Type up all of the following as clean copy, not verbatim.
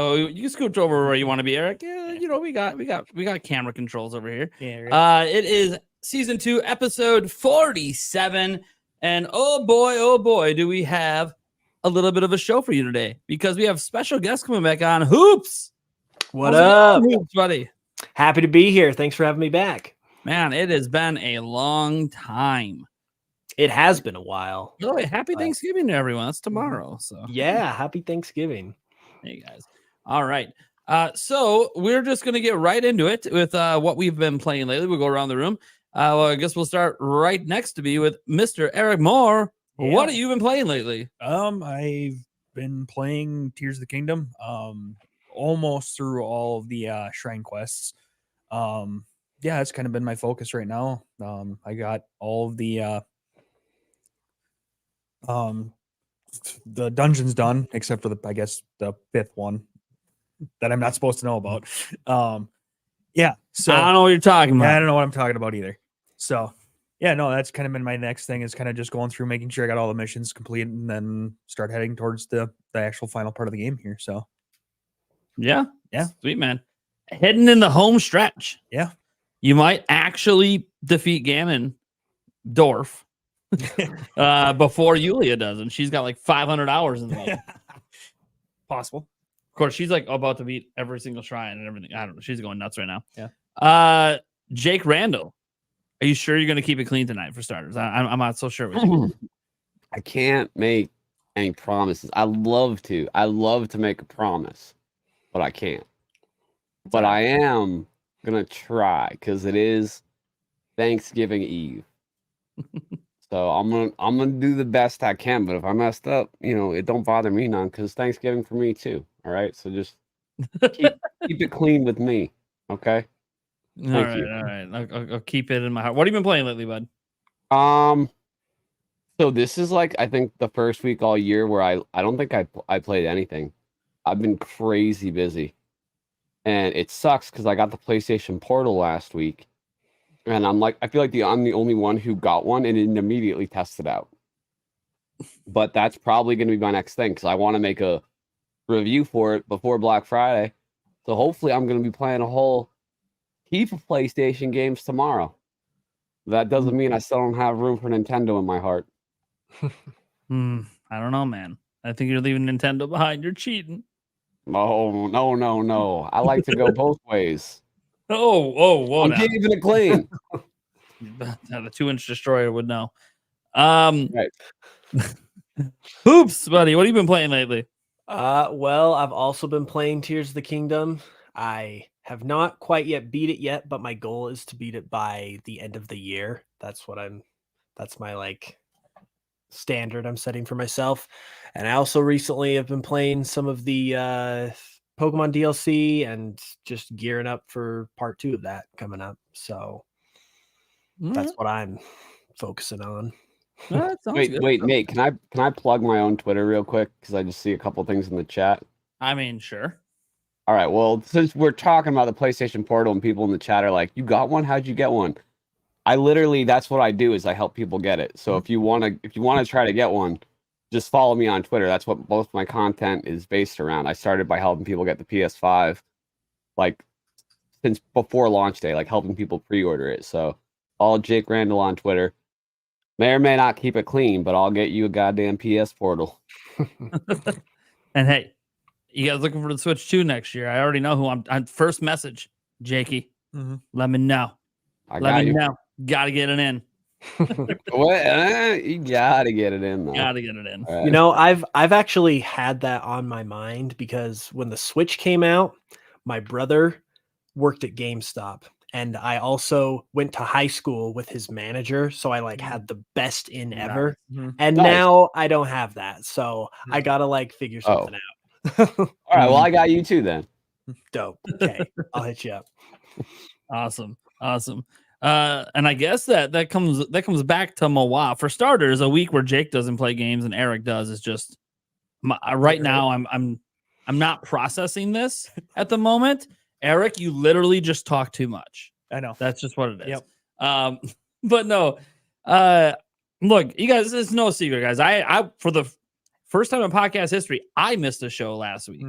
So you scooch over where you want to be, Eric. Yeah, we got camera controls over here. Yeah, right. It is season 2, episode 47, and oh boy, do we have a little bit of a show for you today because we have special guests coming back on. Hoops, What up? Hoops, buddy? Happy to be here. Thanks for having me back. Man, it has been a long time. It has been a while. Oh, happy Thanksgiving to everyone. That's tomorrow. So yeah, happy Thanksgiving. Hey guys. All right. So we're just gonna get right into it with what we've been playing lately. We'll go around the room. Well, I guess we'll start right next to me with Mr. Eric Moore. Yeah. What have you been playing lately? I've been playing Tears of the Kingdom. Almost through all of the shrine quests. Yeah, that's kind of been my focus right now. I got all of the dungeons done, except for the 5th one that I'm not supposed to know about. Yeah, so I don't know what you're talking about. I don't know what I'm talking about either. So yeah, no, that's kind of been my next thing, is kind of just going through making sure I got all the missions complete and then start heading towards the actual final part of the game here. So Yeah, Yeah. sweet man. Heading in the home stretch. Yeah. You might actually defeat Ganondorf before Yulia does, and she's got like 500 hours in the game. Possible. Of course, she's like about to beat every single shrine and everything. I don't know. She's going nuts right now. Yeah. Jake Randall, are you sure you're going to keep it clean tonight for starters? I'm not so sure with you. I can't make any promises. I love to make a promise, but I can't. But I am gonna try because it is Thanksgiving Eve. So I'm gonna do the best I can. But if I messed up, it don't bother me none because Thanksgiving for me too. All right, so just keep it clean with me, okay? All right. I'll keep it in my heart. What have you been playing lately, bud? So this is like I think the first week all year where I don't think I played anything. I've been crazy busy, and it sucks because I got the PlayStation Portal last week, and I feel like I'm the only one who got one and didn't immediately test it out. But that's probably going to be my next thing because I want to make a review for it before Black Friday. So hopefully I'm going to be playing a whole heap of PlayStation games tomorrow. That doesn't mean I still don't have room for Nintendo in my heart. I don't know, man. I think you're leaving Nintendo behind. You're cheating. Oh, no. I like to go both ways. Whoa. I'm keeping it clean. The 2-inch destroyer would know. Right. Hoops, buddy. What have you been playing lately? Well, I've also been playing Tears of the Kingdom. I have not quite yet beat it yet, but my goal is to beat it by the end of the year. That's my standard I'm setting for myself. And I also recently have been playing some of the Pokemon DLC and just gearing up for part 2 of that coming up. So that's what I'm focusing on. Wait, Nate, can I plug my own Twitter real quick? Because I just see a couple things in the chat. I mean, sure. All right, well, since we're talking about the PlayStation Portal and people in the chat are like, you got one? How'd you get one? I literally, that's what I do, is I help people get it. So if you want to try to get one, just follow me on Twitter. That's what most of my content is based around. I started by helping people get the PS5, like since before launch day, like helping people pre-order it. So all Jake Randall on Twitter. May or may not keep it clean, but I'll get you a goddamn PS Portal. And hey, you guys looking for the Switch 2 next year? I already know who I'm first message, Jakey. Let me know. Let me know. Gotta get it in. What? You gotta get it in, though. Gotta get it in. Right. I've actually had that on my mind because when the Switch came out, my brother worked at GameStop. And I also went to high school with his manager. So I had the best in ever. And now I don't have that. So I got to figure something out. All right. Well, I got you too then. Dope. Okay. I'll hit you up. Awesome. And I guess that comes back to Mawa. For starters, a week where Jake doesn't play games and Eric does is just right now I'm not processing this at the moment. Eric, you literally just talk too much. I know. That's just what it is. Yep. But no, look, you guys, it's no secret, guys. I for the first time in podcast history, I missed a show last week.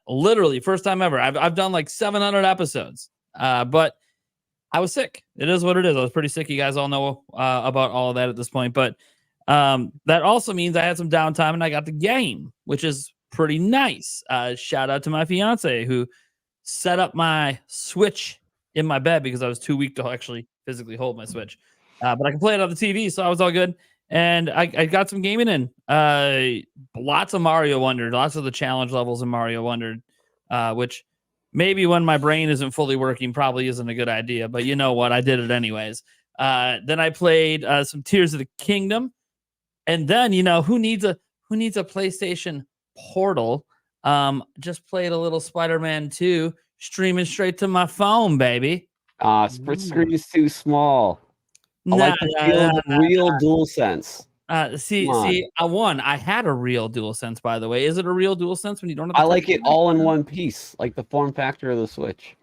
Literally, first time ever. I've done like 700 episodes, but I was sick. It is what it is. I was pretty sick. You guys all know about all of that at this point. But that also means I had some downtime and I got the game, which is pretty nice. Shout out to my fiance who set up my Switch in my bed because I was too weak to actually physically hold my Switch. But I can play it on the TV, so I was all good. And I got some gaming in. Lots of Mario Wonder, lots of the challenge levels in Mario Wonder, which maybe when my brain isn't fully working probably isn't a good idea. But you know what? I did it anyways. Then I played some Tears of the Kingdom. And then, who needs a PlayStation Portal? Just played a little Spider-Man 2 streaming straight to my phone, baby. Split screen is too small. I like the feel of the real DualSense. I had a real DualSense, by the way. Is it a real DualSense when you don't have I like it all in one piece, like the form factor of the Switch.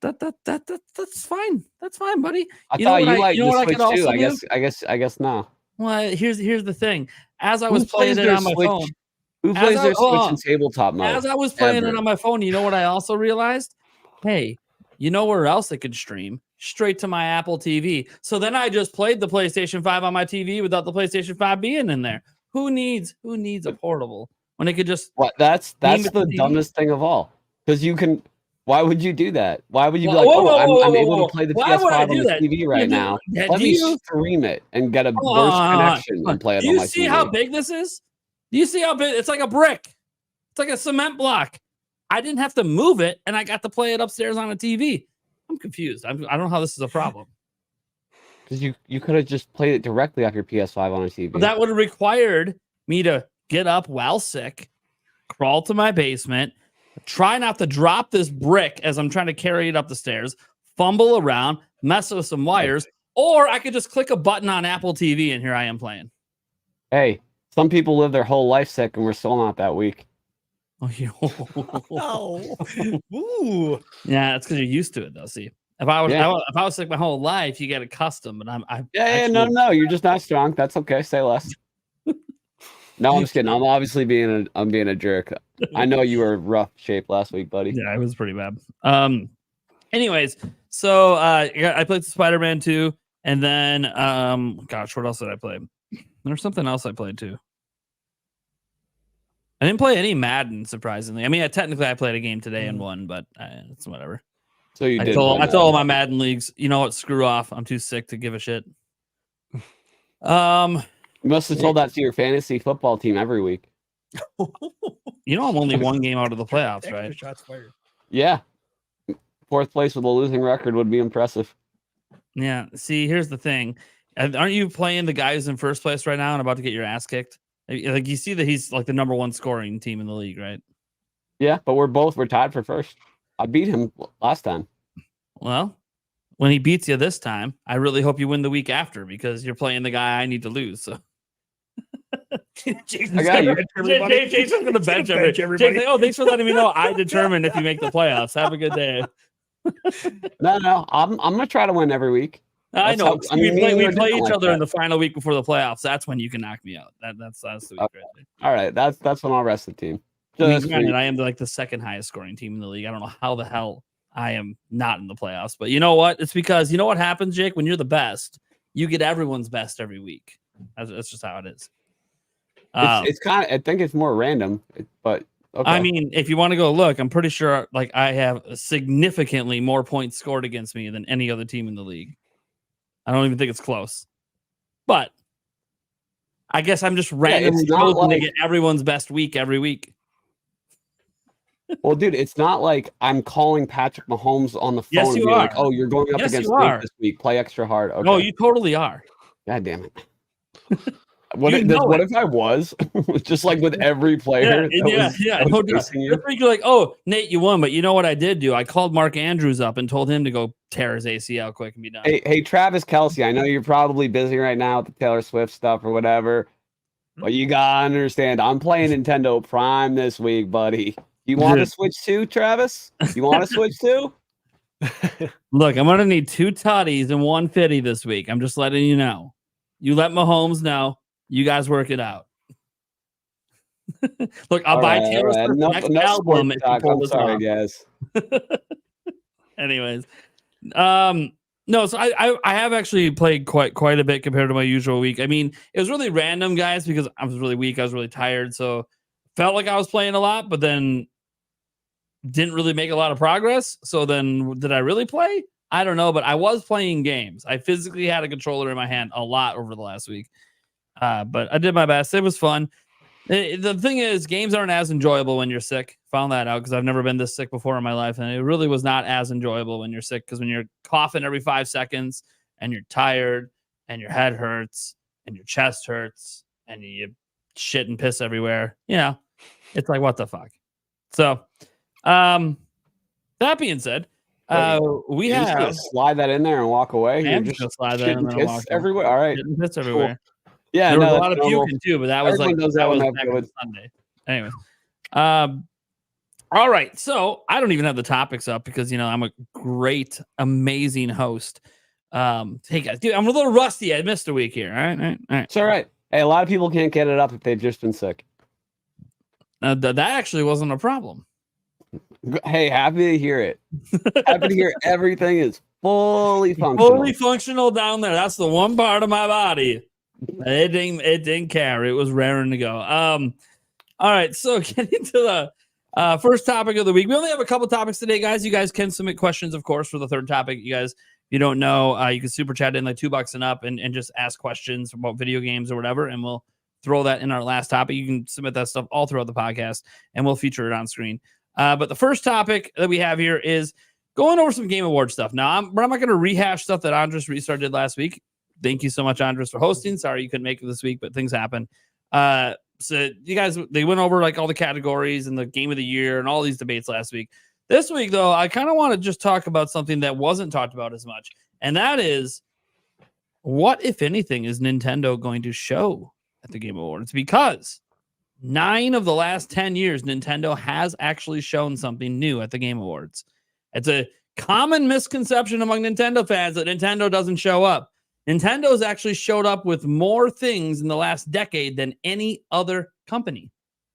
That's fine. That's fine, buddy. I thought you liked the Switch too. I guess no. Well, here's the thing. As I was playing it on my phone. Who plays their Switch in tabletop mode? As I was playing it on my phone, you know what I also realized? Hey, you know where else it could stream? Straight to my Apple TV. So then I just played the PlayStation 5 on my TV without the PlayStation 5 being in there. Who needs a portable when it could just that's the dumbest thing of all. Because you can why would you do that? Why would you be like, I'm able to play the PS5 on the TV right now. Let me stream it and get a burst connection and play it on my TV. Do you see how big this is? Do you see how big? It's like a brick. It's like a cement block. I didn't have to move it, and I got to play it upstairs on a TV. I'm confused. I don't know how this is a problem. Because you could have just played it directly off your PS5 on a TV. But that would have required me to get up while sick, crawl to my basement, try not to drop this brick as I'm trying to carry it up the stairs, fumble around, mess with some wires, or I could just click a button on Apple TV, and here I am playing. Hey, some people live their whole life sick, and we're still not that weak. Oh, ooh. Yeah, that's because you're used to it, though. See, if I was sick my whole life, you get accustomed. But no, you're just not strong. That's okay. Say less. No, I'm just kidding. I'm obviously being a jerk. I know you were rough shape last week, buddy. Yeah, it was pretty bad. Anyways, so I played Spider-Man 2, and then gosh, what else did I play? There's something else I played too. I didn't play any Madden, surprisingly. I mean, technically I played a game today and won, but it's whatever. So I told all my Madden leagues, you know what? Screw off. I'm too sick to give a shit. You must have told that to your fantasy football team every week. You know I'm only one game out of the playoffs, right? Shots fired. Yeah. 4th place with a losing record would be impressive. Yeah. See, here's the thing. Aren't you playing the guy who's in first place right now and about to get your ass kicked? Like, you see that he's like the number 1 scoring team in the league, right? Yeah, but we're tied for first. I beat him last time. Well, when he beats you this time, I really hope you win the week after because you're playing the guy I need to lose. So Jason's going to bench everybody. Jason's like, thanks for letting me know. I determine if you make the playoffs. Have a good day. No, I'm gonna try to win every week. I know. We play each other in the final week before the playoffs. That's when you can knock me out. That's the week right there. All right, that's when I'll rest the team. I am like the 2nd highest scoring team in the league. I don't know how the hell I am not in the playoffs, but you know what? It's because you know what happens, Jake. When you're the best, you get everyone's best every week. That's just how it is. It's kind of. I think it's more random, but okay. I mean, if you want to go look, I'm pretty sure like I have significantly more points scored against me than any other team in the league. I don't even think it's close. But I guess I'm just randomly hoping to get everyone's best week every week. Well, dude, it's not like I'm calling Patrick Mahomes on the phone and being like, "Oh, you're going up against Nate this week. Play extra hard." Okay. No, you totally are. God damn it. What if I was just like with every player? Yeah. You're like, oh, Nate, you won, but you know what I did do? I called Mark Andrews up and told him to go tear his ACL quick and be done. Hey, Travis Kelce, I know you're probably busy right now with the Taylor Swift stuff or whatever, but you gotta understand, I'm playing Nintendo Prime this week, buddy. You want to switch too, Travis? You want to switch too? Look, I'm gonna need 2 tutties and 1 fitty this week. I'm just letting you know. You let Mahomes know. You guys work it out. Look, I'll buy Taylor Swift's next album if you pull I'm this sorry, off. guys. Anyways, no, so I have actually played quite a bit compared to my usual week. I mean, it was really random, guys, because I was really weak. I was really tired, so felt like I was playing a lot, but then didn't really make a lot of progress. So then, did I really play? I don't know, but I was playing games. I physically had a controller in my hand a lot over the last week, but I did my best. It was fun. The thing is, games aren't as enjoyable when you're sick. Found that out because I've never been this sick before in my life, and it really was not as enjoyable when you're sick, because when you're coughing every 5 seconds and you're tired and your head hurts and your chest hurts and you shit and piss everywhere, it's like, what the fuck? So, that being said, we You're just have gonna slide that in there and walk away. I'm You're just gonna just slide that shit in and there and piss walk away. everywhere. All right. Shit and piss everywhere. Yeah, There was no, a lot of that's normal. puking too, but that was Everyone like does that that was when back they have on COVID. Sunday. Anyways, all right. So I don't even have the topics up because I'm a great, amazing host. Hey guys, dude, I'm a little rusty. I missed a week here. All right. It's all right. Hey, a lot of people can't get it up if they've just been sick. That actually wasn't a problem. Hey, happy to hear it. Happy to hear everything is fully functional. Fully functional down there. That's the one part of my body. It didn't care. It was raring to go. All right. So getting to the first topic of the week. We only have a couple topics today, guys. You guys can submit questions, of course, for the third topic. You guys, if you don't know, you can super chat in like $2 and up and just ask questions about video games or whatever, and we'll throw that in our last topic. You can submit that stuff all throughout the podcast, and we'll feature it on screen. But the first topic that we have here is going over some Game Award stuff. Now, I'm not going to rehash stuff that Andres Restar did last week. Thank you so much, Andres, for hosting. Sorry you couldn't make it this week, but things happen. So you guys, they went over like all the categories and the game of the year and all these debates last week. This week, though, I kind of want to just talk about something that wasn't talked about as much, and that is, what, if anything, is Nintendo going to show at the Game Awards? Because 9 of the last 10 years, Nintendo has actually shown something new at the Game Awards. It's a common misconception among Nintendo fans that Nintendo doesn't show up. Nintendo's actually showed up with more things in the last decade than any other company.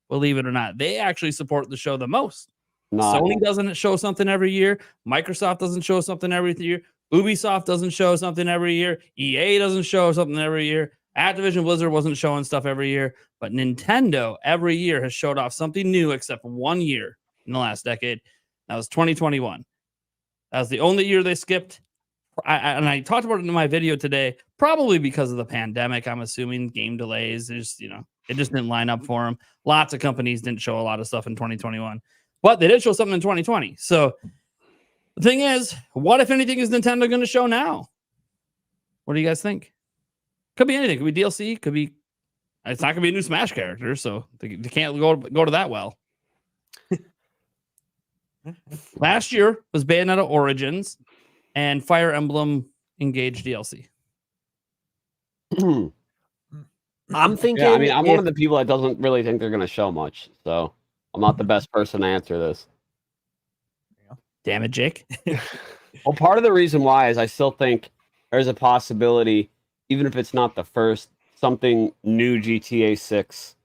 Believe it or not, they actually support the show the most. Sony doesn't show something every year. Microsoft doesn't show something every year. Ubisoft doesn't show something every year. EA doesn't show something every year. Activision Blizzard wasn't showing stuff every year. But Nintendo every year has showed off something new except for 1 year in the last decade. That was 2021. That was the only year they skipped. I talked about it in my video today, probably because of the pandemic. I'm assuming game delays. It just didn't line up for them. Lots of companies didn't show a lot of stuff in 2021, but they did show something in 2020. So the thing is, what, if anything, is Nintendo going to show now? What do you guys think? Could be anything. Could be DLC. Could be. It's not going to be a new Smash character, so they can't go to that well. Last year was Bayonetta Origins and Fire Emblem Engage DLC. I'm thinking. Yeah, I mean, I'm one of the people that doesn't really think they're going to show much, so I'm not the best person to answer this. Damn it, Jake. Well, part of the reason why is I still think there's a possibility, even if it's not the first, something new GTA 6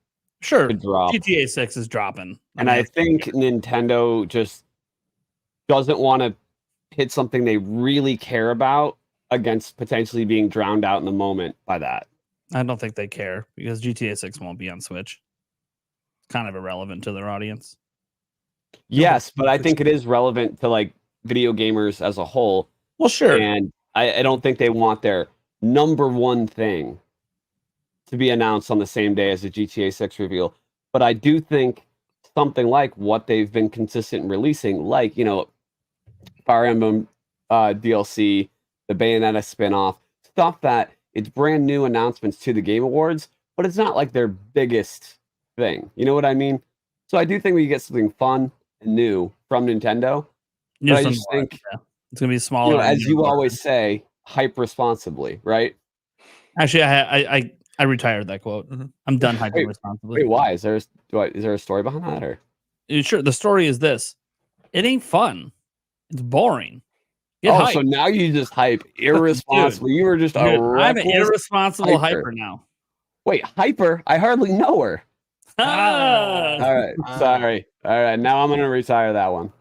Sure, could drop. GTA 6 is dropping. And I think Nintendo just doesn't want to hit something they really care about against potentially being drowned out in the moment by that. I don't think they care because GTA 6 won't be on Switch. Kind of irrelevant to their audience. Yes, but I think it is relevant to like video gamers as a whole. Well, sure. And I don't think they want their number one thing to be announced on the same day as the GTA 6 reveal. But I do think something like what they've been consistent in releasing, like, Fire Emblem DLC, the Bayonetta spinoff, stuff that it's brand new announcements to the Game Awards, but it's not like their biggest thing. You know what I mean? So I do think we get something fun and new from Nintendo. But I just think it's going to be smaller. as you always say, hype responsibly, right? Actually, I retired that quote. Mm-hmm. I'm done hyping responsibly. Wait, why? Is there a story behind that? Or Sure, the story is this. It ain't fun. It's boring. Get hyped. So now you just hype irresponsibly. You were just Dude, I'm an irresponsible hyper now. Wait, hyper? I hardly know her. Ah. All right. Sorry. All right. Now I'm gonna retire that one.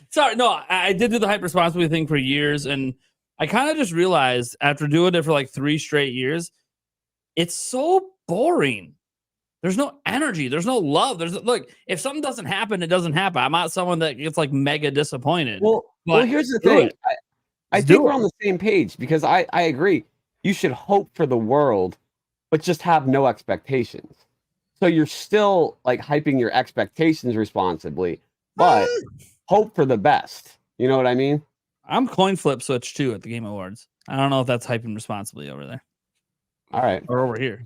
Sorry, no, I did do the hype responsibly thing for years, and I kind of just realized after doing it for like 3 straight years, it's so boring. There's no energy. There's no love. Look, if something doesn't happen, it doesn't happen. I'm not someone that gets like mega disappointed. Well, But here's the do thing. it. I Just think do we're it. on the same page because I agree. You should hope for the world, but just have no expectations. So you're still like hyping your expectations responsibly, but hope for the best. You know what I mean? I'm coin flip switch too at the Game Awards. I don't know if that's hyping responsibly over there All right. or over here.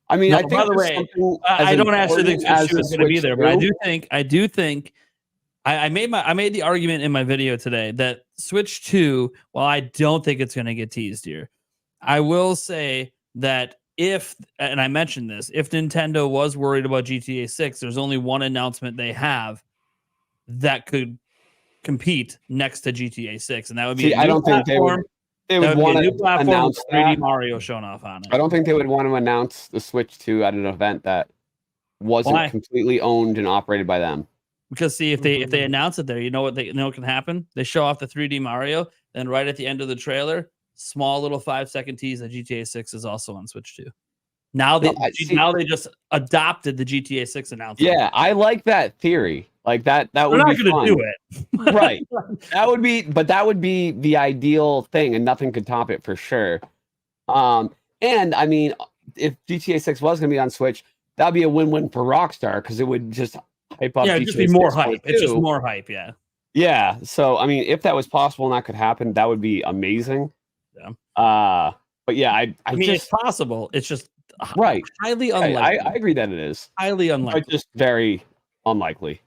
I mean, No, I think by the there's way, something I as don't actually think important as Switch 2 the is going to be Switch there, but 2. I do think I made the argument in my video today that Switch 2, while I don't think it's going to get teased here, I will say that and I mentioned this, if Nintendo was worried about GTA 6, there's only one announcement they have that could compete next to GTA 6, and that would be See, a I new don't think platform. they That would would be want a new to platform announce with 3D that. Mario showing off on it. I don't think they would want to announce the Switch 2 at an event that wasn't Why? completely owned and operated by them. Because see, if they announce it there, you know what can happen? They show off the 3D Mario, then right at the end of the trailer, small little 5-second tease that GTA 6 is also on Switch 2. Now they just adopted the GTA 6 announcement. Yeah, I like that theory. Like that They're would not be going to fun. do it. Right. That would be the ideal thing, and nothing could top it for sure. And I mean, if GTA 6 was going to be on Switch, that'd be a win-win for Rockstar because it would just hype up. Yeah, GTA it'd just be more 6 hype. It's just more hype. Yeah. Yeah. So I mean, if that was possible and that could happen, that would be amazing. Yeah. But yeah, I mean, just, it's possible. It's just right. highly unlikely. I agree that it is. Highly unlikely. But just very unlikely.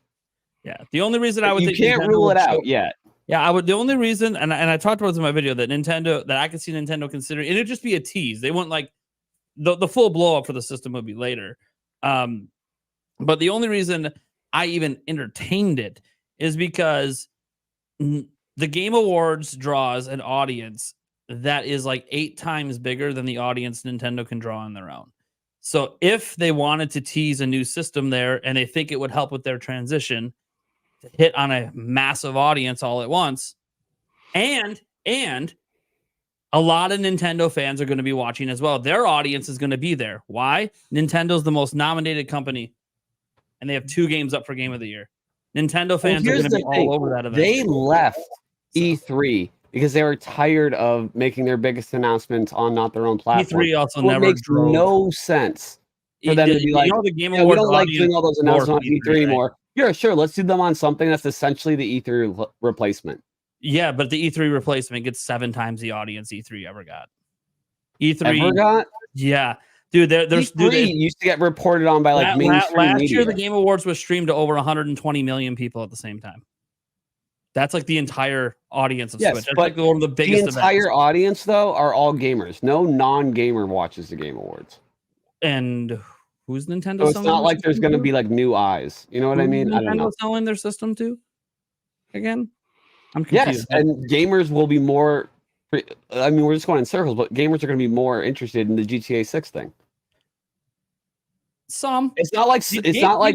Yeah. The only reason I would you can't rule it out yet. Yeah, I would. The only reason, and I talked about this in my video, that I could see Nintendo considering, and it'd just be a tease. They wouldn't like the full blow up for the system would be later. But the only reason I even entertained it is because the Game Awards draws an audience that is like 8 times bigger than the audience Nintendo can draw on their own. So if they wanted to tease a new system there and they think it would help with their transition to hit on a massive audience all at once, and a lot of Nintendo fans are going to be watching as well. Their audience is going to be there. Why? Nintendo's the most nominated company, and they have 2 games up for Game of the Year. Nintendo fans are going to be all over that event. They left E3 because they were tired of making their biggest announcements on not their own platform. E3 also so never makes drove. No sense for them to be like, the Game we Awards don't like doing all those announcements on E3 right? anymore. Yeah, sure. Let's do them on something that's essentially the E3 replacement. Yeah, but the E3 replacement gets 7 times the audience E3 ever got. E3 ever got? Yeah. Dude, there's E3 used to get reported on by like mainstream last media. year the Game Awards was streamed to over 120 million people at the same time. That's like the entire audience of Switch. That's but like one of the biggest the entire events. audience though are all gamers. No non-gamer watches the Game Awards. And who's Nintendo? So it's not like there's going to be like new eyes. You know what I mean? I don't know. Selling their system to again. I'm confused. Yes, and gamers will be more. I mean, we're just going in circles, but gamers are going to be more interested in the GTA 6 thing. It's not like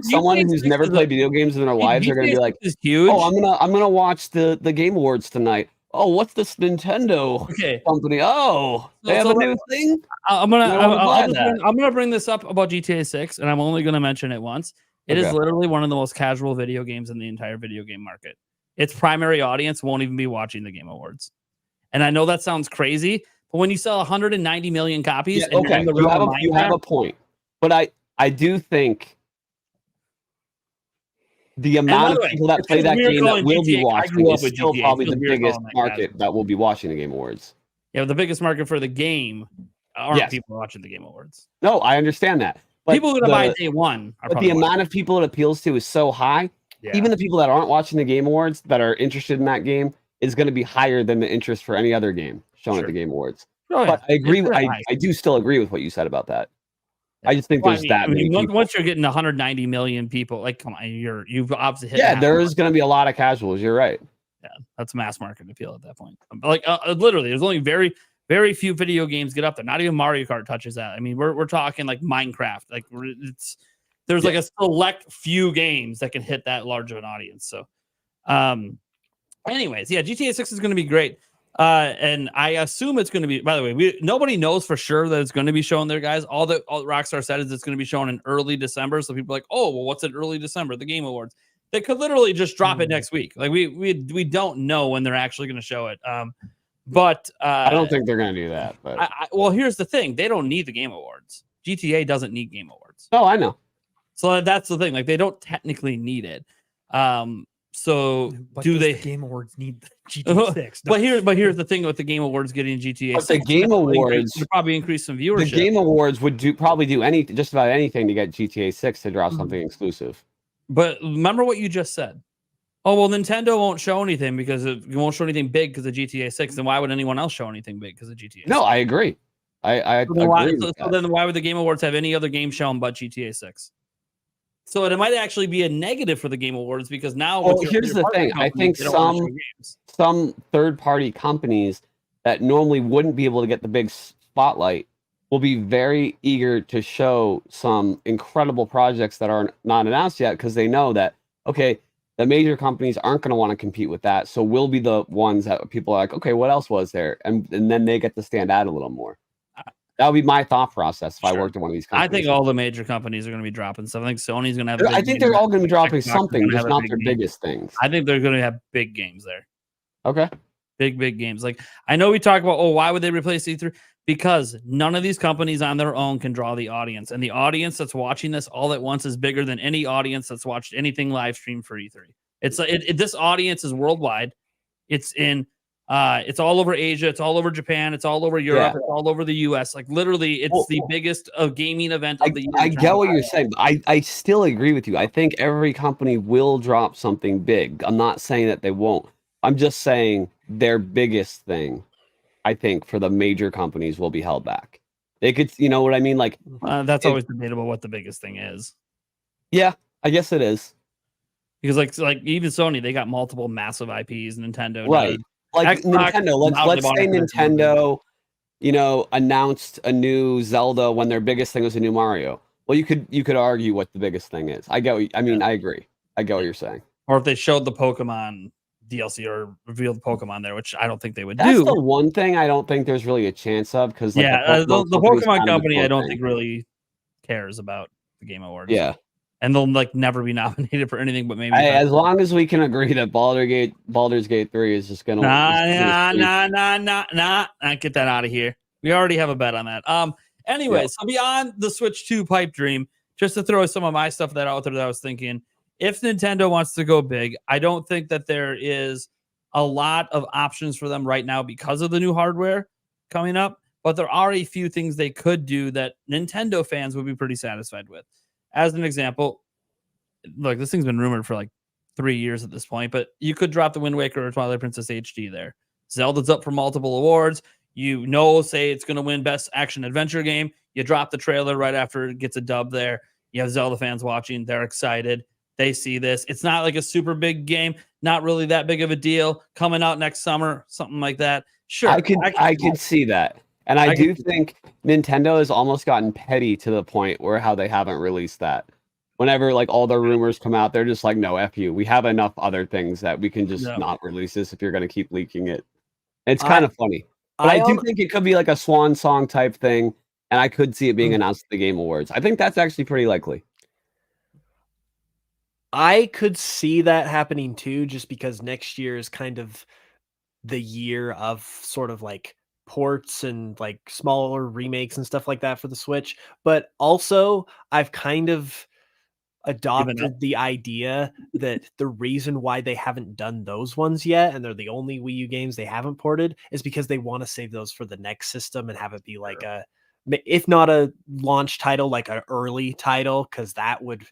someone who's never played video games in their lives are going to be like, huge. "Oh, I'm gonna watch the Game Awards tonight. Oh, what's this Nintendo company? Oh, they have a new thing." I'm gonna bring this up about GTA 6, and I'm only gonna mention it once. It is literally one of the most casual video games in the entire video game market. Its primary audience won't even be watching the Game Awards. And I know that sounds crazy, but when you sell 190 million copies, you have a point. But I do think the amount of people that play that game that will be watching is still probably the biggest market that will be watching the Game Awards. Yeah, the biggest market for the game aren't people watching the Game Awards. No, I understand that. But people are going to buy day one. But the amount of people it appeals to is so high. Yeah. Even the people that aren't watching the Game Awards that are interested in that game is going to be higher than the interest for any other game shown at the Game Awards. Oh, but I agree. I do still agree with what you said about that. I just think there's that many people. Once you're getting 190 million people, like, come on, you've obviously hit. Yeah, there is going to be a lot of casuals. You're right. Yeah, that's mass market appeal at that point. Like, literally, there's only very, Very few video games get up there. Not even Mario Kart touches that. I mean, we're talking like Minecraft. Like there's like a select few games that can hit that large of an audience. So, anyways, yeah, GTA 6 is going to be great. And I assume it's going to be, by the way, nobody knows for sure that it's going to be shown there, guys. All Rockstar said is it's going to be shown in early December. So people are like, oh, well, what's in early December? The Game Awards. They could literally just drop it next week. Like we don't know when they're actually going to show it. But I don't think they're going to do that. But well, here's the thing: they don't need the Game Awards. GTA doesn't need Game Awards. Oh, I know. So that's the thing. Like they don't technically need it. So But do does they? the Game Awards need the GTA 6? But here's the thing with the Game Awards getting GTA. But the Game Awards would probably increase some viewership. The Game Awards would probably do just about anything to get GTA 6 to drop something exclusive. But remember what you just said. Oh, well, Nintendo won't show anything because it won't show anything big because of GTA 6. Then why would anyone else show anything big because of GTA 6? No, I agree. I agree with that. Then why would the Game Awards have any other game shown but GTA 6? So it might actually be a negative for the Game Awards because now. Well, here's the thing. I think some third-party companies that normally wouldn't be able to get the big spotlight will be very eager to show some incredible projects that are not announced yet because they know that, okay, the major companies aren't going to want to compete with that. So we'll be the ones that people are like, okay, what else was there? And then they get to stand out a little more. That would be my thought process if I worked at one of these companies. I think all the major companies are going to be dropping stuff. I think Sony's going to have. I think they're all going to be dropping something, just not their biggest things. I think they're going to have big games there. Okay. Big games. Like I know we talk about, why would they replace E3? Because none of these companies on their own can draw the audience, and the audience that's watching this all at once is bigger than any audience that's watched anything live streamed for E3. It's this audience is worldwide. It's all over Asia, it's all over Japan, it's all over Europe, it's all over the US. Like literally, it's the biggest gaming event of the year. I get what you're saying, but I still agree with you. I think every company will drop something big. I'm not saying that they won't. I'm just saying their biggest thing, I think, for the major companies will be held back. They could, you know what I mean? Like that's always debatable what the biggest thing is. Yeah, I guess it is. Because like even Sony, they got multiple massive IPs. Nintendo, right? Like Xbox, Nintendo. Let's say Nintendo, announced a new Zelda when their biggest thing was a new Mario. Well, you could argue what the biggest thing is. I get. I agree. I get what you're saying. Or if they showed the Pokemon DLC or revealed Pokemon there, which I don't think they would do. That's the one thing I don't think there's really a chance of because the Pokemon company I don't think really cares about the Game Awards. Yeah. And they'll never be nominated for anything, but maybe as long as we can agree that Baldur's Gate 3 is just gonna get that out of here. We already have a bet on that. So beyond the Switch 2 pipe dream, just to throw some of my stuff out there that I was thinking, if Nintendo wants to go big, I don't think that there is a lot of options for them right now because of the new hardware coming up, but there are a few things they could do that Nintendo fans would be pretty satisfied with. As an example, look, this thing's been rumored for 3 years at this point, but you could drop the Wind Waker or Twilight Princess HD there. Zelda's up for multiple awards. Say it's going to win Best Action Adventure Game. You drop the trailer right after it gets a dub there. You have Zelda fans watching. They're excited. They see this. It's not like a super big game. Not really that big of a deal. Coming out next summer, something like that. Sure. I can see that. And I do think Nintendo has almost gotten petty to the point where how they haven't released that. Whenever all the rumors come out, they're just like, no, F you. We have enough other things that we can just not release this if you're going to keep leaking it. It's kind of funny. But I do think it could be like a swan song type thing. And I could see it being announced at the Game Awards. I think that's actually pretty likely. I could see that happening too, just because next year is kind of the year of sort of ports and smaller remakes and stuff like that for the Switch. But also I've kind of adopted the idea that the reason why they haven't done those ones yet, and they're the only Wii U games they haven't ported, is because they want to save those for the next system and have it be if not a launch title, an early title, because that would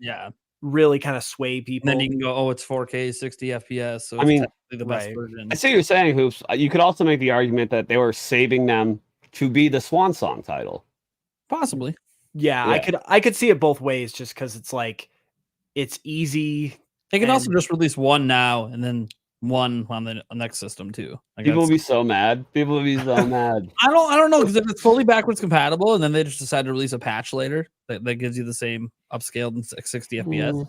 really kind of sway people. And then you can go, it's 4K, 60 FPS. So it's the best version. I see what you're saying, Hoops. You could also make the argument that they were saving them to be the swan song title. Possibly. Yeah. I could see it both ways, just because it's it's easy. They can also just release one now and then one on the next system too. Like, People will that's- be so mad. People will be so mad. I don't know, because if it's fully backwards compatible and then they just decide to release a patch later that gives you the same upscaled and 60 FPS.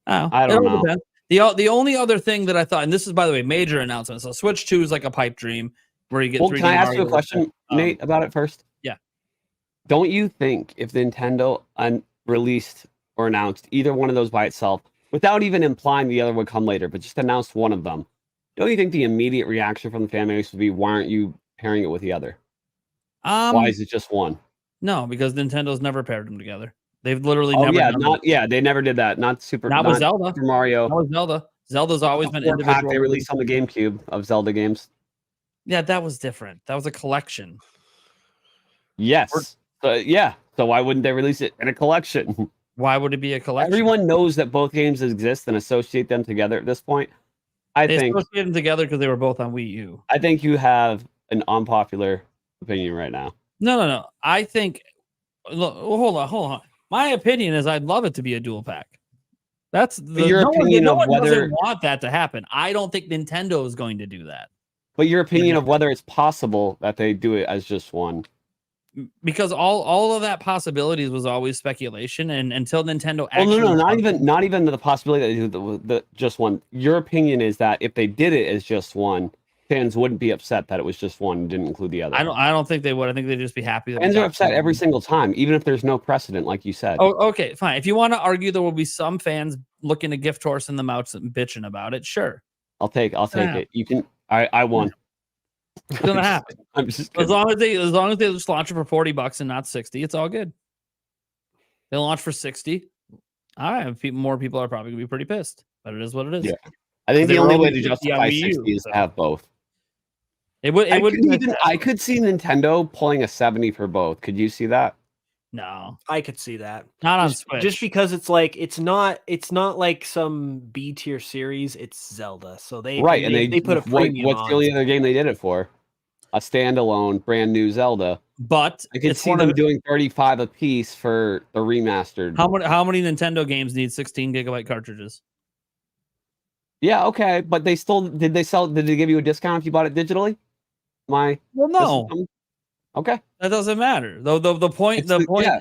Mm. I don't know. Depends. The only other thing that I thought, and this is, by the way, major announcement. So Switch 2 is like a pipe dream where you get. Well, 3D can I ask you a Mario question, Nate, about it first? yeah. Don't you think if Nintendo released or announced either one of those by itself, without even implying the other would come later, but just announced one of them, don't you think the immediate reaction from the fan base would be, why aren't you pairing it with the other? Why is it just one? No, because Nintendo's never paired them together. They've literally Oh never. yeah, done not that. yeah, they never did that. Not with Zelda. Super Mario. Not with Zelda. Zelda's always been 4-pack individual. they released on the GameCube of Zelda games. Yeah, that was different. That was a collection. Yes. Yeah. So why wouldn't they release it in a collection? Why would it be a collection? Everyone knows that both games exist and associate them together at this point. They associate them together because they were both on Wii U. I think you have an unpopular opinion right now. No. I think. Look, hold on. My opinion is I'd love it to be a dual pack. That's your no opinion one, of no one whether doesn't want that to happen. I don't think Nintendo is going to do that. But your opinion of whether it's possible that they do it as just one. Because all of that possibilities was always speculation, and until Nintendo actually. Well, no, not even the possibility that they do the just one. Your opinion is that if they did it as just one, fans wouldn't be upset that it was just one and didn't include the other. I don't think they would. I think they'd just be happy. That Fans are upset every single time, even if there's no precedent, like you said. Oh, okay, fine. If you want to argue, there will be some fans looking a gift horse in the mouth and bitching about it. Sure, I'll take it. You can. I won. It's gonna happen. I'm just As kidding. long as they just launch it for $40 and not 60, it's all good. They launch for 60. All right, more people are probably gonna be pretty pissed, but it is what it is. Yeah. I think They the were only way only to 50 on justify Wii U, 60 is so. to have both. I could see Nintendo pulling a 70 for both.Uld you see that? no, I could see that. not on Just, Switch. just because it's like it's not like some B tier series. It's Zelda, so they Right, and they put a premium what's on. the only other game they did it for? A standalone, brand new Zelda. but I could it's see one them of doing 35 a piece for the remastered. how many Nintendo games need 16 gigabyte cartridges? Yeah, okay, but they still did they give you a discount if you bought it digitally? Well, no, Okay. that doesn't matter. The point Yeah,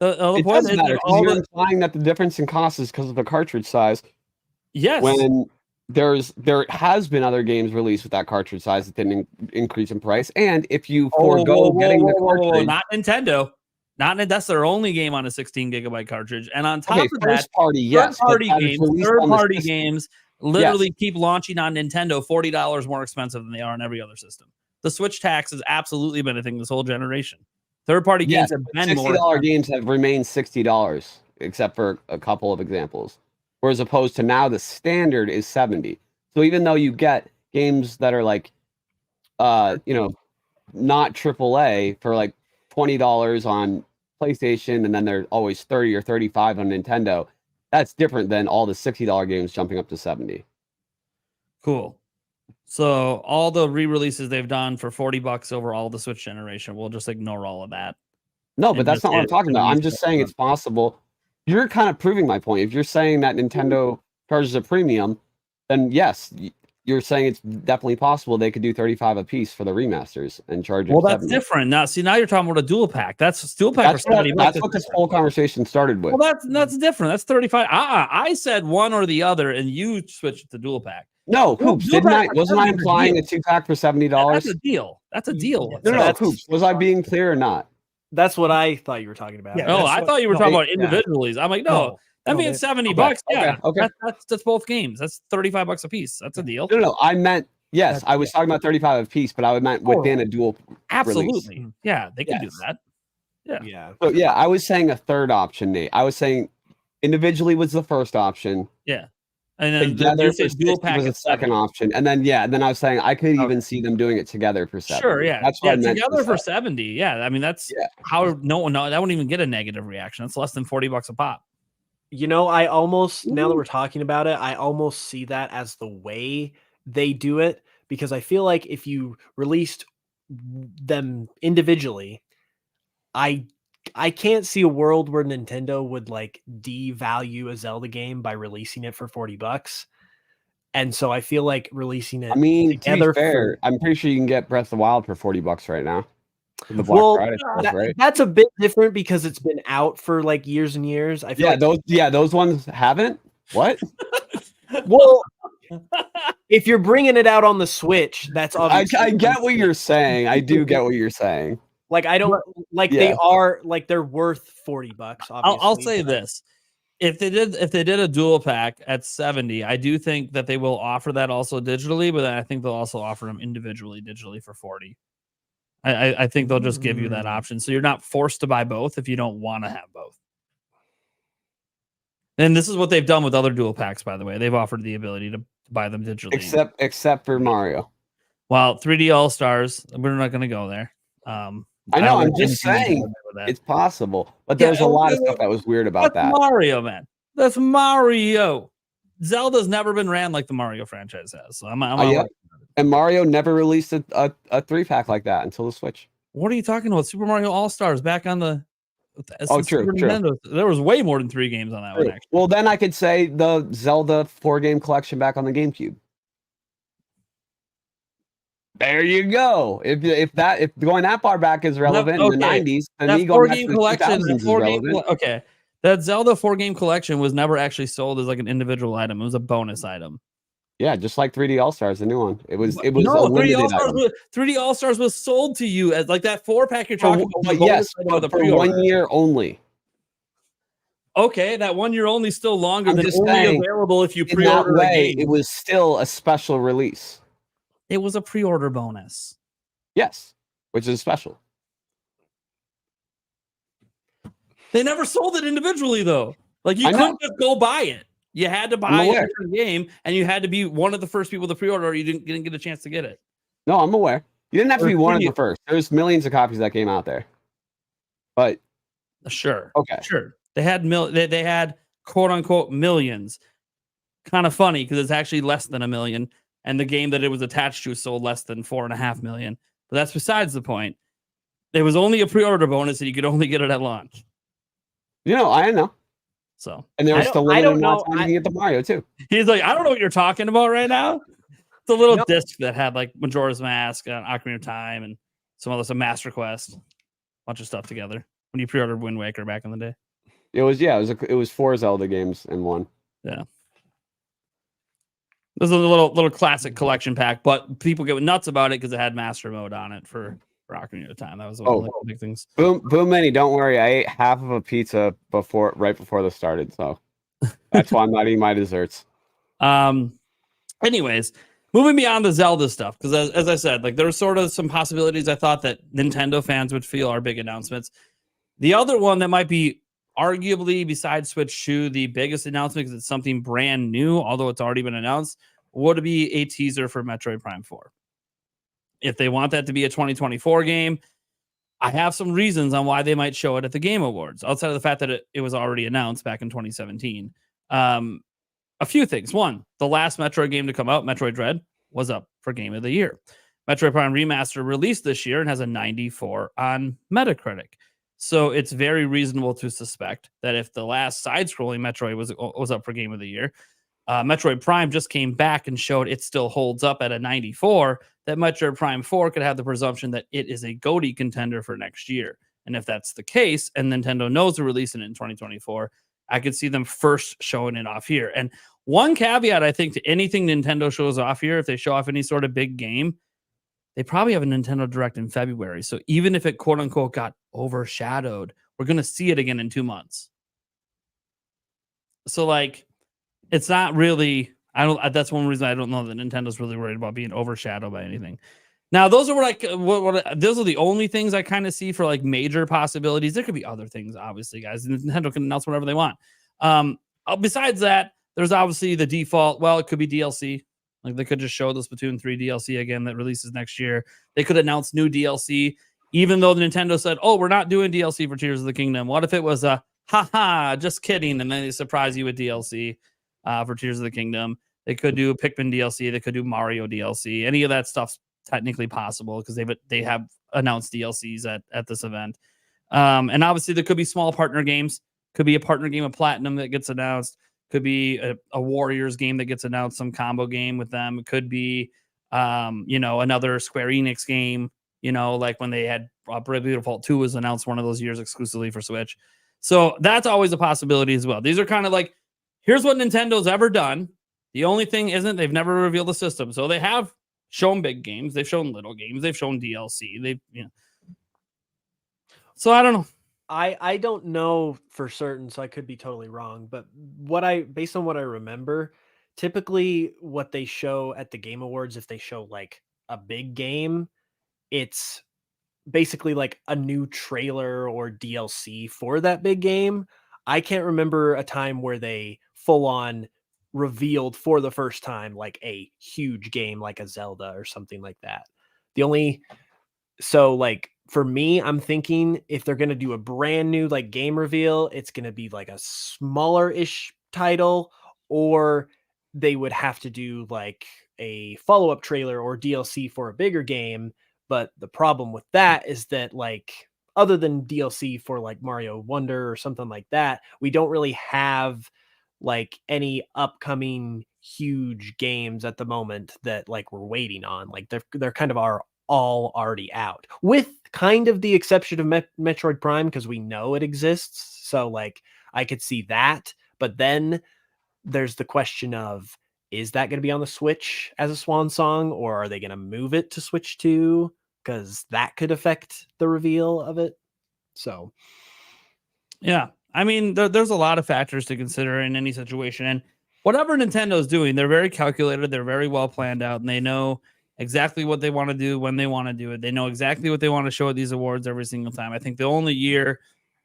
the it point does is matter that because all you're the implying that the difference in cost is because of the cartridge size. yes. When there has been other games released with that cartridge size that didn't increase in price, and if you forego getting the cartridge, not Nintendo. That's their only game on a 16 gigabyte cartridge. And on top okay, of that, first party, yes, but third-party that is games, released on the system. games literally keep launching on Nintendo $40 more expensive than they are on every other system. The Switch tax has absolutely been a thing this whole generation. Third-party games have been more $60 expensive. games have remained $60, except for a couple of examples. Whereas opposed to now, the standard is 70. So even though you get games that are like, not AAA for like $20 on PlayStation, and then they're always 30 or 35 on Nintendo, that's different than all the $60 games jumping up to 70. Cool. So all the re-releases they've done for $40 over all the Switch generation, we'll just ignore all of that. No, And but that's just not what I'm hit talking the about. I'm Wii just Fit saying one. it's possible. You're kind of proving my point. If you're saying that Nintendo charges a premium, then yes, you're saying it's definitely possible they could do 35 a piece for the remasters and charge it. Well, that's 70. different. Now you're talking about a dual pack. That's dual pack for $70. That's what this whole conversation started with. Well, that's different. That's 35. I said one or the other, and you switched to dual pack. No, Dual Hoops, pack didn't I? for Wasn't I 70 is a implying deal. a 2-pack for $70? That's a deal. That's a deal. Yeah, No, that's- Hoops. Was I being clear or not? That's what I thought you were talking about. Yeah, No, that's I what- thought you were no, talking about yeah. individuals. I'm like, no, that means $70. Yeah, okay. That's both games. That's $35 a piece. That's a deal. No. I meant yes. That's- I was talking about 35 a piece, but I meant within a dual. Absolutely. Yeah, they can do Yes. that. Yeah. So yeah, I was saying a third option, Nate. I was saying individually was the first option. And then Together you for said dual 60 pack was the at 70. second option, and then I was saying I could even see them doing it together for 70. Sure, yeah. That's what I meant. Together for 70. Yeah. I mean, that's Yeah. how no, that wouldn't even get a negative reaction. That's less than $40 a pop. You know, I almost, now that we're talking about it, I almost see that as the way they do it, because I feel like if you released them individually, I can't see a world where Nintendo would like devalue a Zelda game by releasing it for $40. And so I feel like releasing it I mean, to together be fair, for I'm pretty sure you can get Breath of the Wild for $40 right now. The Black well, Friday stuff, right? that's a bit different because it's been out for like years and years. I feel Yeah, those ones haven't. What? well, if you're bringing it out on the Switch, that's I obviously get what you're saying. I do get what you're saying. like I don't like Yeah. they are like they're worth $40. Obviously, I'll say this. If they did a dual pack at 70, I do think that they will offer that also digitally, but I think they'll also offer them individually digitally for 40. I think they'll just give you that option. So you're not forced to buy both if you don't want to have both. And this is what they've done with other dual packs, by the way. They've offered the ability to buy them digitally. Except for Mario. Well, 3D All-Stars, we're not going to go there. I know, I'm don't just think anything saying with that. it's possible. But Yeah, there's a lot of stuff that was weird about That's that. Mario, man. That's Mario. Zelda's never been ran like the Mario franchise has. So I'm Yeah. And Mario never released a 3-pack like that until the Switch. What are you talking about? Super Mario All-Stars back on the Oh, Super true. Nintendo. There was way more than 3 games on that one, actually. Well, then I could say the Zelda 4-game collection back on the GameCube. There you go. If going that far back is relevant in the 90s, then That me going back 4-game to the collection, 2000s is relevant. okay. That Zelda 4-game collection was never actually sold as like an individual item. It was a bonus item. Yeah, just like 3D All-Stars, the new one. It was No, a 3D limited All-Stars item. 3D All-Stars was sold to you as like that 4-pack you're talking about. But yes, but for 1 year only. Okay, that 1 year only still longer I'm than just only saying, available if you In that pre-order a way, game. it was still a special release. It was a pre-order bonus. Yes, which is special. They never sold it individually though. Like you I know. couldn't just go buy it. You had to buy a aware. different game, and you had to be one of the first people to pre-order, or you didn't get a chance to get it. No, I'm aware. You didn't have to Or be one of preview. the first. There's millions of copies that came out there. But Sure. okay. Sure. They had they had quote unquote millions. Kind of funny because it's actually less than 1 million, and the game that it was attached to sold less than 4.5 million. But that's besides the point. There was only a pre-order bonus, and you could only get it at launch. I know. So And there was still I limited don't amount of know. time you can get the Mario too. he's like, I don't know what you're talking about right now. It's a little No. disc that had like Majora's Mask, Ocarina of Time, and some Master Quest, bunch of stuff together. When you pre-ordered Wind Waker back in the day. It was 4 Zelda games in one. Yeah. This is a little classic collection pack, but people get nuts about it because it had Master Mode on it for Ocarina of Time. That was one of the big things. Boom Mini, don't worry. I ate half of a pizza right before this started, so that's why I'm not eating my desserts. Anyways, moving beyond the Zelda stuff, because as I said, like there's sort of some possibilities I thought that Nintendo fans would feel are big announcements. The other one that might be arguably, besides Switch 2, the biggest announcement because it's something brand new, although it's already been announced, would be a teaser for Metroid Prime 4. If they want that to be a 2024 game, I have some reasons on why they might show it at the Game Awards, outside of the fact that it was already announced back in 2017. A few things. One, the last Metroid game to come out, Metroid Dread, was up for Game of the Year. Metroid Prime Remaster released this year and has a 94 on Metacritic. So it's very reasonable to suspect that if the last side-scrolling Metroid was up for Game of the Year, Metroid Prime just came back and showed it still holds up at a 94, that Metroid Prime 4 could have the presumption that it is a GOTY contender for next year. And if that's the case, and Nintendo knows they're releasing it in 2024, I could see them first showing it off here. And one caveat, I think, to anything Nintendo shows off here, if they show off any sort of big game, they probably have a Nintendo Direct in February. So even if it quote unquote got overshadowed, we're going to see it again in 2 months. So like, it's not really, that's one reason I don't know that Nintendo's really worried about being overshadowed by anything. Now, those are those are the only things I kind of see for like major possibilities. There could be other things, obviously, guys. Nintendo can announce whatever they want. Besides that, there's obviously the default. Well, it could be DLC. Like they could just show the Splatoon 3 DLC again that releases next year. They could announce new DLC, even though Nintendo said, "Oh, we're not doing DLC for Tears of the Kingdom." What if it was a haha, just kidding, and then they surprise you with DLC for Tears of the Kingdom? They could do Pikmin DLC. They could do Mario DLC. Any of that stuff's technically possible because they have announced DLCs at this event. And obviously there could be small partner games. Could be a partner game of Platinum that gets announced. Could be a Warriors game that gets announced, some combo game with them. It could be, another Square Enix game. Like when they had Bravely Default 2 was announced one of those years exclusively for Switch. So that's always a possibility as well. These are kind of like, here's what Nintendo's ever done. The only thing isn't they've never revealed the system. So they have shown big games. They've shown little games. They've shown DLC. So I don't know. I don't know for certain, so I could be totally wrong. But based on what I remember, typically what they show at the Game Awards, if they show like a big game, it's basically like a new trailer or DLC for that big game. I can't remember a time where they full on revealed for the first time like a huge game like a Zelda or something like that. So like for me, I'm thinking if they're going to do a brand new like game reveal, it's going to be like a smaller ish title, or they would have to do like a follow-up trailer or DLC for a bigger game. But the problem with that is that like other than DLC for like Mario Wonder or something like that, we don't really have like any upcoming huge games at the moment that like we're waiting on. Like they're kind of all already out, with kind of the exception of Metroid Prime, because we know it exists. So like I could see that, but then there's the question of, is that going to be on the Switch as a swan song, or are they going to move it to Switch 2? Because that could affect the reveal of it. So yeah, I mean, there's a lot of factors to consider in any situation, and whatever Nintendo's doing, they're very calculated, they're very well planned out, and they know exactly what they want to do when they want to do it. They know exactly what they want to show at these awards every single time. I think the only year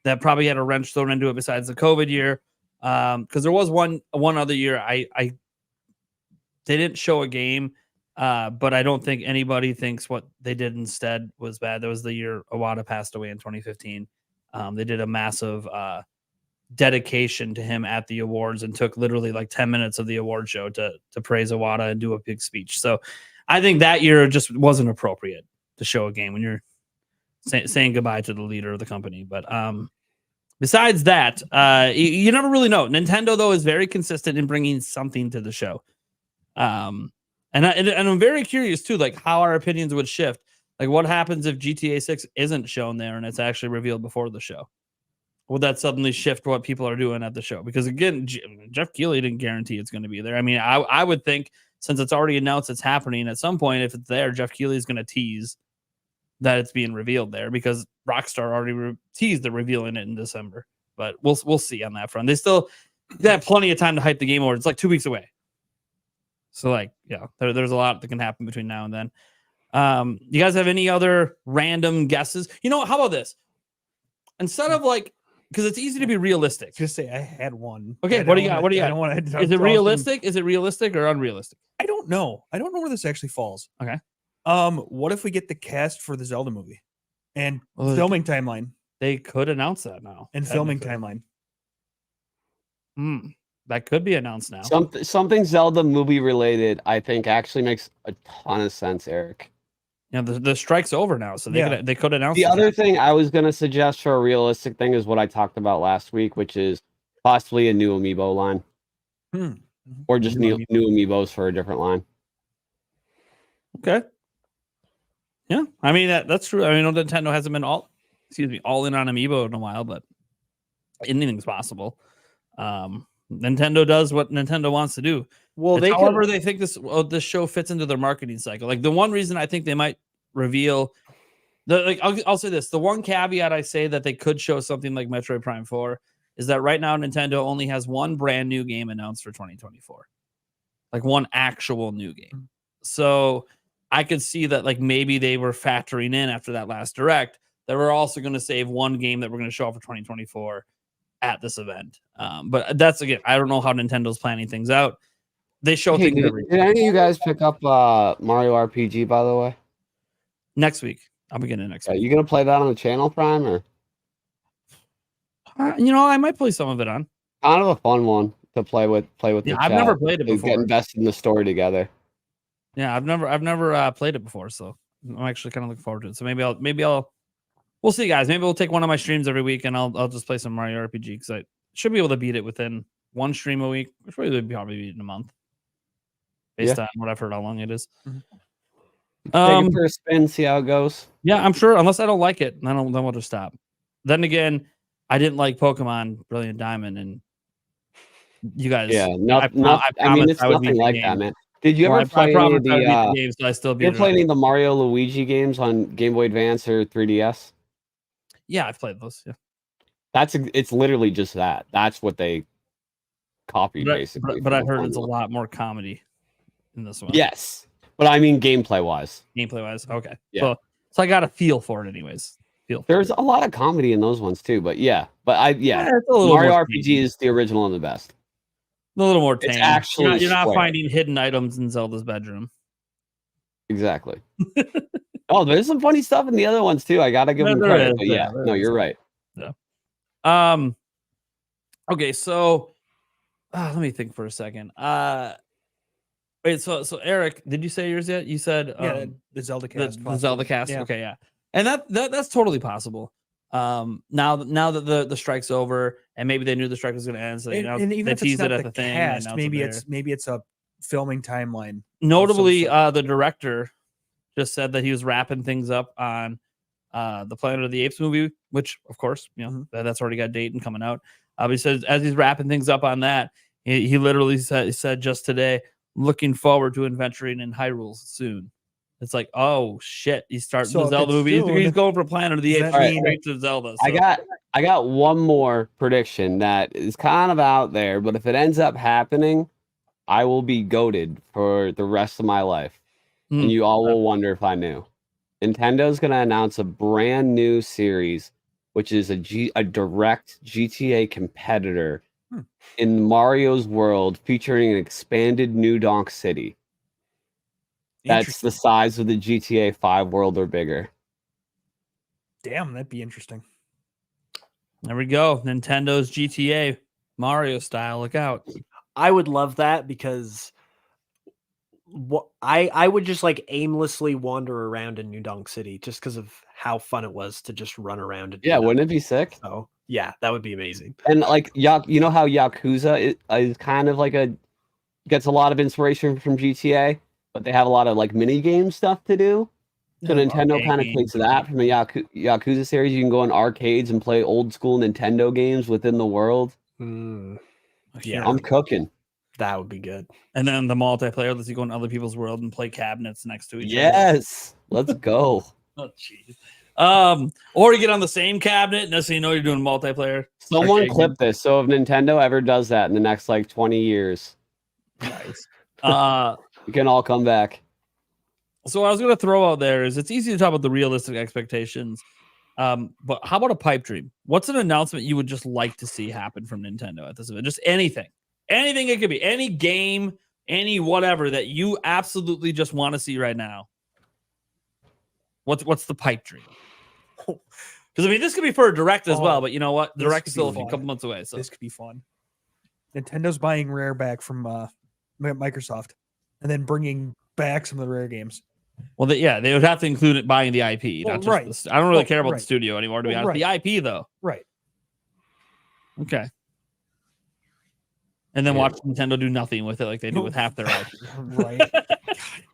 that probably had a wrench thrown into it besides the COVID year, because there was one other year they didn't show a game, but I don't think anybody thinks what they did instead was bad. That was the year Iwata passed away in 2015. They did a massive dedication to him at the awards and took literally like 10 minutes of the award show to praise Iwata and do a big speech. So I think that year just wasn't appropriate to show a game when you're saying goodbye to the leader of the company. But besides that, you never really know. Nintendo, though, is very consistent in bringing something to the show. And I'm very curious, too, like how our opinions would shift. Like what happens if GTA 6 isn't shown there and it's actually revealed before the show? Would that suddenly shift what people are doing at the show? Because, again, Jeff Keighley didn't guarantee it's going to be there. I mean, I would think, since it's already announced it's happening, at some point, if it's there, Jeff Keighley is going to tease that it's being revealed there, because Rockstar already teased they're revealing it in December. But we'll see on that front. They have plenty of time to hype the game over. It's like 2 weeks away. So, like, yeah, there's a lot that can happen between now and then. You guys have any other random guesses? How about this? Instead of like, because it's easy to be realistic. Just say I had one. Okay, what do you got? I don't want to. Is it realistic? Is it realistic or unrealistic? I don't know. I don't know where this actually falls. Okay. What if we get the cast for the Zelda movie and filming timeline? They could announce that now. And filming timeline. That could be announced now. Something Zelda movie related, I think, actually makes a ton of sense, Eric. Yeah, the strike's over now, so they could announce the other thing I was going to suggest for a realistic thing is what I talked about last week, which is possibly a new amiibo line. Or just new amiibos for a different line. Okay. Yeah, I mean that's true. I mean, Nintendo hasn't been all in on amiibo in a while, but anything's possible. Nintendo does what Nintendo wants to do. Well, however they think this show fits into their marketing cycle. Like the one reason I think they might reveal I'll say this: the one caveat I say that they could show something like Metroid Prime 4 is that right now Nintendo only has one brand new game announced for 2024, like one actual new game. So I could see that like maybe they were factoring in after that last direct that we're also going to save one game that we're going to show off for 2024 at this event. But that's, again, I don't know how Nintendo's planning things out. They show things every Did any of you guys pick up Mario RPG, by the way? Next week. I'll begin it next week. Are you going to play that on the channel, Prime? Or? I might play some of it on. Kind of a fun one to play with. Yeah, I've never played it before. Get invested in the story together. Yeah, I've never played it before, so I'm actually kind of looking forward to it. So maybe I'll we'll see, guys. Maybe we'll take one of my streams every week and I'll just play some Mario RPG because I should be able to beat it within one stream a week, which would probably be in a month, based on what I've heard how long it is. Take it for a spin, see how it goes. Yeah, I'm sure. Unless I don't like it, then we'll just stop. Then again, I didn't like Pokemon Brilliant Diamond, and you guys. Yeah, I mean, it's nothing like that, man. Did you ever play any of the games? So I still you play any of the Mario Luigi games on Game Boy Advance or 3DS? Yeah, I've played those. Yeah, it's literally just that. That's what they copied, basically. But I heard it's a lot more comedy in this one. Yes, but I mean gameplay wise. Okay. Yeah. So I got a feel for it, anyways. There's a lot of comedy in those ones too, but Mario RPG is the original and the best. A little more tame. It's actually you're not finding hidden items in Zelda's bedroom. Exactly. Oh, there's some funny stuff in the other ones too. I gotta give them credit. But you're right. Yeah. Okay, so let me think for a second. Wait, so Eric, did you say yours yet? You said the Zelda cast. The Zelda cast. Yeah. Okay, yeah. And that's totally possible. Now that the strike's over, and maybe they knew the strike was going to end, so and even they if it's teased not it at the the thing. cast, maybe it's a filming timeline. Notably, the director just said that he was wrapping things up on the Planet of the Apes movie, which of course that's already got a date and coming out. He says as he's wrapping things up on that, he literally said just today, looking forward to adventuring in Hyrule soon. It's like, oh shit, he's starting the Zelda movie. He's going for Planet of the Apes straight to Zelda. So. I got one more prediction that is kind of out there, but if it ends up happening, I will be goated for the rest of my life. And you all will wonder if I knew. Nintendo's going to announce a brand new series, which is a direct GTA competitor in Mario's world, featuring an expanded New Donk City. That's the size of the GTA 5 world or bigger. Damn, that'd be interesting. There we go. Nintendo's GTA Mario style. Look out. I would love that because I would just like aimlessly wander around in New Donk City just because of how fun it was to just run around. Yeah, wouldn't it be sick? So yeah, that would be amazing. And like you know how Yakuza is kind of like gets a lot of inspiration from GTA, but they have a lot of like mini game stuff to do. So Nintendo kind of takes that from a Yakuza series. You can go in arcades and play old school Nintendo games within the world. Yeah, I'm cooking. That would be good. And then the multiplayer lets you go in other people's world and play cabinets next to each other. Yes, let's go. Oh jeez. Or you get on the same cabinet, and so you know you're doing multiplayer. Someone clip this. So if Nintendo ever does that in the next like 20 years, nice. We can all come back. So what I was going to throw out there is it's easy to talk about the realistic expectations. But how about a pipe dream? What's an announcement you would just like to see happen from Nintendo at this event? Just anything. Anything it could be. Any game, any whatever that you absolutely just want to see right now. What's the pipe dream? Because I mean, this could be for a Direct as well, but you know what? Direct is still a couple months away. So this could be fun. Nintendo's buying Rare back from Microsoft, and then bringing back some of the Rare games. Well, they would have to include it buying the IP. Well, not just I don't really care about the studio anymore, to be honest. Right. The IP, though. Right. Okay. And then watch Nintendo do nothing with it like they do with half their IP. Right.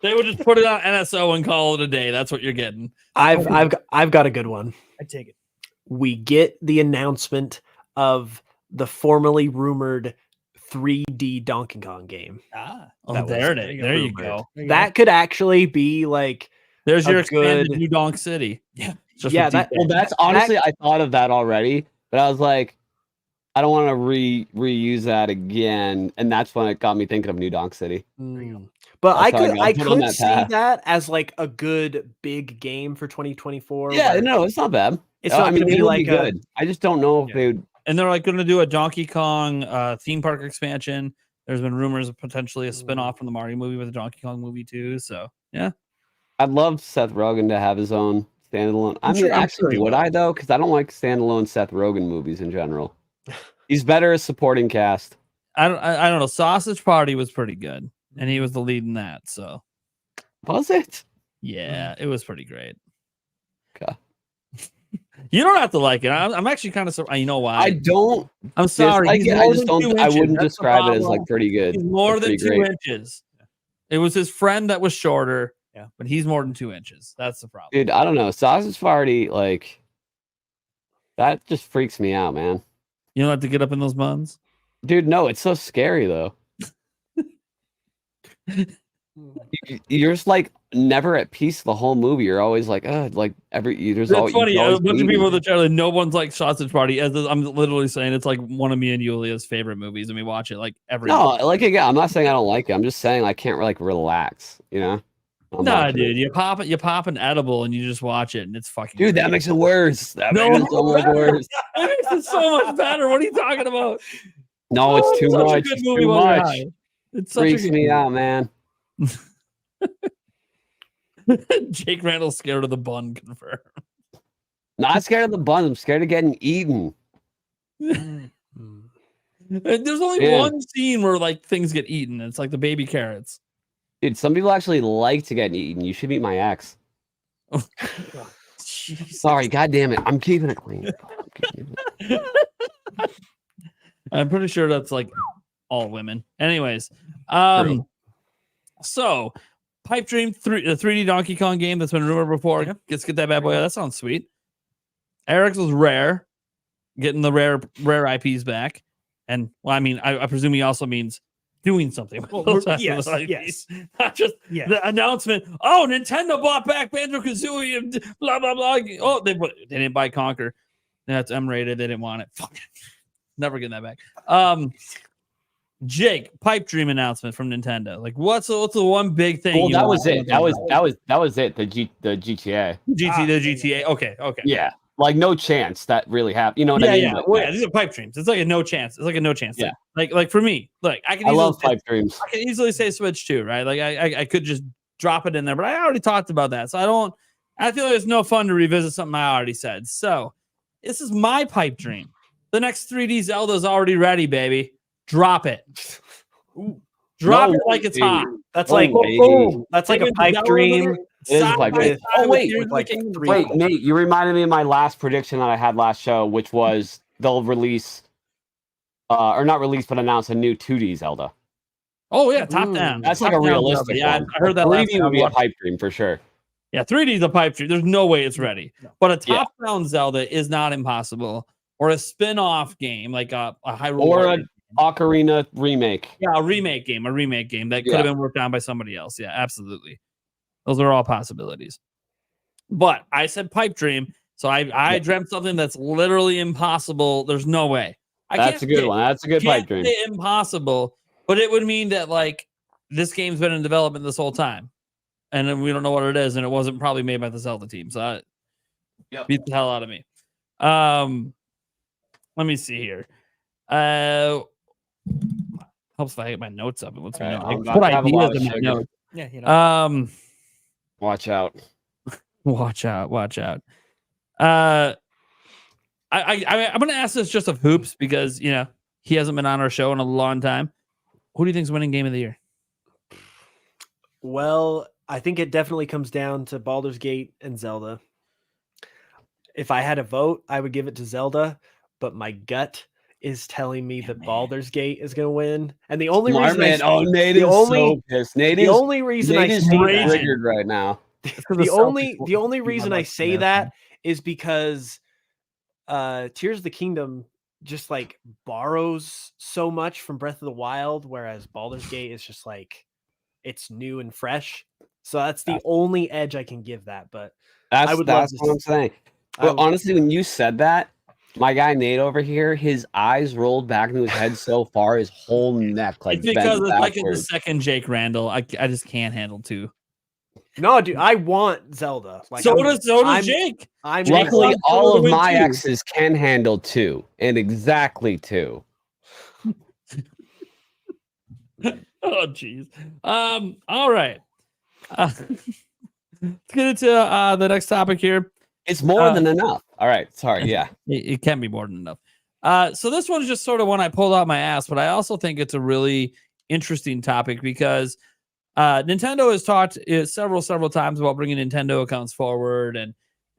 They would just put it on NSO and call it a day. That's what you're getting. I've got a good one. I take it. We get the announcement of the formerly rumored 3D Donkey Kong game. There you go. That could actually be like there's your expanded New Donk City. Yeah. That's honestly I thought of that already, but I was like, I don't want to reuse that again, and that's when it got me thinking of New Donk City. But I could see that as like a good big game for 2024. Yeah, no, it's not bad. It's not going to be like good. I just don't know if they would. And they're like going to do a Donkey Kong theme park expansion. There's been rumors of potentially a spinoff from the Mario movie with the Donkey Kong movie too. So yeah, I'd love Seth Rogen to have his own standalone. Would I though? Because I don't like standalone Seth Rogen movies in general. He's better as supporting cast. I don't know. Sausage Party was pretty good, and he was the lead in that. So was it? Yeah, it was pretty great. Okay. You don't have to like it. I'm actually kind of surprised. You know why? I don't I'm sorry. dislike He's it. more I just than don't. 2 I inches. wouldn't That's the describe it as problem. like pretty good. He's more or than pretty 2 great. inches. It was his friend that was shorter. Yeah. But he's more than 2 inches. That's the problem. Dude, I don't know. Sausage party, like that just freaks me out, man. You don't have to get up in those buns. Dude, no, it's so scary though. You're just like never at peace the whole movie. You're always like, like there's It's always funny. you're A always bunch of eating. people in the chat, like, no one's like sausage party. As I'm literally saying, it's like one of me and Yulia's favorite movies, and we watch it like every. No, like again, I'm not saying I don't like it. I'm just saying I can't like relax. You know? I'm Nah, watching dude, it. you pop an edible and you just watch it, and it's fucking. Dude, that great. makes it worse. That No, makes it so much worse. That makes it so much better. What are you talking about? No, it's too such much. A good It's movie too while you're much. high. It's such Freaks a good me movie. out, man. Jake Randall's scared of the bun. Confirmed. Not scared of the bun. I'm scared of getting eaten. Mm. There's only Yeah. one scene where like things get eaten. It's like the baby carrots. Dude, some people actually like to get eaten. You should meet my ex. Sorry, god damn it. I'm keeping it clean. I'm keeping it- I'm pretty sure that's like all women. Anyways, so Pipe Dream 3, the 3D Donkey Kong game that's been rumored before. Yeah. Let's get that bad boy. That sounds sweet. Eric's was Rare, getting the rare IPs back, and well, I mean, I presume he also means doing something. with Well, those yes, IPs. Not just Yeah. the announcement. Oh, Nintendo bought back Banjo Kazooie and blah blah blah. Oh, they didn't buy Conquer. That's M-rated. They didn't want it. Fuck it. Never getting that back. Jake, Pipe Dream announcement from Nintendo. Like, what's the one big thing? Well, you that want was it. from Nintendo? That was it. The GTA. The GTA. Okay. Yeah. Like no chance that really happened. You know what I mean? Yeah. Like, Well, yeah, these are pipe dreams. It's like a no chance. It's like a no chance. Yeah. Thing. Like for me, like I can. I easily love say, pipe dreams. I can easily say Switch too, right? Like I could just drop it in there, but I already talked about that, so I don't. I feel like it's no fun to revisit something I already said. So this is my pipe dream. The next 3D Zelda's already ready, baby. Drop it. Drop No it like it's way. hot. That's Oh, like baby. that's like a Even pipe Zelda dream. It is a side pipe by dream. side Oh, with wait. Tears With of like the Kingdom. 3 Wait, Nate, you reminded me of my last prediction that I had last show, which was they'll release, or not release, but announce a new 2D Zelda. Oh yeah, top Mm. down. That's like Top a down realistic Zelda. Yeah, one. I heard that last 3D time I would be a watched- pipe dream for sure. Yeah, 3D is a pipe dream. There's no way it's ready. No. But a Yeah. top-down Zelda is not impossible. Or a spin-off game like a Hyrule Or a Warriors. Ocarina remake. Yeah, a remake game that could Yeah. have been worked on by somebody else. Yeah, absolutely. Those are all possibilities. But I said pipe dream, so I dreamt something that's literally impossible. There's no way. That's a good one. That's a good Can't pipe dream. say impossible, but it would mean that like this game's been in development this whole time, and then we don't know what it is, and it wasn't probably made by the Zelda team. So Yep. beat the hell out of me. Let me see here. Helps if I get my notes up. It lets me Okay, know. I'm I about put to have a lot ideas of in my sugar. notes. Yeah, you know. Watch out. Watch out. I'm gonna ask this just of Hoops because you know he hasn't been on our show in a long time. Who do you think's winning game of the year? Well, I think it definitely comes down to Baldur's Gate and Zelda. If I had a vote, I would give it to Zelda, but my gut is telling me that Baldur's Gate is going to win. And the only reason Man, Nate the is only- so pissed. Nate the is only reason I Nate is say raging. that, triggered right now. the only reason I say that is because Tears of the Kingdom just like borrows so much from Breath of the Wild, whereas Baldur's Gate is just like it's new and fresh. So that's the only edge I can give that. But That's I would love that's to what I'm saying. I But would- honestly, when you said that, my guy Nate over here, his eyes rolled back into his head so far, his whole neck like It's because bent it's like in the backwards. second Jake Randall. I just can't handle two. no, dude, I want Zelda. Like So I'm- does I'm- Jake. I'm Jake Luckily, wants all Zelda of to win my too. exes can handle two, and exactly two. Oh jeez. All right. Let's get into the next topic here. It's more than enough. All right, sorry. Yeah, It can be more than enough. So this one's just sort of one I pulled out my ass, but I also think it's a really interesting topic because Nintendo has talked several times about bringing Nintendo accounts forward, and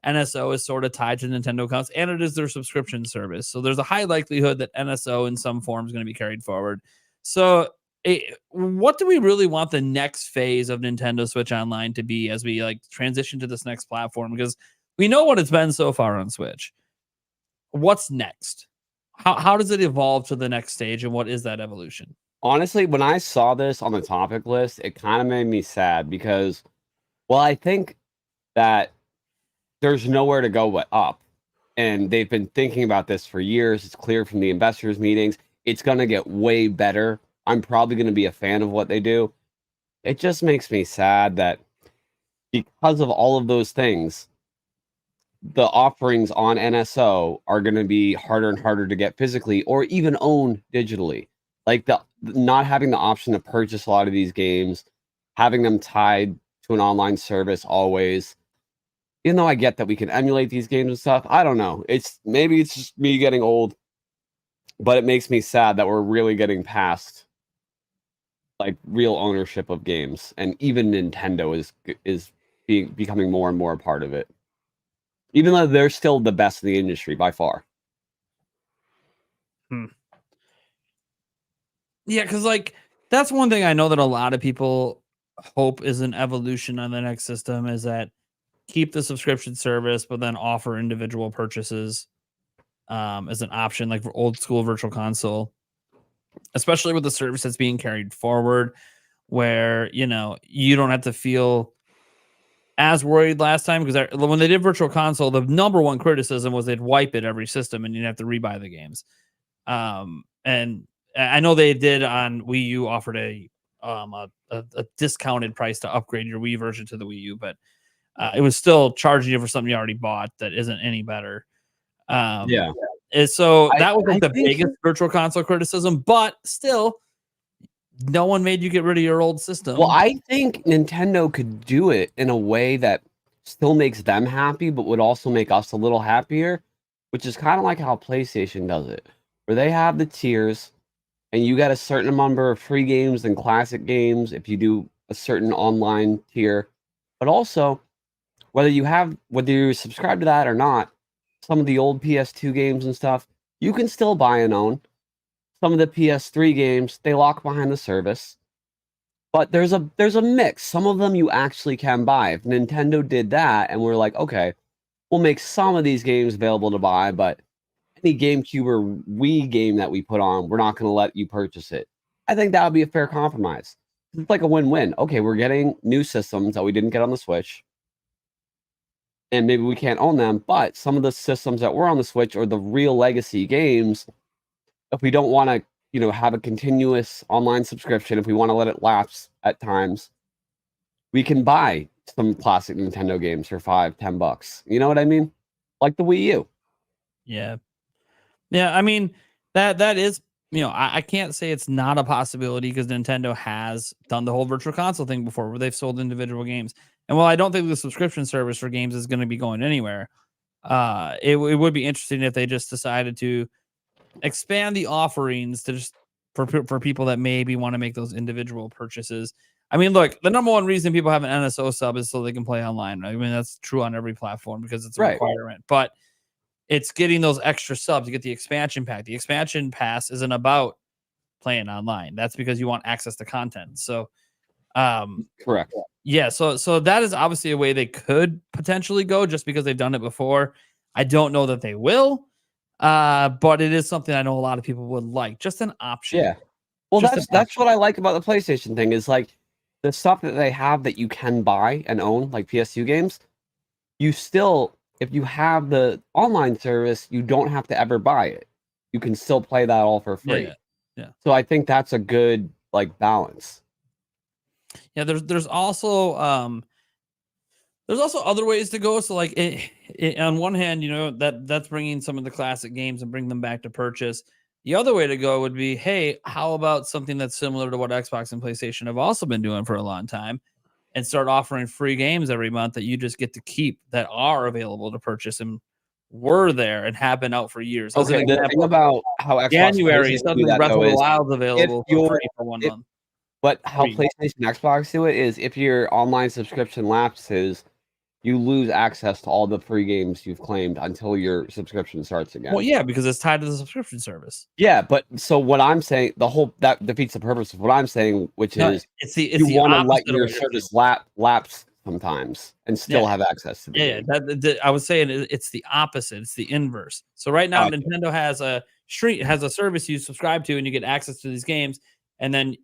NSO is sort of tied to Nintendo accounts, and it is their subscription service. So there's a high likelihood that NSO in some form is going to be carried forward. So what do we really want the next phase of Nintendo Switch Online to be as we like transition to this next platform? Because we know what it's been so far on Switch. What's next? How does it evolve to the next stage, and what is that evolution? Honestly, when I saw this on the topic list, it kind of made me sad because, well, I think that there's nowhere to go but up. And they've been thinking about this for years. It's clear from the investors' meetings. It's going to get way better. I'm probably going to be a fan of what they do. It just makes me sad that because of all of those things, the offerings on NSO are going to be harder and harder to get physically or even own digitally. Like not having the option to purchase a lot of these games, having them tied to an online service always. Even though I get that we can emulate these games and stuff, I don't know. Maybe it's just me getting old, but it makes me sad that we're really getting past like real ownership of games, and even Nintendo is becoming more and more a part of it. Even though they're still the best in the industry by far. Yeah, because like that's one thing I know that a lot of people hope is an evolution on the next system is that keep the subscription service, but then offer individual purchases as an option, like for old school Virtual Console, especially with the service that's being carried forward, where you don't have to feel as worried last time, because when they did Virtual Console, the number one criticism was they'd wipe it every system and you'd have to rebuy the games. And I know they did on Wii U offered a discounted price to upgrade your Wii version to the Wii U, but it was still charging you for something you already bought that isn't any better. Yeah. And so that was like the biggest Virtual Console criticism, but still, no one made you get rid of your old system. Well, I think Nintendo could do it in a way that still makes them happy, but would also make us a little happier, which is kind of like how PlayStation does it, where they have the tiers, and you get a certain number of free games and classic games if you do a certain online tier. But also, whether you subscribe to that or not, some of the old PS2 games and stuff, you can still buy and own. Some of the PS3 games, they lock behind the service. But there's a mix. Some of them you actually can buy. If Nintendo did that and we're like, okay, we'll make some of these games available to buy, but any GameCube or Wii game that we put on, we're not going to let you purchase it. I think that would be a fair compromise. It's like a win-win. Okay, we're getting new systems that we didn't get on the Switch, and maybe we can't own them, but some of the systems that were on the Switch or the real legacy games, if we don't want to, have a continuous online subscription, if we want to let it lapse at times, we can buy some classic Nintendo games for $5-10. You know what I mean? Like the Wii U. Yeah. I mean, that is, I can't say it's not a possibility, because Nintendo has done the whole Virtual Console thing before, where they've sold individual games. And while I don't think the subscription service for games is going to be going anywhere, it would be interesting if they just decided to expand the offerings to just for people that maybe want to make those individual purchases. I mean, look, the number one reason people have an NSO sub is so they can play online, right? I mean, that's true on every platform because it's a requirement. But it's getting those extra subs. You get the expansion pack. The expansion pass isn't about playing online. That's because you want access to content. So, correct. Yeah. So that is obviously a way they could potentially go, just because they've done it before. I don't know that they will, but it is something I know a lot of people would like. Just an option. Yeah. Well, that's what I like about the PlayStation thing is like the stuff that they have that you can buy and own, like PS2 games. You still, if you have the online service, you don't have to ever buy it. You can still play that all for free. Yeah. So I think that's a good like balance. Yeah, there's also other ways to go. So like on one hand, that's bringing some of the classic games and bring them back to purchase. The other way to go would be, hey, how about something that's similar to what Xbox and PlayStation have also been doing for a long time, and start offering free games every month that you just get to keep, that are available to purchase and were there and have been out for years. Okay, the thing about how Xbox January suddenly Breath of the Wild's available for free for 1 month. But how PlayStation and Xbox do it is if your online subscription lapses, you lose access to all the free games you've claimed until your subscription starts again. Well, yeah, because it's tied to the subscription service. Yeah, but so what I'm saying, that defeats the purpose of what I'm saying, which No, is it's the you want to opposite let of your what you're service lapse sometimes and still have access to the saying. game. I was saying it's the opposite. It's the inverse. So right now, Okay. Nintendo has a service you subscribe to, and you get access to these games, and then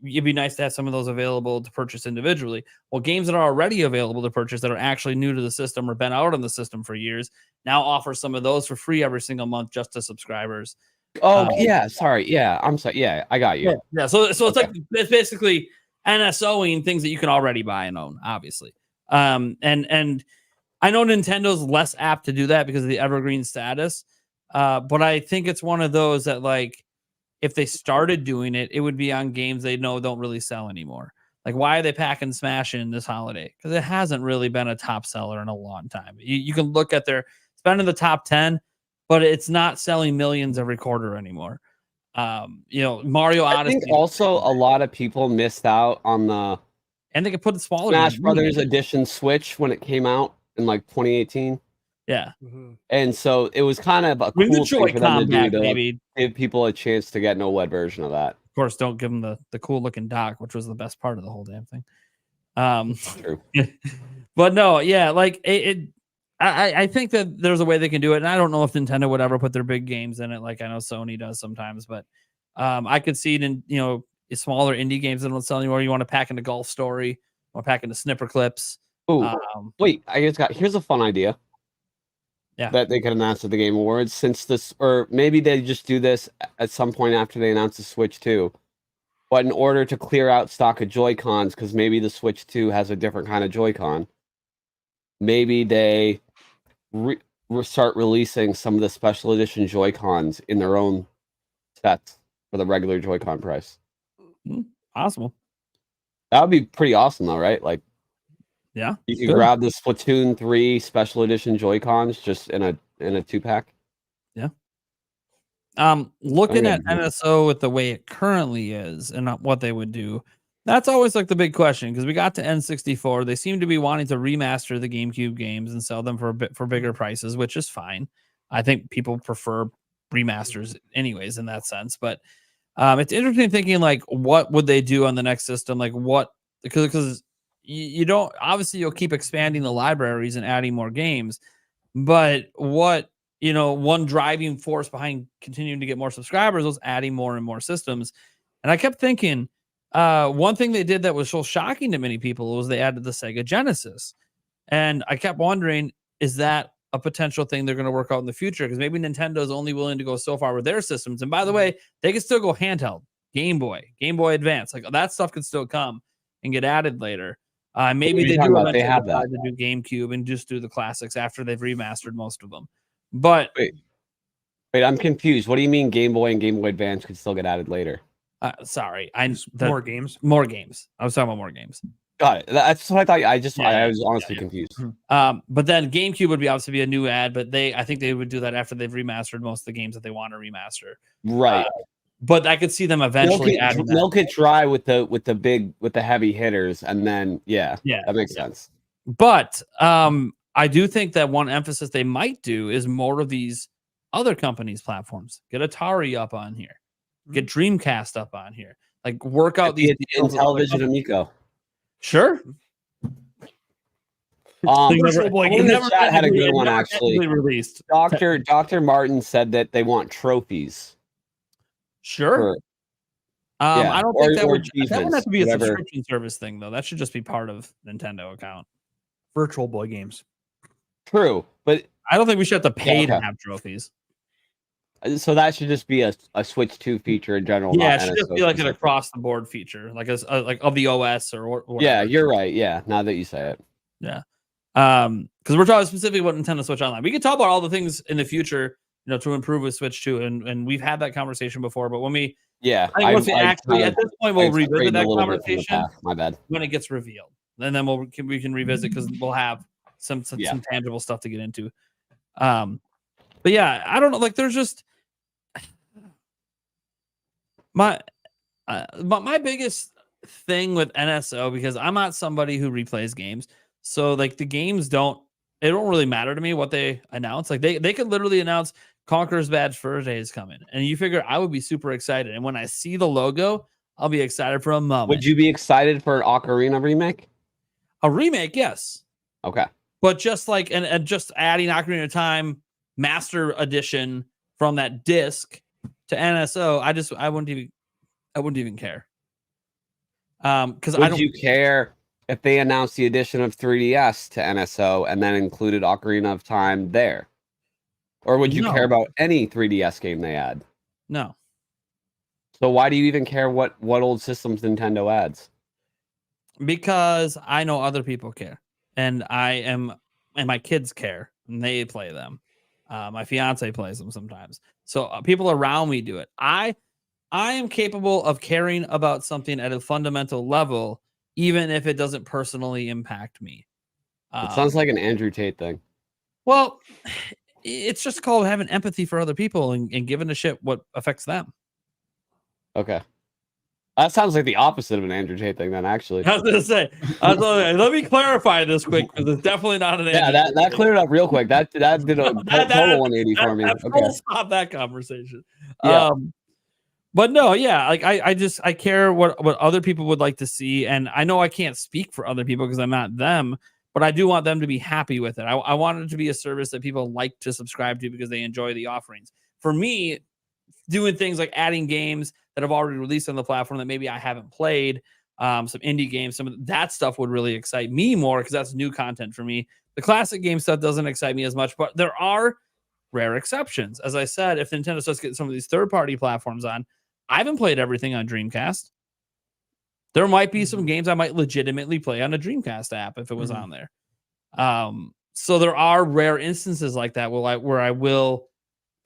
it'd be nice to have some of those available to purchase individually. Well, games that are already available to purchase that are actually new to the system or been out on the system for years now offer some of those for free every single month just to subscribers. Oh, yeah, sorry. Yeah, I'm sorry. Yeah, I got you. Yeah. So it's like it's basically NSOing things that you can already buy and own, obviously. And I know Nintendo's less apt to do that because of the evergreen status. But I think it's one of those that, like, if they started doing it, it would be on games they know don't really sell anymore. Like, why are they packing Smash in this holiday? Because it hasn't really been a top seller in a long time. You can look at their spend in the top 10, but it's not selling millions every quarter anymore. Mario Odyssey. I think also a lot of people missed out on the and they could put it smaller. Smash Brothers Edition Switch when it came out in like 2018. Yeah. And so it was kind of a cool thing for them to do to give people a chance to get an OLED version of that. Of course, don't give them the cool looking dock, which was the best part of the whole damn thing. True. But no, yeah, like I think that there's a way they can do it, and I don't know if Nintendo would ever put their big games in it, like I know Sony does sometimes. But I could see it in smaller indie games that don't sell anymore. You want to pack into Golf Story, or pack into Snipper Clips. Oh, wait! Here's a fun idea. Yeah, that they could announce at the Game Awards, since this, or maybe they just do this at some point after they announce the Switch 2. But in order to clear out stock of Joy-Cons, because maybe the Switch 2 has a different kind of Joy-Con, maybe they start releasing some of the special edition Joy-Cons in their own sets for the regular Joy-Con price. Possible. That would be pretty awesome, though, right? Like, yeah, you can grab the Splatoon 3 special edition Joy-Cons just in a 2-pack. Yeah. Looking at NSO with the way it currently is and what they would do, that's always like the big question, because we got to N64. They seem to be wanting to remaster the GameCube games and sell them for bigger prices, which is fine. I think people prefer remasters anyways in that sense. But it's interesting thinking, like, what would they do on the next system? Like, what, because you don't, obviously you'll keep expanding the libraries and adding more games, but what, one driving force behind continuing to get more subscribers was adding more and more systems. And I kept thinking, one thing they did that was so shocking to many people was they added the Sega Genesis. And I kept wondering, is that a potential thing they're going to work out in the future? Because maybe Nintendo's only willing to go so far with their systems. And by the way, they can still go handheld, Game Boy Advance, like that stuff can still come and get added later. Maybe they do they have that to do GameCube and just do the classics after they've remastered most of them. But wait, I'm confused. What do you mean Game Boy and Game Boy Advance could still get added later? Sorry, more games. More games. I was talking about more games. Got it. That's what I thought. I was honestly confused. But then GameCube would obviously be a new ad, but I think they would do that after they've remastered most of the games that they want to remaster. Right. But I could see them eventually adding that. Milk it dry with the heavy hitters, and then that makes sense. But I do think that one emphasis they might do is more of these other companies' platforms. Get Atari up on here, get Dreamcast up on here. Like, work out these Intellivision Amico. Sure. The chat had a good one actually. Released. Dr. Martin said that they want trophies. Sure. I don't think that would have to be a subscription service thing, though. That should just be part of Nintendo account. Virtual Boy games. True, but I don't think we should have to pay to have trophies. So that should just be a Switch 2 feature in general. Yeah, it should just be like an across the board feature, like like of the OS or whatever. Yeah, you're right. Yeah, now that you say it. Yeah. Because we're talking specifically about Nintendo Switch Online. We can talk about all the things in the future, to improve with Switch 2, and we've had that conversation before. But when we, at this point, we'll revisit that conversation. My bad. When it gets revealed, and then we can revisit, because we'll have some tangible stuff to get into. But yeah, I don't know. Like, there's just my biggest thing with NSO, because I'm not somebody who replays games. So like the games don't really matter to me what they announce. Like they could literally announce Conqueror's Bad Fur Day is coming, and you figure I would be super excited. And when I see the logo, I'll be excited for a moment. Would you be excited for an Ocarina remake? A remake, yes. Okay. But just like and just adding Ocarina of Time Master Edition from that disc to NSO, I wouldn't even care. Because Would you care if they announced the addition of 3DS to NSO and then included Ocarina of Time there? Or would you care about any 3DS game they add? No. So why do you even care what old systems Nintendo adds? Because I know other people care, and my kids care, and they play them. My fiance plays them sometimes. So people around me do it. I am capable of caring about something at a fundamental level, even if it doesn't personally impact me. It sounds like an Andrew Tate thing. Well, it's just called having empathy for other people and giving a shit what affects them. Okay. That sounds like the opposite of an Andrew Tate thing, then, actually. I was going to say, let me clarify this quick, because it's definitely not an Andrew Tate. That cleared it up real quick. That did a total 180 for me. Okay. Stop that conversation. Yeah. But no, yeah, like I care what other people would like to see, and I know I can't speak for other people because I'm not them, but I do want them to be happy with it. I want it to be a service that people like to subscribe to because they enjoy the offerings. For me, doing things like adding games that have already released on the platform that maybe I haven't played, some indie games, some of that stuff would really excite me more because that's new content for me. The classic game stuff doesn't excite me as much, but there are rare exceptions. As I said, if Nintendo starts getting some of these third-party platforms on, I haven't played everything on Dreamcast. There might be some games I might legitimately play on a Dreamcast app if it was on there. So there are rare instances like that where I will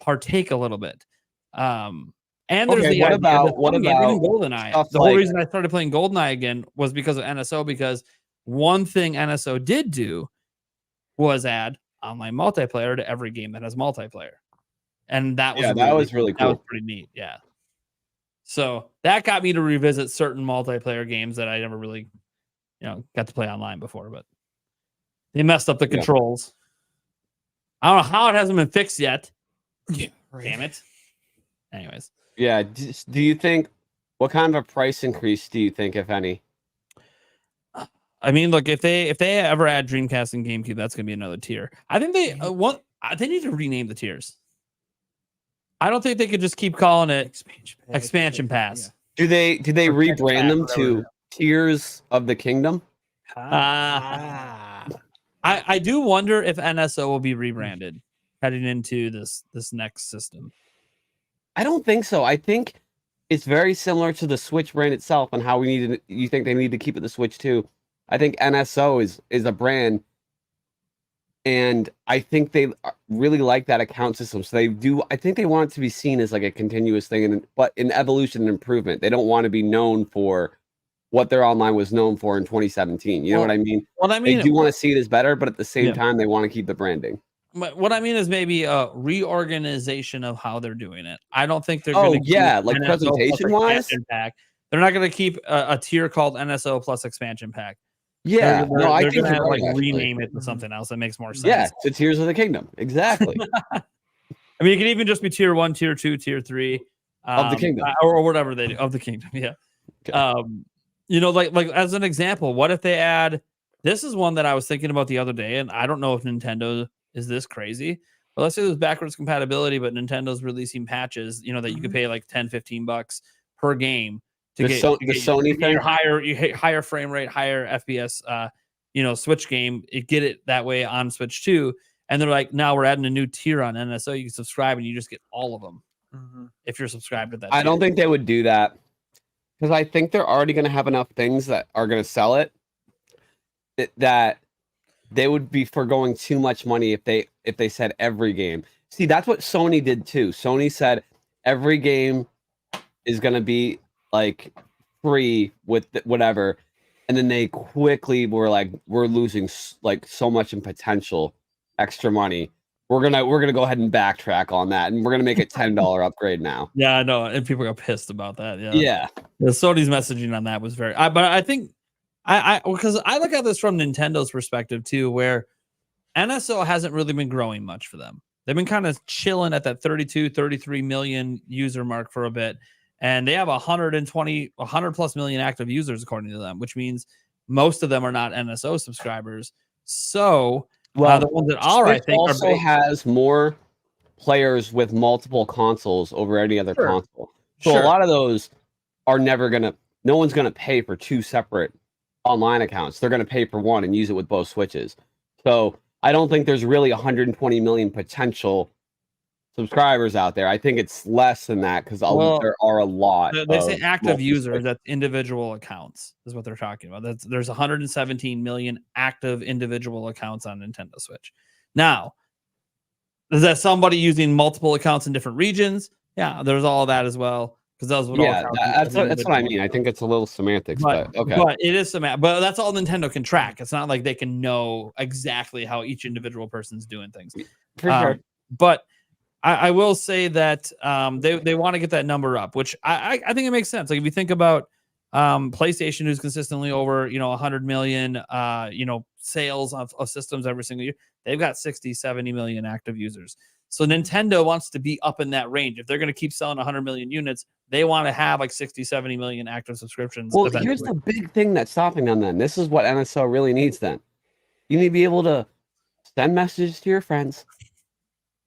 partake a little bit. And there's what about GoldenEye? The whole reason I started playing GoldenEye again was because of NSO, because one thing NSO did do was add online multiplayer to every game that has multiplayer. And that was really cool. That was pretty neat. Yeah. So that got me to revisit certain multiplayer games that I never really, got to play online before, but they messed up the controls. I don't know how it hasn't been fixed yet. Yeah, right. Damn it. Anyways. Yeah. Do you think, what kind of a price increase do you think, if any? I mean, look, if they ever add Dreamcast and GameCube, that's going to be another tier. I think they need to rename the tiers. I don't think they could just keep calling it Expansion Pass. Yeah. Do they rebrand them to Tears of the Kingdom? I do wonder if NSO will be rebranded heading into this next system. I don't think so. I think it's very similar to the Switch brand itself and how you think they need to keep it the Switch too. I think NSO is a brand, and I think they really like that account system. So I think they want it to be seen as like a continuous thing, but in evolution and improvement. They don't want to be known for what their online was known for in 2017. You know what I mean? Well, I mean, they do want to see it as better, but at the same time, they want to keep the branding. What I mean is maybe a reorganization of how they're doing it. I don't think they're going to like presentation wise. They're not going to keep a tier called NSO plus expansion pack. Yeah, I think they're going to rename it to something else that makes more sense. Yeah, to Tears of the Kingdom, exactly. I mean, it could even just be tier 1, tier 2, tier 3 of the kingdom, or whatever they do of the kingdom. Yeah. Okay. Like as an example, what if they add? This is one that I was thinking about the other day, and I don't know if Nintendo is this crazy, but let's say there's backwards compatibility, but Nintendo's releasing patches, that you could pay like $10-15 per game to get Sony thing, higher frame rate, higher FPS, Switch game. Get it that way on Switch too. And they're like, now we're adding a new tier on NSO. You can subscribe and you just get all of them if you're subscribed to that. I don't think they would do that because I think they're already going to have enough things that are going to sell it that they would be foregoing too much money if they said every game. See, that's what Sony did too. Sony said every game is going to be like free with whatever, and then they quickly were like, we're losing like so much in potential extra money. We're gonna go ahead and backtrack on that, and we're gonna make it $10 upgrade now. Yeah, I know, and people got pissed about that. Yeah. The Sony's messaging on that was very. But I think because I look at this from Nintendo's perspective too, where NSO hasn't really been growing much for them. They've been kind of chilling at that 32, 33 million user mark for a bit. And they have 100 plus million active users, according to them, which means most of them are not NSO subscribers. So Well, the ones that are, Switch I think, also has more players with multiple consoles over any other console. So a lot of those are no one's gonna pay for two separate online accounts. They're gonna pay for one and use it with both Switches. So I don't think there's really 120 million potential subscribers out there. I think it's less than that because there are a lot. They say active users, that's individual accounts, is what they're talking about. There's 117 million active individual accounts on Nintendo Switch. Now, is that somebody using multiple accounts in different regions? Yeah, there's all of that as well. Because those would that's what I mean. I think it's a little semantics, but okay. But it is semantic. But that's all Nintendo can track. It's not like they can know exactly how each individual person's doing things. For sure. But I will say that they want to get that number up, which I think it makes sense. Like if you think about PlayStation, who's consistently over 100 million sales of systems every single year, they've got 60, 70 million active users. So Nintendo wants to be up in that range. If they're going to keep selling 100 million units, they want to have like 60, 70 million active subscriptions. Well, here's the big thing that's stopping them then. This is what NSO really needs then. You need to be able to send messages to your friends.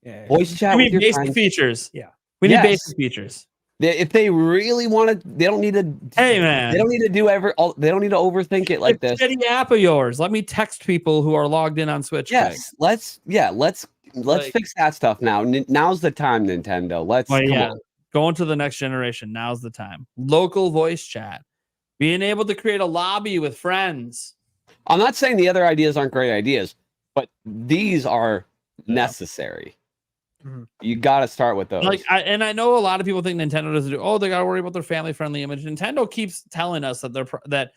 Yeah. Voice chat with your basic friends. features. Yeah. We need basic features. If they really want to, they don't need to. Hey man, they don't need to they don't need to overthink it like this. Shitty app of yours. Let me text people who are logged in on Switch. Yes, let's fix that stuff now. Now's the time, Nintendo. Come on. Going to the next generation. Now's the time. Local voice chat. Being able to create a lobby with friends. I'm not saying the other ideas aren't great ideas, but these are necessary. Mhm. You got to start with those. I know a lot of people think Nintendo doesn't do. Oh, they got to worry about their family-friendly image. Nintendo keeps telling us that that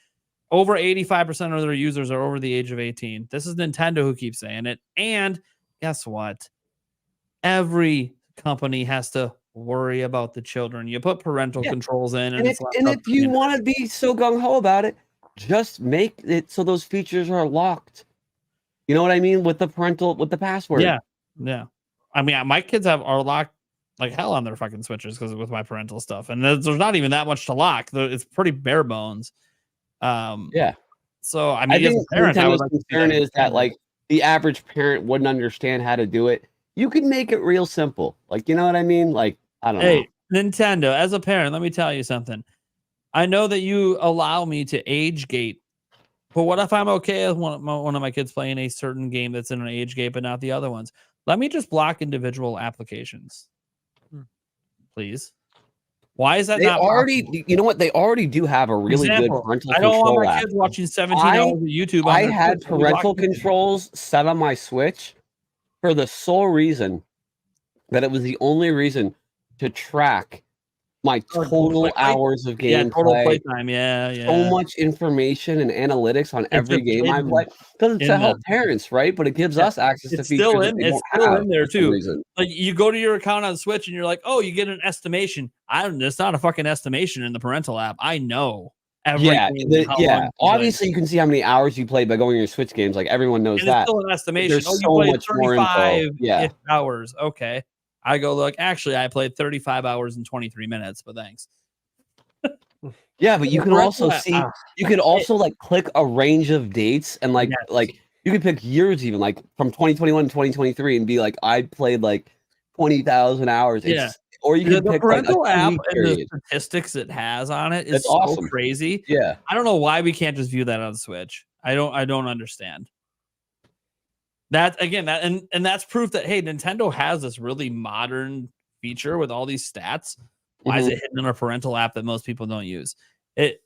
over 85% of their users are over the age of 18. This is Nintendo who keeps saying it. And guess what? Every company has to worry about the children. You put parental controls in, and if you want to be so gung-ho about it, just make it so those features are locked. You know what I mean? With the password. Yeah. I mean, my kids are locked like hell on their fucking Switches because with my parental stuff, and there's not even that much to lock. It's pretty bare bones. So I mean, I think Nintendo's concern is that like the average parent wouldn't understand how to do it. You can make it real simple. Like, you know what I mean? Like, I don't know. Hey, Nintendo, as a parent, let me tell you something. I know that you allow me to age gate, but what if I'm okay with one of my kids playing a certain game that's in an age gate, but not the other ones? Let me just block individual applications, please. Why is that not possible? You know what? They already do have a really good parental control. I don't want my kids watching 17 hours of YouTube. I had parental controls set on my Switch for the sole reason that it was the only reason to track my total hours of gameplay. Total playtime. Yeah. So much information and analytics on every game I play. Because it's to help parents, right? But it gives us access to features. It's still in there too. Like you go to your account on Switch and you're like, oh, you get an estimation. It's not a fucking estimation in the parental app. I know. Obviously, you can see how many hours you played by going to your Switch games. Like everyone knows that. It's still an estimation. There's so much more info. Hours. Okay. I go look. Actually, I played 35 hours and 23 minutes, but thanks. Yeah, but you can also see. You can also like click a range of dates and like you can pick years even like from 2021 to 2023 and be like, I played like 20,000 hours. Or you can the pick parental like app and the statistics it has on it is so awesome. Crazy. Yeah, I don't know why we can't just view that on Switch. I don't understand. That again, and that's proof that hey, Nintendo has this really modern feature with all these stats. Why is it hidden in a parental app that most people don't use? There's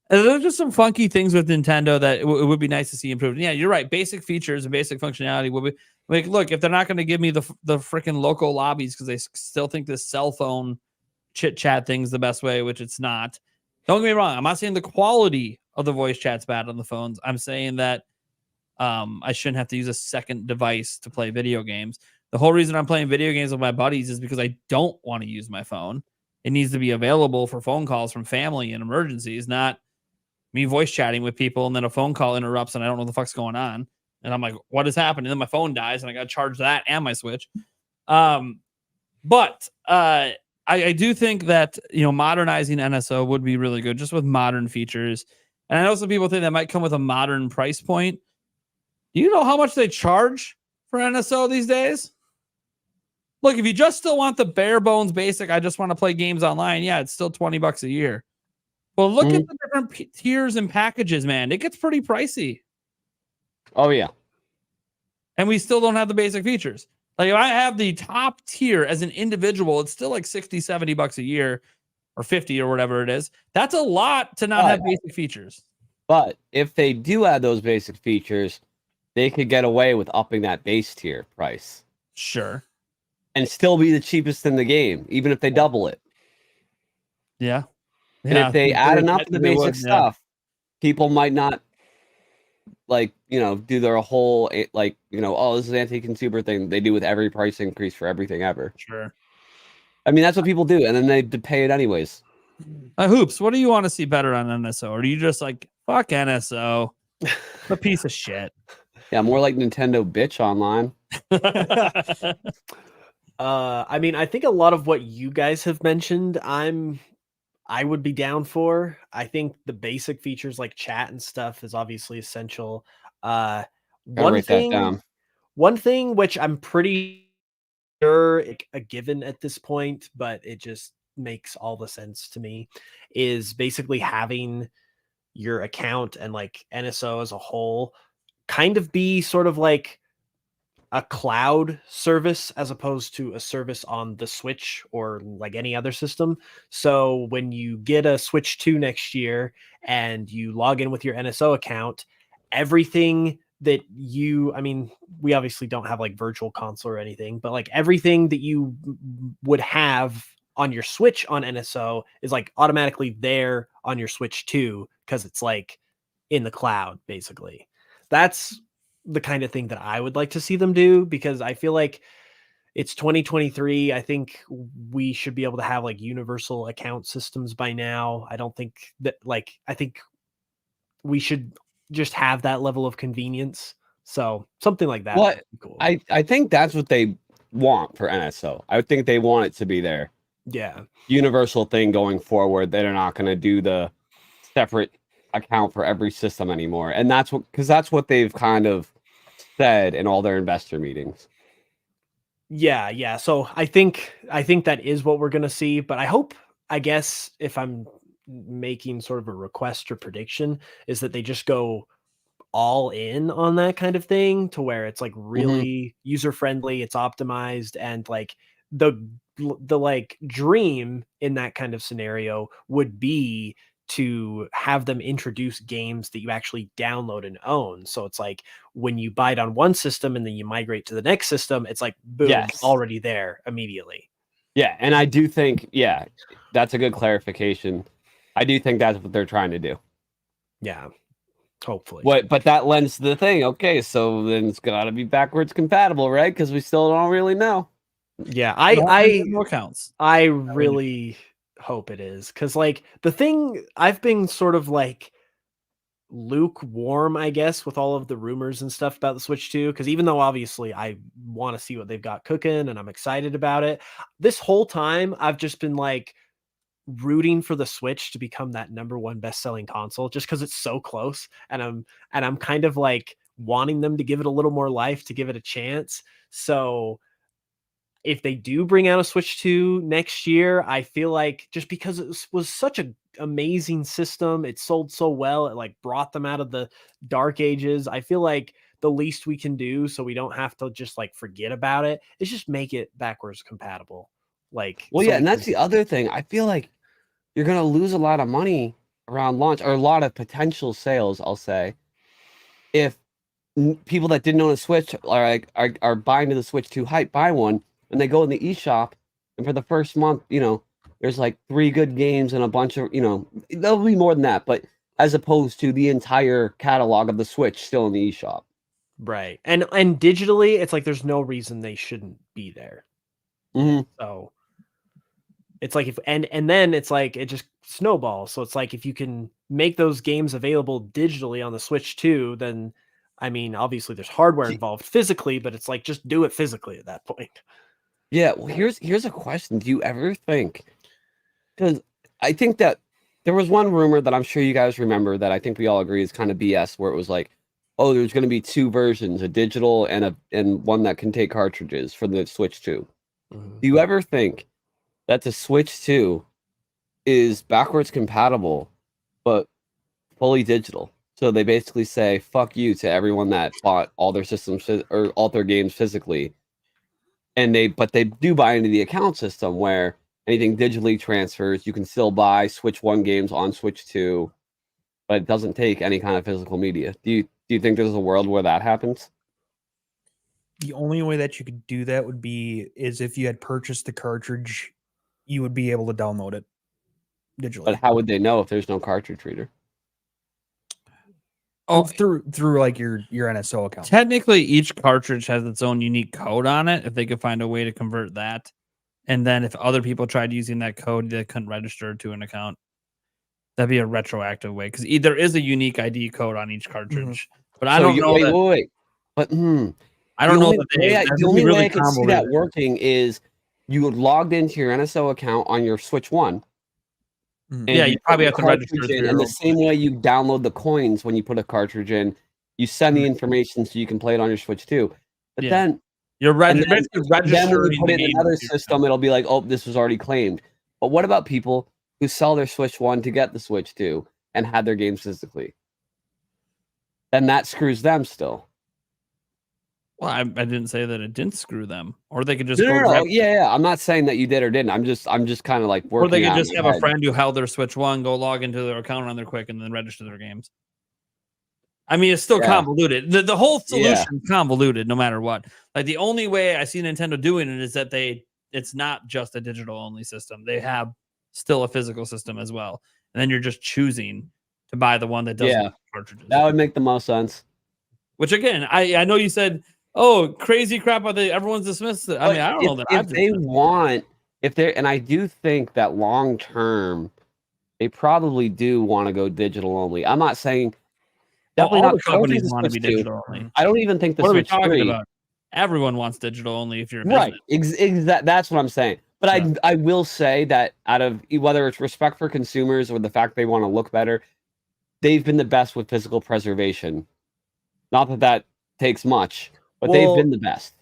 just some funky things with Nintendo that it would be nice to see improved. Yeah, you're right. Basic features and basic functionality would be like, look, if they're not going to give me the freaking local lobbies because they still think this cell phone chit chat thing's the best way, which it's not. Don't get me wrong. I'm not saying the quality of the voice chat's bad on the phones. I'm saying that I shouldn't have to use a second device to play video games. The whole reason I'm playing video games with my buddies is because I don't want to use my phone. It needs to be available for phone calls from family and emergencies, not me voice chatting with people, and then a phone call interrupts, and I don't know what the fuck's going on, and I'm like, what is happening? And then my phone dies, and I got to charge that and my Switch. But I do think that, modernizing NSO would be really good, just with modern features. And I know some people think that might come with a modern price point. Do you know how much they charge for NSO these days? Look, if you just still want the bare bones basic, I just want to play games online. Yeah, it's still $20 a year. Well, look at the different tiers and packages, man. It gets pretty pricey. Oh yeah. And we still don't have the basic features. Like, if I have the top tier as an individual, it's still like $60, $70 a year, or 50 or whatever it is. That's a lot to not have basic features. But if they do add those basic features, they could get away with upping that base tier price. Sure. And still be the cheapest in the game, even if they double it. Yeah. And if they add enough of the basic stuff, people might not do their whole oh, this is an anti-consumer thing they do with every price increase for everything ever. Sure. I mean, that's what people do, and then they pay it anyways. Hoops, what do you want to see better on NSO? Or do you just like, fuck NSO, a piece of shit? Yeah, more like Nintendo bitch online. I mean, I think a lot of what you guys have mentioned, I would be down for. I think the basic features like chat and stuff is obviously essential. One thing which I'm pretty sure a given at this point, but it just makes all the sense to me, is basically having your account and like NSO as a whole kind of be sort of like a cloud service as opposed to a service on the Switch or like any other system. So when you get a Switch 2 next year and you log in with your NSO account, everything that we obviously don't have like virtual console or anything, but like everything that you would have on your Switch on NSO is like automatically there on your Switch 2 because it's like in the cloud, basically. That's the kind of thing that I would like to see them do, because I feel like it's 2023. I think we should be able to have like universal account systems by now. I don't think that I think we should just have that level of convenience. So something like that. Well, cool. I think that's what they want for NSO. I would think they want it to be their universal thing going forward. They're not going to do the separate account for every system anymore. And that's what they've kind of said in all their investor meetings. Yeah. So I think that is what we're going to see, but I guess if I'm making sort of a request or prediction, is that they just go all in on that kind of thing, to where it's like really user friendly, it's optimized, and like the like dream in that kind of scenario would be to have them introduce games that you actually download and own. So it's like when you buy it on one system and then you migrate to the next system, it's like boom, already there immediately. Yeah, and I do think that's a good clarification. I do think that's what they're trying to do. Yeah, hopefully. But that lends to the thing. Okay, so then it's got to be backwards compatible, right? Because we still don't really know. Yeah, accounts. I really hope it is, because like the thing, I've been sort of like lukewarm, I guess, with all of the rumors and stuff about the Switch 2, because even though obviously I want to see what they've got cooking and I'm excited about it, this whole time I've just been like rooting for the Switch to become that #1 best-selling console, just because it's so close, and I'm kind of like wanting them to give it a little more life, to give it a chance. So if they do bring out a Switch 2 next year, I feel like just because it was such an amazing system, it sold so well, it like brought them out of the dark ages. I feel like the least we can do, so we don't have to just like forget about it, is just make it backwards compatible. And that's the other thing. I feel like you're going to lose a lot of money around launch, or a lot of potential sales, I'll say, if people that didn't own a Switch are buying to the Switch 2 hype, buy one, and they go in the eShop, and for the first month, there's like 3 good games and a bunch of, there'll be more than that, but as opposed to the entire catalog of the Switch still in the eShop. Right. And digitally, it's like there's no reason they shouldn't be there. Mm-hmm. So It's like if and then it's like it just snowballs. So it's like if you can make those games available digitally on the Switch too, then I mean, obviously there's hardware involved physically, but it's like just do it physically at that point. Yeah, well, here's a question. Do you ever think, because I think that there was one rumor that I'm sure you guys remember that I think we all agree is kind of BS, where it was like, oh, there's going to be two versions, a digital and one that can take cartridges for the Switch 2. Mhm. Do you ever think that the Switch 2 is backwards compatible, but fully digital? So they basically say, fuck you to everyone that bought all their systems or all their games physically. But they do buy into the account system where anything digitally transfers, you can still buy Switch 1 games on Switch 2, but it doesn't take any kind of physical media. Do you think there's a world where that happens? The only way that you could do that is if you had purchased the cartridge, you would be able to download it digitally. But how would they know if there's no cartridge reader? Oh, through like your NSO account. Technically, each cartridge has its own unique code on it. If they could find a way to convert that, and then if other people tried using that code, they couldn't register to an account. That'd be a retroactive way because there is a unique ID code on each cartridge. But I don't know. Wait. But I don't know that the only way I can see that working is you logged into your NSO account on your Switch 1. Mhm. Yeah, you probably have to register in the same way you download the coins when you put a cartridge in. You send the information so you can play it on your Switch 2. But then you're then when registering you put it in another system, it'll be like, oh, this was already claimed. But what about people who sell their Switch 1 to get the Switch 2 and had their games physically? Then that screws them still. Well, I didn't say that it didn't screw them, or they could just No. Yeah. I'm not saying that you did or didn't. I'm just kind of like working. Or they could just have a friend who held their Switch 1, go log into their account on their quick, and then register their games. I mean, it's still convoluted. The whole solution is convoluted, no matter what. Like the only way I see Nintendo doing it is that it's not just a digital only system. They have still a physical system as well, and then you're just choosing to buy the one that doesn't have cartridges. That would make the most sense. Which again, I know you said, oh, crazy crap! Everyone's dismissed it. I mean, I don't know that if they want, and I do think that long term, they probably do want to go digital only. I'm not saying definitely all not the companies want to be digital only. I don't even think the What Switch are we talking 3, about? Everyone wants digital only if you're a right. business. That's what I'm saying. But I will say that out of whether it's respect for consumers or the fact they want to look better, they've been the best with physical preservation. Not that takes much. But they've been the best.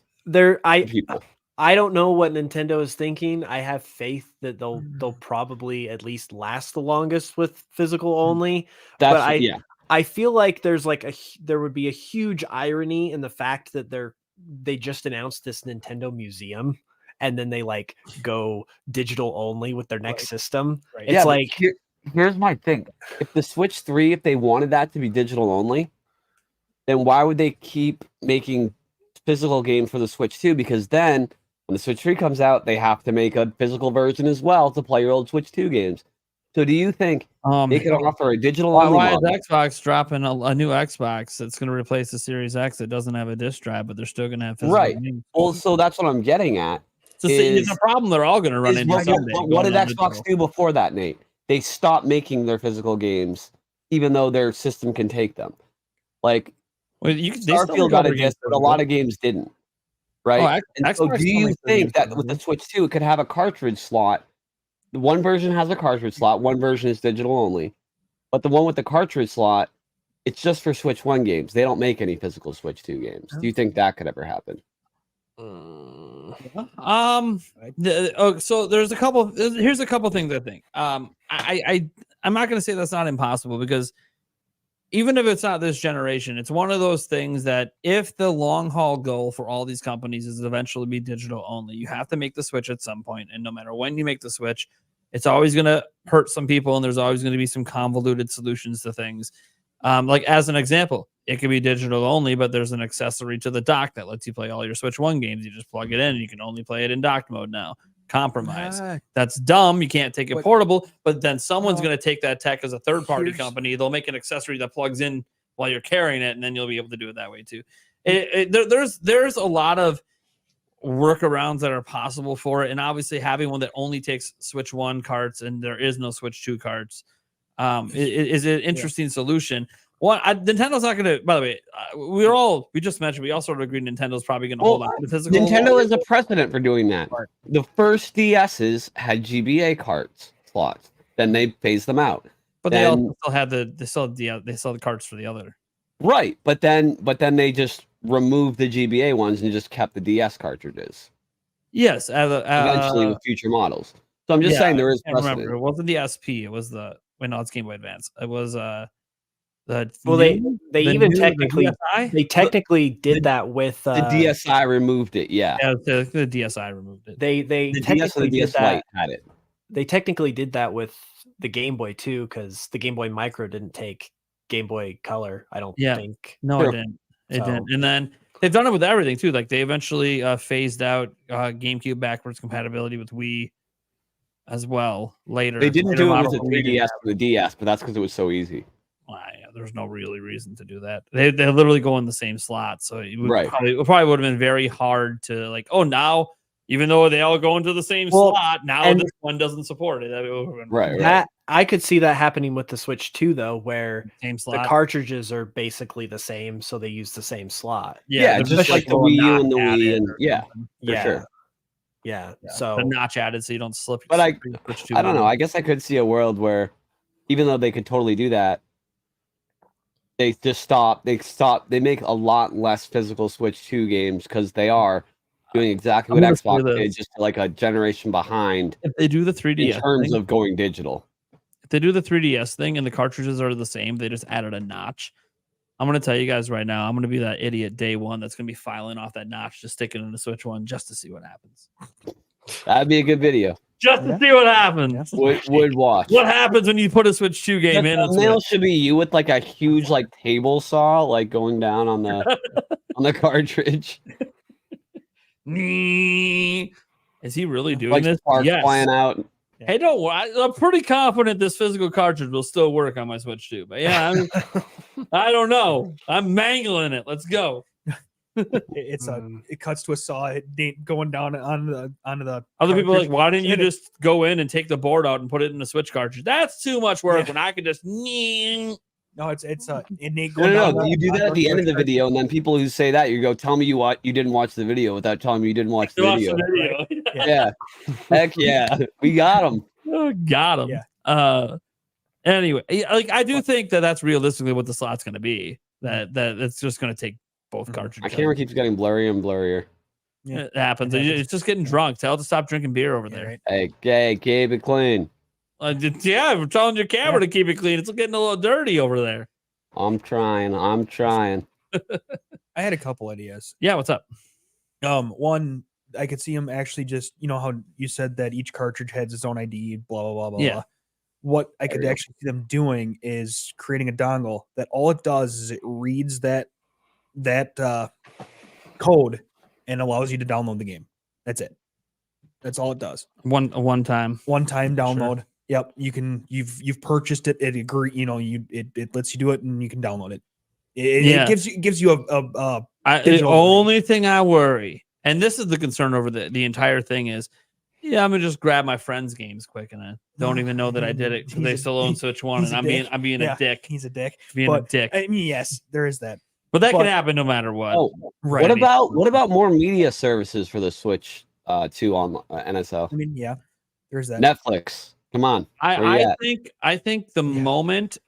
I don't know what Nintendo is thinking. I have faith that they'll probably at least last the longest with physical only. I feel like there would be a huge irony in the fact that they just announced this Nintendo museum and then they like go digital only with their next system. Right. It's here's my thing. If the Switch 3, if they wanted that to be digital only, then why would they keep making physical games for the Switch 2? Because then when the Switch 3 comes out, they have to make a physical version as well to play your old Switch 2 games. So do you think they could offer a digital only model? Why is Xbox dropping a new Xbox that's going to replace the Series X that doesn't have a disc drive, but they're still going to have physical games? Well, so that's what I'm getting at. It's a problem they're all going to run into someday. What did Xbox do before that, Nate? They stopped making their physical games, even though their system can take them. Like, Starfield got a disc, but a lot of games didn't, right? And so do you think that with the Switch 2, it could have a cartridge slot? One version has a cartridge slot, one version is digital only. But the one with the cartridge slot, it's just for Switch 1 games. They don't make any physical Switch 2 games. Do you think that could ever happen? So there's here's a couple things I think. I'm not going to say that's not impossible because even if it's not this generation, it's one of those things that if the long haul goal for all these companies is eventually be digital only, you have to make the switch at some point. And no matter when you make the switch, it's always going to hurt some people. And there's always going to be some convoluted solutions to things. Like as an example, it could be digital only, but there's an accessory to the dock that lets you play all your Switch 1 games. You just plug it in and you can only play it in docked mode now. Compromise. That's dumb. You can't take it portable, but then someone's going to take that tech as a third-party company. They'll make an accessory that plugs in while you're carrying it, and then you'll be able to do it that way too. There's a lot of workarounds that are possible for it, and obviously having one that only takes Switch 1 carts and there is no Switch 2 carts is an interesting solution. Well, Nintendo's not going to. By the way, we just mentioned we all sort of agreed Nintendo's probably going to hold on to the physical. Nintendo is a precedent for doing that. The first DSs had GBA carts slots, then they phased them out. But they also still had they still the carts for the other. Right, but then they just removed the GBA ones and just kept the DS cartridges. Yes, eventually with future models. So I'm just saying there is precedent. Remember, it wasn't the SP. It was the it's Game Boy Advance. It was they technically did that with the DSi removed it. Yeah, the DSi removed it. The DS and the DS Lite had it. They technically did that with the Game Boy too, because the Game Boy Micro didn't take Game Boy Color. I don't think. No, it didn't. It didn't. And then they've done it with everything too. Like they eventually phased out GameCube backwards compatibility with Wii as well later. They didn't do it with the 3DS and the DS, but that's because it was so easy. Yeah, there's no really reason to do that. They literally go in the same slot, so it probably would have been very hard to like. Oh, now even though they all go into the same slot, now this one doesn't support it. That I could see that happening with the Switch 2 though, where same slot. The cartridges are basically the same, so they use the same slot. Yeah, just like the Wii U and the Wii, and sure. Yeah. So the notch added so you don't slip. But I don't know. I guess I could see a world where, even though they could totally do that, they just stop. They make a lot less physical Switch 2 games because they are doing exactly what Xbox did, just like a generation behind. If they do the 3DS in terms of going digital, if they do the 3DS thing and the cartridges are the same, they just added a notch. I'm going to tell you guys right now, I'm going to be that idiot day one that's going to be filing off that notch, just stick it in the Switch 1 just to see what happens. That'd be a good video. Just to see what happens. Would watch. What happens when you put a Switch 2 game in? The thumbnail should be you with like a huge like table saw, like going down on the on the cartridge. Is he really doing like this? Sparks flying out. Hey, don't worry. I'm pretty confident this physical cartridge will still work on my Switch 2. But yeah, I don't know. I'm mangling it. Let's go. It cuts to a saw going down onto the other people are like, why didn't you just go in and take the board out and put it in the Switch cartridge? That's too much work when I could just no, it's innate going no, you do that at the end of the video, and then people who say that, you go, tell me you didn't watch the video without telling me you didn't watch the video. Yeah. Heck yeah. We got him. Oh, got him. Yeah. Anyway, like I do think that's realistically what the slot's going to be. That it's just going to take both cartridges. My camera keeps getting blurrier and blurrier. Yeah. It happens. It's just getting drunk. Tell it to stop drinking beer over there. Right. Hey, keep it clean. I'm telling your camera to keep it clean. It's getting a little dirty over there. I'm trying. I had a couple ideas. Yeah, what's up? One, I could see them actually just, how you said that each cartridge has its own ID, blah, blah, blah, blah, blah. What I could actually see them doing is creating a dongle that all it does is it reads that code and allows you to download the game. That's it. That's all it does. One time download. Sure. Yep, you've purchased it. It it lets you do it, and you can download it. It gives you a the only thing I worry, and this is the concern over the entire thing is, I'm gonna just grab my friends' games quick, and I don't even know that I did it because they still own Switch 1, and I'm being a dick. He's a dick. A dick. I mean, yes, there is that. But that can happen no matter what. Oh, right. What about more media services for the Switch 2 on NSL? I mean, yeah, there's that. Netflix. Come on. I think the moment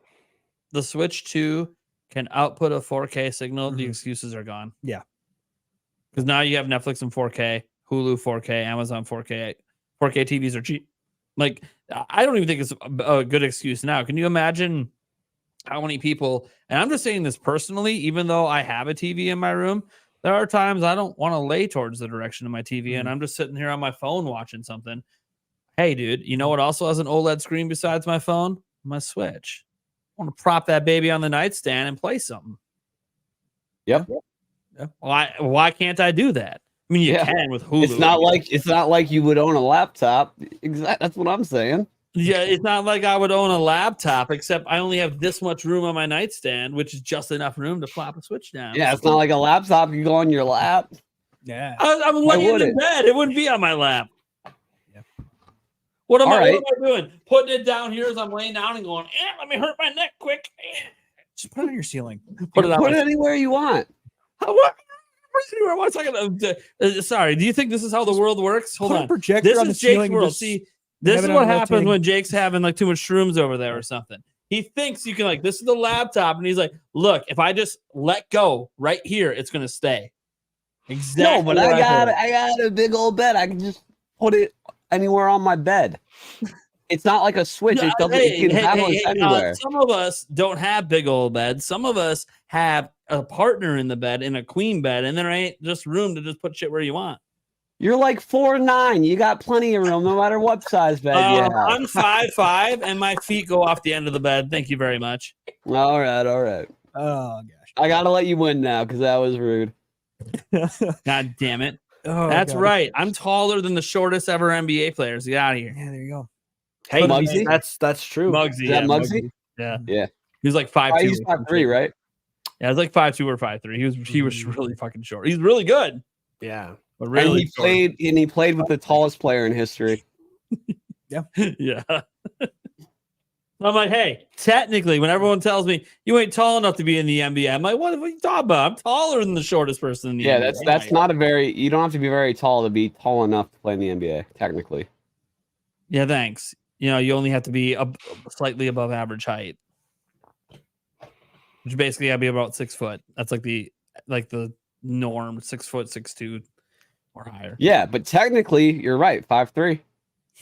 the Switch 2 can output a 4K signal, the excuses are gone. Yeah. Because now you have Netflix in 4K, Hulu 4K, Amazon 4K. 4K TVs are cheap. Like, I don't even think it's a good excuse now. Can you imagine how many people, and I'm just saying this personally, even though I have a TV in my room, there are times I don't want to lay towards the direction of my TV and I'm just sitting here on my phone watching something. Hey, dude, you know what also has an OLED screen besides my phone? My Switch. I want to prop that baby on the nightstand and play something. Yep. Yeah. Why can't I do that? I mean, you can with Hulu. It's not like you would own a laptop. Exactly. That's what I'm saying. Yeah, it's not like I would own a laptop, except I only have this much room on my nightstand, which is just enough room to flop a Switch down. Yeah, it's not like a laptop. You go on your lap. Yeah. I'm Why laying would in it? bed. It wouldn't be on my lap. Yeah. What am All I right. doing? Putting it down here as I'm laying down and going, let me hurt my neck quick. Just put it on your ceiling. Put it on Put my it anywhere you want. What? One second. Sorry. Do you think this is how the world works? Hold Put a on. projector This on the is Jake's ceiling. and world. just See, this have is it what on happens rotating. when Jake's having like too much shrooms over there or something. He thinks you can like, this is the laptop, and he's like, look, if I just let go right here, it's gonna stay. Exactly. No, but what I got heard. I got a big old bed. I can just put it anywhere on my bed. It's not like a switch. It doesn't. It can balance anywhere. Some of us don't have big old beds. Some of us have a partner in the bed in a queen bed, and there ain't just room to just put shit where you want. You're like 4'9". You got plenty of room, no matter what size bed you have. I'm 5'5", and my feet go off the end of the bed. Thank you very much. All right, all right. Oh gosh. I gotta let you win now because that was rude. God damn it. Oh, That's God. right. I'm taller than the shortest ever NBA players. Get out of here. Yeah, there you go. Hey, Muggsy? that's true. Muggsy. Is that Yeah, Muggsy? Yeah. Yeah. He was like 5'2". Oh, he's 5'3", right? Yeah, it was like 5'2" or 5'3". He was really fucking short. He's really good, Yeah. but And really he short. played with the tallest player in history. Yeah. I'm like, hey, technically, when everyone tells me you ain't tall enough to be in the NBA, I'm like, what are you talking about? I'm taller than the shortest person in the Yeah, NBA. that's not a very. You don't have to be very tall to be tall enough to play in the NBA. Technically, Yeah, thanks. You know, you only have to be slightly above average height, which basically I'd be about 6 foot. That's like the norm, 6 foot, 6'2" or higher. yeah, but technically, you're right. 5'3".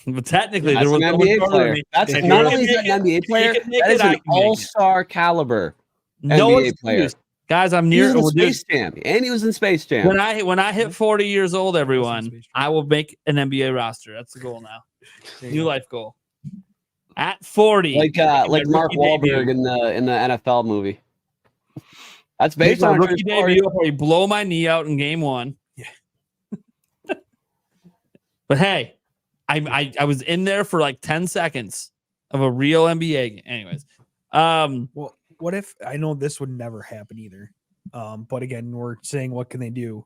But technically, That's there an was someone NBA shorter than player. me. That's If not you only is can that an make NBA it, player, you can make that it, is I an can make it. all-star caliber No NBA player. excuse. Guys, I'm He near. was in well, dude, Space Jam, and he was in Space Jam. when I hit 40 years old, everyone, Space Jam. I will make an NBA roster. That's the goal now. There you New go. life goal. At 40, like my Mark rookie Wahlberg debut. in the NFL movie. That's Make based my on a true rookie story. debut. I'll probably blow my knee out in game 1. Yeah. But hey, I was in there for like 10 seconds of a real NBA game. Anyways, Well, what if I know this would never happen either? But again, we're saying what can they do?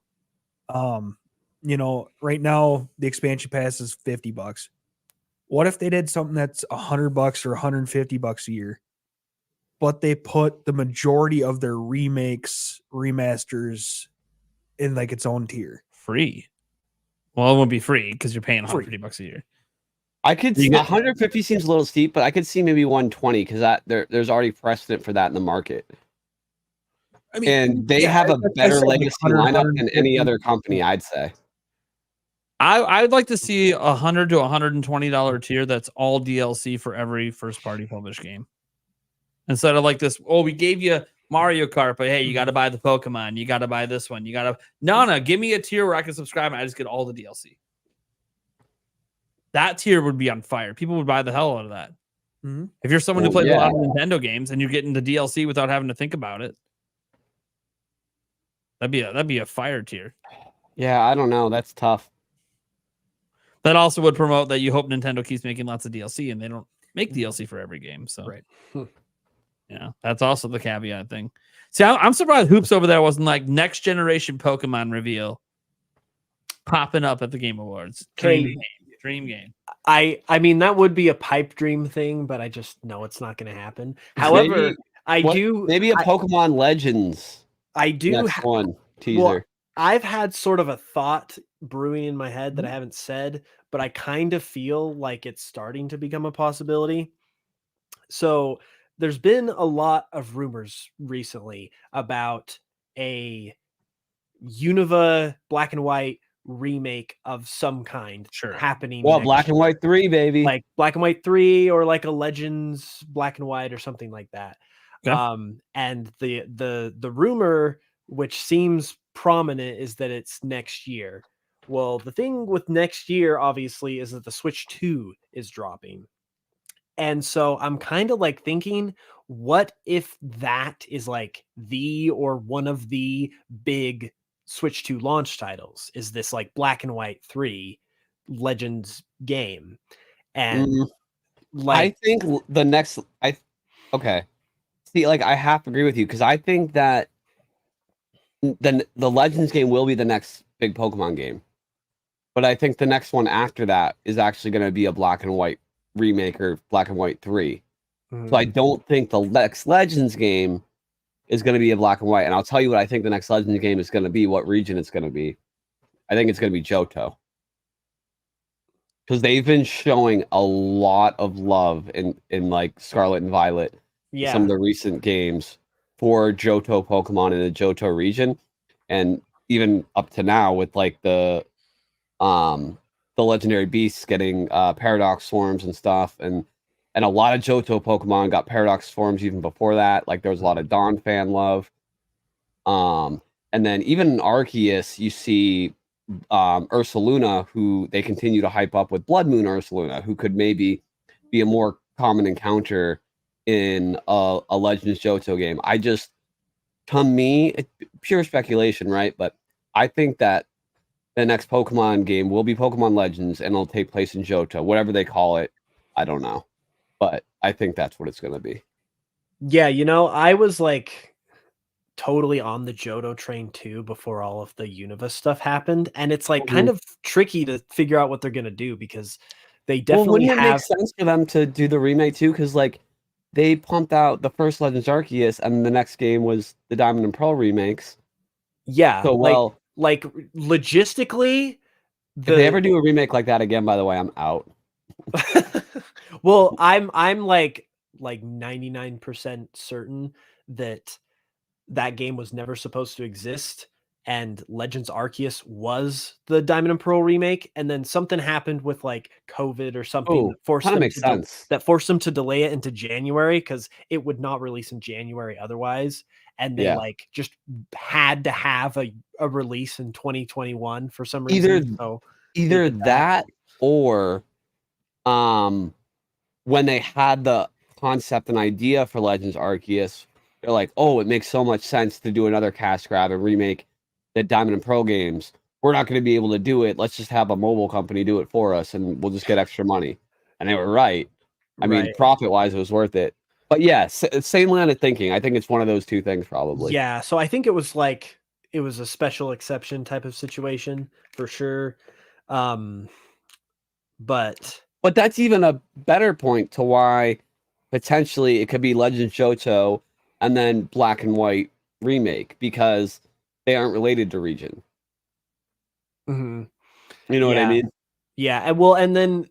Right now the expansion pass is $50. What if they did something that's $100 or $150 a year, but they put the majority of their remakes, remasters in like its own tier? free. Well, it won't be free because you're paying Free. $150 a year. I could You see get- 150 seems a little steep, but I could see maybe 120 because there's already precedent for that in the market. I mean, And they yeah, have a I better said like legacy 100, lineup than any 150. other company, I'd say. I'd like to see $100 to $120 tier that's all DLC for every first party published game. Instead of like this, we gave you Mario Kart, but hey, you got to buy the Pokemon. You got to buy this one. You got to no, give me a tier where I can subscribe and I just get all the DLC. That tier would be on fire. People would buy the hell out of that. Mhm. If you're someone who Well, plays a lot yeah. of Nintendo games and you're getting the DLC without having to think about it, that'd be a fire tier. Yeah, I don't know. That's tough. That also would promote that you hope Nintendo keeps making lots of DLC and they don't make DLC for every game. So, Right. Yeah, that's also the caveat thing. See, I'm surprised Hoops over there wasn't like next generation Pokemon reveal popping up at the Game Awards. Dream game. I mean that would be a pipe dream thing, but I just know it's not going to happen. However, Maybe a Pokemon Legends I do next one teaser. Well, I've had sort of a thought brewing in my head that I haven't said, but I kind of feel like it's starting to become a possibility. So there's been a lot of rumors recently about a Unova Black and White remake of some kind happening. Well, next Black and year. White 3, baby. Like Black and White 3 or like a Legends Black and White or something like that. Okay. And the rumor, which seems prominent, is that it's next year. Well, the thing with next year, obviously, is that the Switch 2 is dropping. And so I'm kind of like thinking, what if that is like the or one of the big Switch 2 launch titles? Is this like Black and White 3 Legends game? And I think the next okay. See, like I have to agree with you because I think that then the Legends game will be the next big Pokemon game. But I think the next one after that is actually going to be a Black and White remake or Black and White 3. So I don't think the next Legends game is going to be a Black and White. And I'll tell you what I think the next Legends game is going to be, what region it's going to be. I think it's going to be Johto. Because they've been showing a lot of love in like Scarlet and Violet, Yeah. some of the recent games for Johto Pokemon in the Johto region. And even up to now with like the legendary beasts getting Paradox Swarms and stuff, and a lot of Johto Pokemon got Paradox Swarms even before that. Like there was a lot of Dawn fan love. And then even in Arceus, you see Ursaluna, who they continue to hype up with Blood Moon Ursaluna, who could maybe be a more common encounter in a Legends Johto game. To me, it's pure speculation, right? But I think that the next Pokemon game will be Pokemon Legends, and it'll take place in Johto, whatever they call it. I don't know, but I think that's what it's going to be. Yeah, I was like totally on the Johto train too before all of the Unova stuff happened, and it's like kind of tricky to figure out what they're going to do because they definitely wouldn't it make sense for them to do the remake too? Because like they pumped out the first Legends Arceus, and the next game was the Diamond and Pearl remakes. Yeah, so well, like logistically, if they ever do a remake like that again, by the way, I'm out. Well, I'm like 99% certain that game was never supposed to exist, and Legends Arceus was the Diamond and Pearl remake, and then something happened with like COVID or something that forced them to delay it into January because it would not release in January otherwise. And they like just had to have a release in 2021 for some reason. Either that or when they had the concept and idea for Legends Arceus, they're like, oh, it makes so much sense to do another cash grab and remake the Diamond and Pearl games. We're not going to be able to do it. Let's just have a mobile company do it for us and we'll just get extra money. And they were right. I mean, profit-wise, it was worth it. But yeah, same line of thinking. I think it's one of those two things probably. Yeah, so I think it was a special exception type of situation for sure. But that's even a better point to why potentially it could be Legends Johto and then Black and White remake because they aren't related to region. Mm-hmm. You know what I mean? Yeah, and then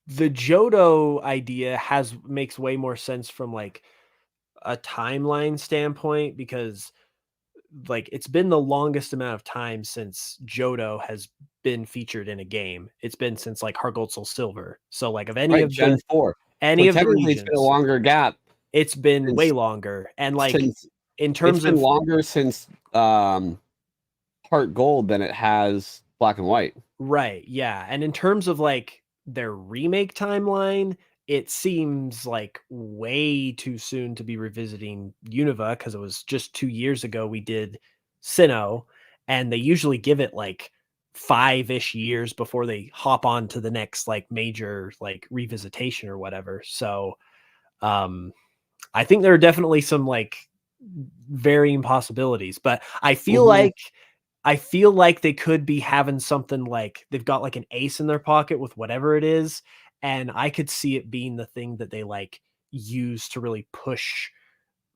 the Johto idea makes way more sense from like a timeline standpoint because like it's been the longest amount of time since Johto has been featured in a game. It's been since like Heart Gold Soul Silver. So like of any of Gen 4. Any of the regions, it's been a longer gap. It's been way longer. And like in terms of longer since Heart Gold than it has Black and White. Right. Yeah. And in terms of like their remake timeline, it seems like way too soon to be revisiting Unova because it was just 2 years ago we did Sinnoh, and they usually give it like 5-ish years before they hop on to the next like major like revisitation or whatever. So I think there are definitely some like varying possibilities, but I feel like they could be having something like they've got like an ace in their pocket with whatever it is. And I could see it being the thing that they like use to really push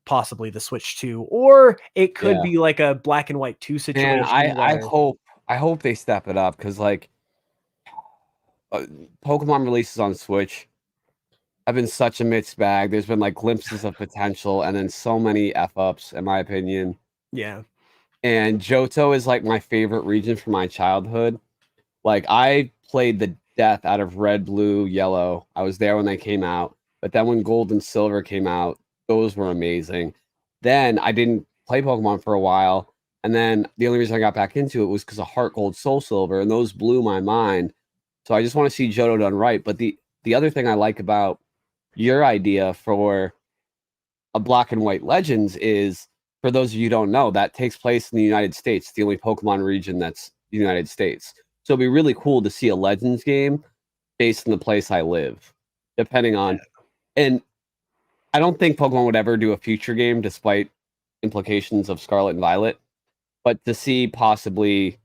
possibly the Switch 2, or it could be like a Black and White 2 situation. And I hope they step it up because like Pokemon releases on Switch have been such a mixed bag. There's been like glimpses of potential and then so many F-ups in my opinion. Yeah. And Johto is like my favorite region from my childhood. Like I played the death out of Red, Blue, Yellow. I was there when they came out. But then when Gold and Silver came out, those were amazing. Then I didn't play Pokemon for a while. And then the only reason I got back into it was because of Heart Gold, Soul Silver. And those blew my mind. So I just want to see Johto done right. But the other thing I like about your idea for a Black and White Legends is, for those of you who don't know, that takes place in the United States, the only Pokemon region that's the United States. So it'd be really cool to see a Legends game based in the place I live, depending on. And I don't think Pokemon would ever do a future game, despite implications of Scarlet and Violet. but to see possibly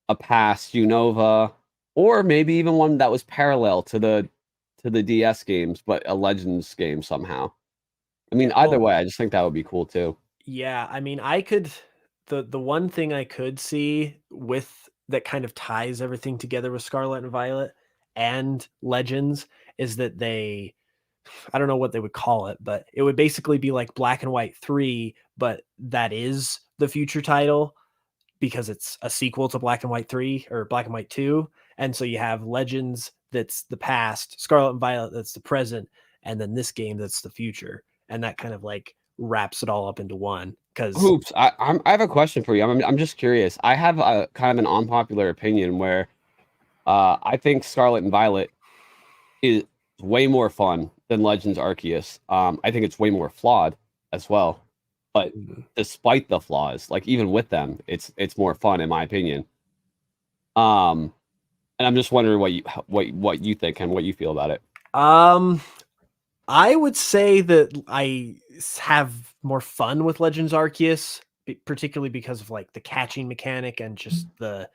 a past Unova, or maybe even one that was parallel to the DS games, but a Legends game somehow. I mean, either Well, way, I just think that would be cool too. yeah, I mean, I could the one thing I could see with that kind of ties everything together with Scarlet and Violet and Legends is that I don't know what they would call it, but it would basically be like Black and White 3, but that is the future title because it's a sequel to Black and White 3 or Black and White 2. And so you have Legends that's the past, Scarlet and Violet that's the present, and then this game that's the future. And that kind of like wraps it all up into one. Because Hoops, I have a question for you. I'm just curious. I have a kind of an unpopular opinion where I think Scarlet and Violet is way more fun than Legends Arceus. I think it's way more flawed as well. But despite the flaws, like even with them, it's more fun in my opinion. And I'm just wondering what you think and what you feel about it. I would say that I have more fun with Legends Arceus, particularly because of like the catching mechanic and just the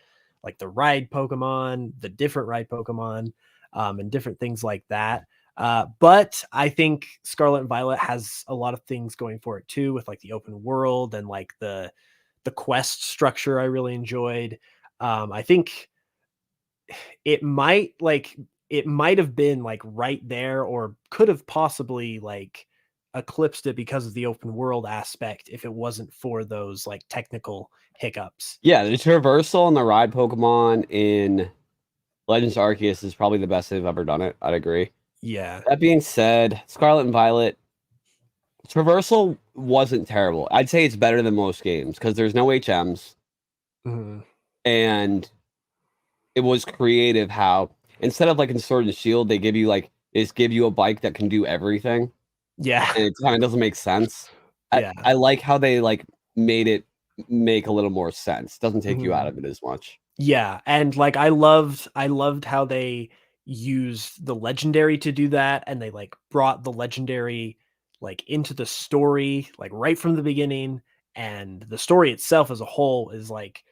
ride Pokemon, the different ride Pokemon, and different things like that. But I think Scarlet and Violet has a lot of things going for it too, with like the open world and like the quest structure I really enjoyed. I think it might have been like right there or could have possibly like eclipsed it because of the open world aspect if it wasn't for those like technical hiccups. Yeah, the traversal and the ride Pokemon in Legends Arceus is probably the best they've ever done it. I'd agree. Yeah. That being said, Scarlet and Violet traversal wasn't terrible. I'd say it's better than most games because there's no HMs. Mhm. And it was creative how instead of like in Sword and Shield, they give you a bike that can do everything. Yeah. And it kind of doesn't make sense. Yeah. I like how they like made it make a little more sense. Doesn't take you Mhm. out of it as much. Yeah, and like I loved how they used the legendary to do that, and they like brought the legendary like into the story like right from the beginning, and the story itself as a whole is like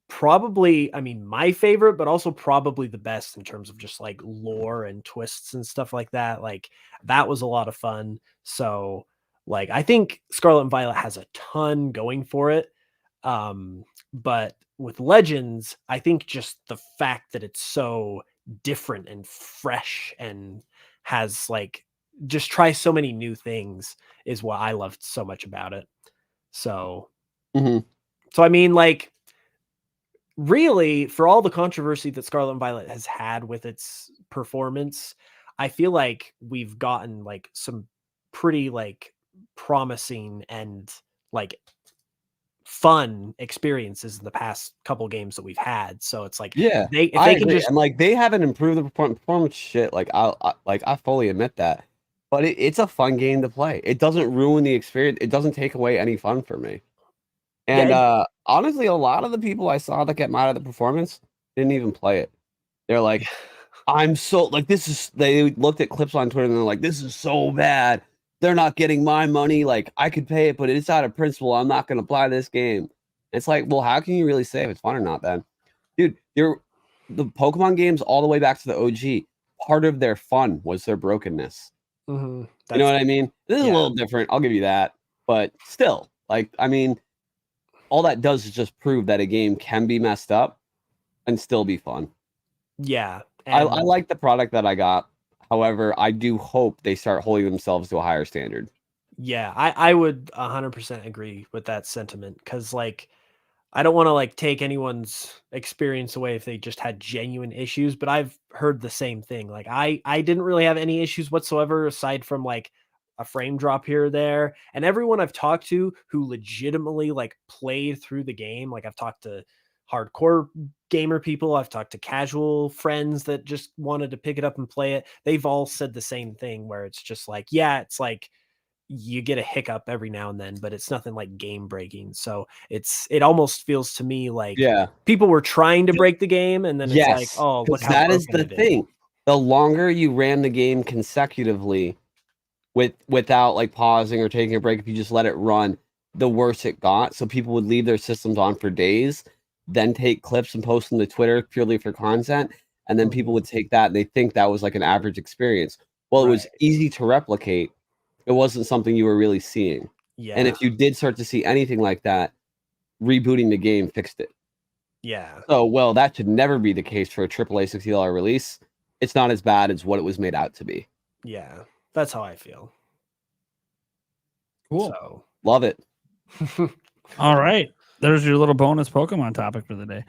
probably, I mean, my favorite, but also probably the best in terms of just like lore and twists and stuff like that. Like that was a lot of fun. So like I think Scarlet and Violet has a ton going for it. But with Legends, I think just the fact that it's so different and fresh and has like just tries so many new things is what I loved so much about it. So, Mhm. so I mean, like, really, for all the controversy that Scarlet and Violet has had with its performance, I feel like we've gotten like some pretty like promising and like fun experiences in the past couple games that we've had. So it's like Yeah, if I they can agree. just And like they haven't improved the performance shit. Like I fully admit that. But it's a fun game to play. It doesn't ruin the experience. It doesn't take away any fun for me. yeah, And honestly, a lot of the people I saw that get mad at the performance didn't even play it. They're like, I'm so like this is they looked at clips on Twitter and they're like, this is so bad. They're not getting my money. Like I could pay it, but it's out of principle. I'm not gonna buy this game. It's like, well, how can you really say if it's fun or not then? Dude, the Pokemon games all the way back to the OG, part of their fun was their brokenness. mhm, You know that's what I mean? This is a yeah. little different. I'll give you that. But still, like, I mean, all that does is just prove that a game can be messed up and still be fun. Yeah. I And like the product that I got. However, I do hope they start holding themselves to a higher standard. yeah, I would 100% agree with that sentiment because like I don't want to like take anyone's experience away if they just had genuine issues, but I've heard the same thing. Like I didn't really have any issues whatsoever aside from like a frame drop here or there. And everyone I've talked to who legitimately like played through the game, like I've talked to hardcore gamer people, I've talked to casual friends that just wanted to pick it up and play it. They've all said the same thing where it's just like, yeah, it's like you get a hiccup every now and then, but it's nothing like game breaking. So it almost feels to me like Yeah. people were trying to break the game, and then it's like, Yes. oh, look Because how that is broken the it is. thing. The longer you ran the game consecutively without like pausing or taking a break, if you just let it run, the worse it got. So people would leave their systems on for days, then take clips and post them to Twitter purely for content. And then people would take that and they think that was like an average experience. Well, it was easy to replicate. It wasn't something you were really seeing. Yeah. And if you did start to see anything like that, rebooting the game fixed it. Yeah. So, well, that should never be the case for a AAA $60 release. It's not as bad as what it was made out to be. Yeah. That's how I feel. Cool. So. Love it. All right. There's your little bonus Pokemon topic for the day.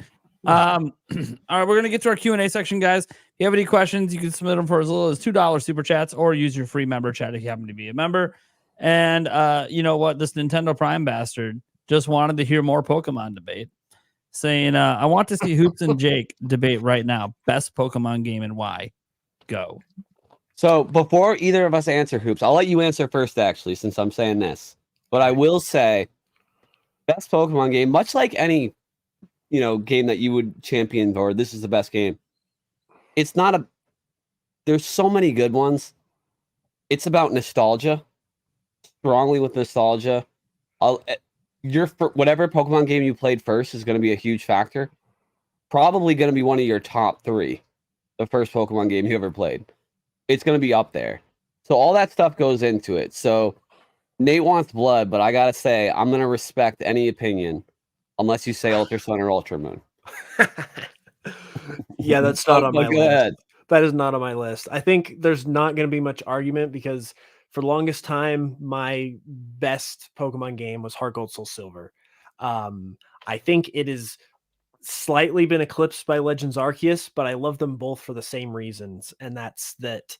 All right, we're gonna get to our Q&A section, guys. If you have any questions, you can submit them for as little as $2 super chats or use your free member chat if you happen to be a member. And you know what? This Nintendo Prime bastard just wanted to hear more Pokemon debate, saying, I want to see Hoops and Jake debate right now. Best Pokemon game and why? Go. So before either of us answer, Hoops, I'll let you answer first, actually, since I'm saying this. But I will say, best Pokemon game, much like any game that you would champion or this is the best game. It's not there's so many good ones. It's about nostalgia, strongly with nostalgia. Whatever Pokemon game you played first is going to be a huge factor. Probably going to be one of your top 3, the first Pokemon game you ever played. It's going to be up there. So all that stuff goes into it. So Nate wants blood, but I got to say, I'm going to respect any opinion. Unless you say Ultra Sun or Ultra Moon. Yeah, that's not on my go list. Ahead. That is not on my list. I think there's not going to be much argument because for the longest time, my best Pokemon game was Heart Gold Soul Silver. I think it is slightly been eclipsed by Legends Arceus, but I love them both for the same reasons. And that's that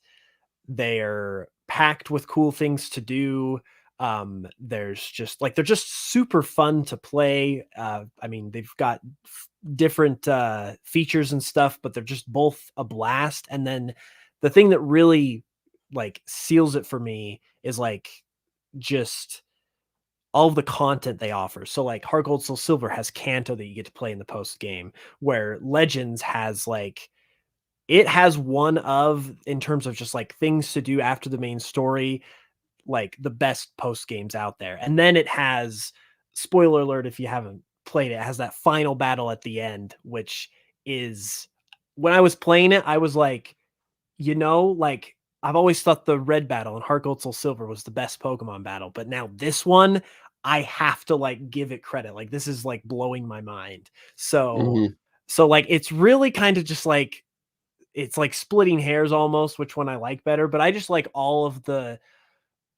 they're packed with cool things to do. There's just they're just super fun to play. I mean, they've got different features and stuff, but they're just both a blast. And then the thing that really seals it for me is just all of the content they offer. So Heart Gold Soul Silver has Kanto that you get to play in the post game, where Legends has it has one of, in terms of just things to do after the main story, the best post games out there. And then it has, spoiler alert if you haven't played it, has that final battle at the end, which is, when I was playing it, I was I've always thought the red battle in Heart Gold Soul Silver was the best Pokemon battle, but now this one, I have to give it credit. This is blowing my mind. So it's really kind of just it's splitting hairs almost, which one I like better, but I just all of the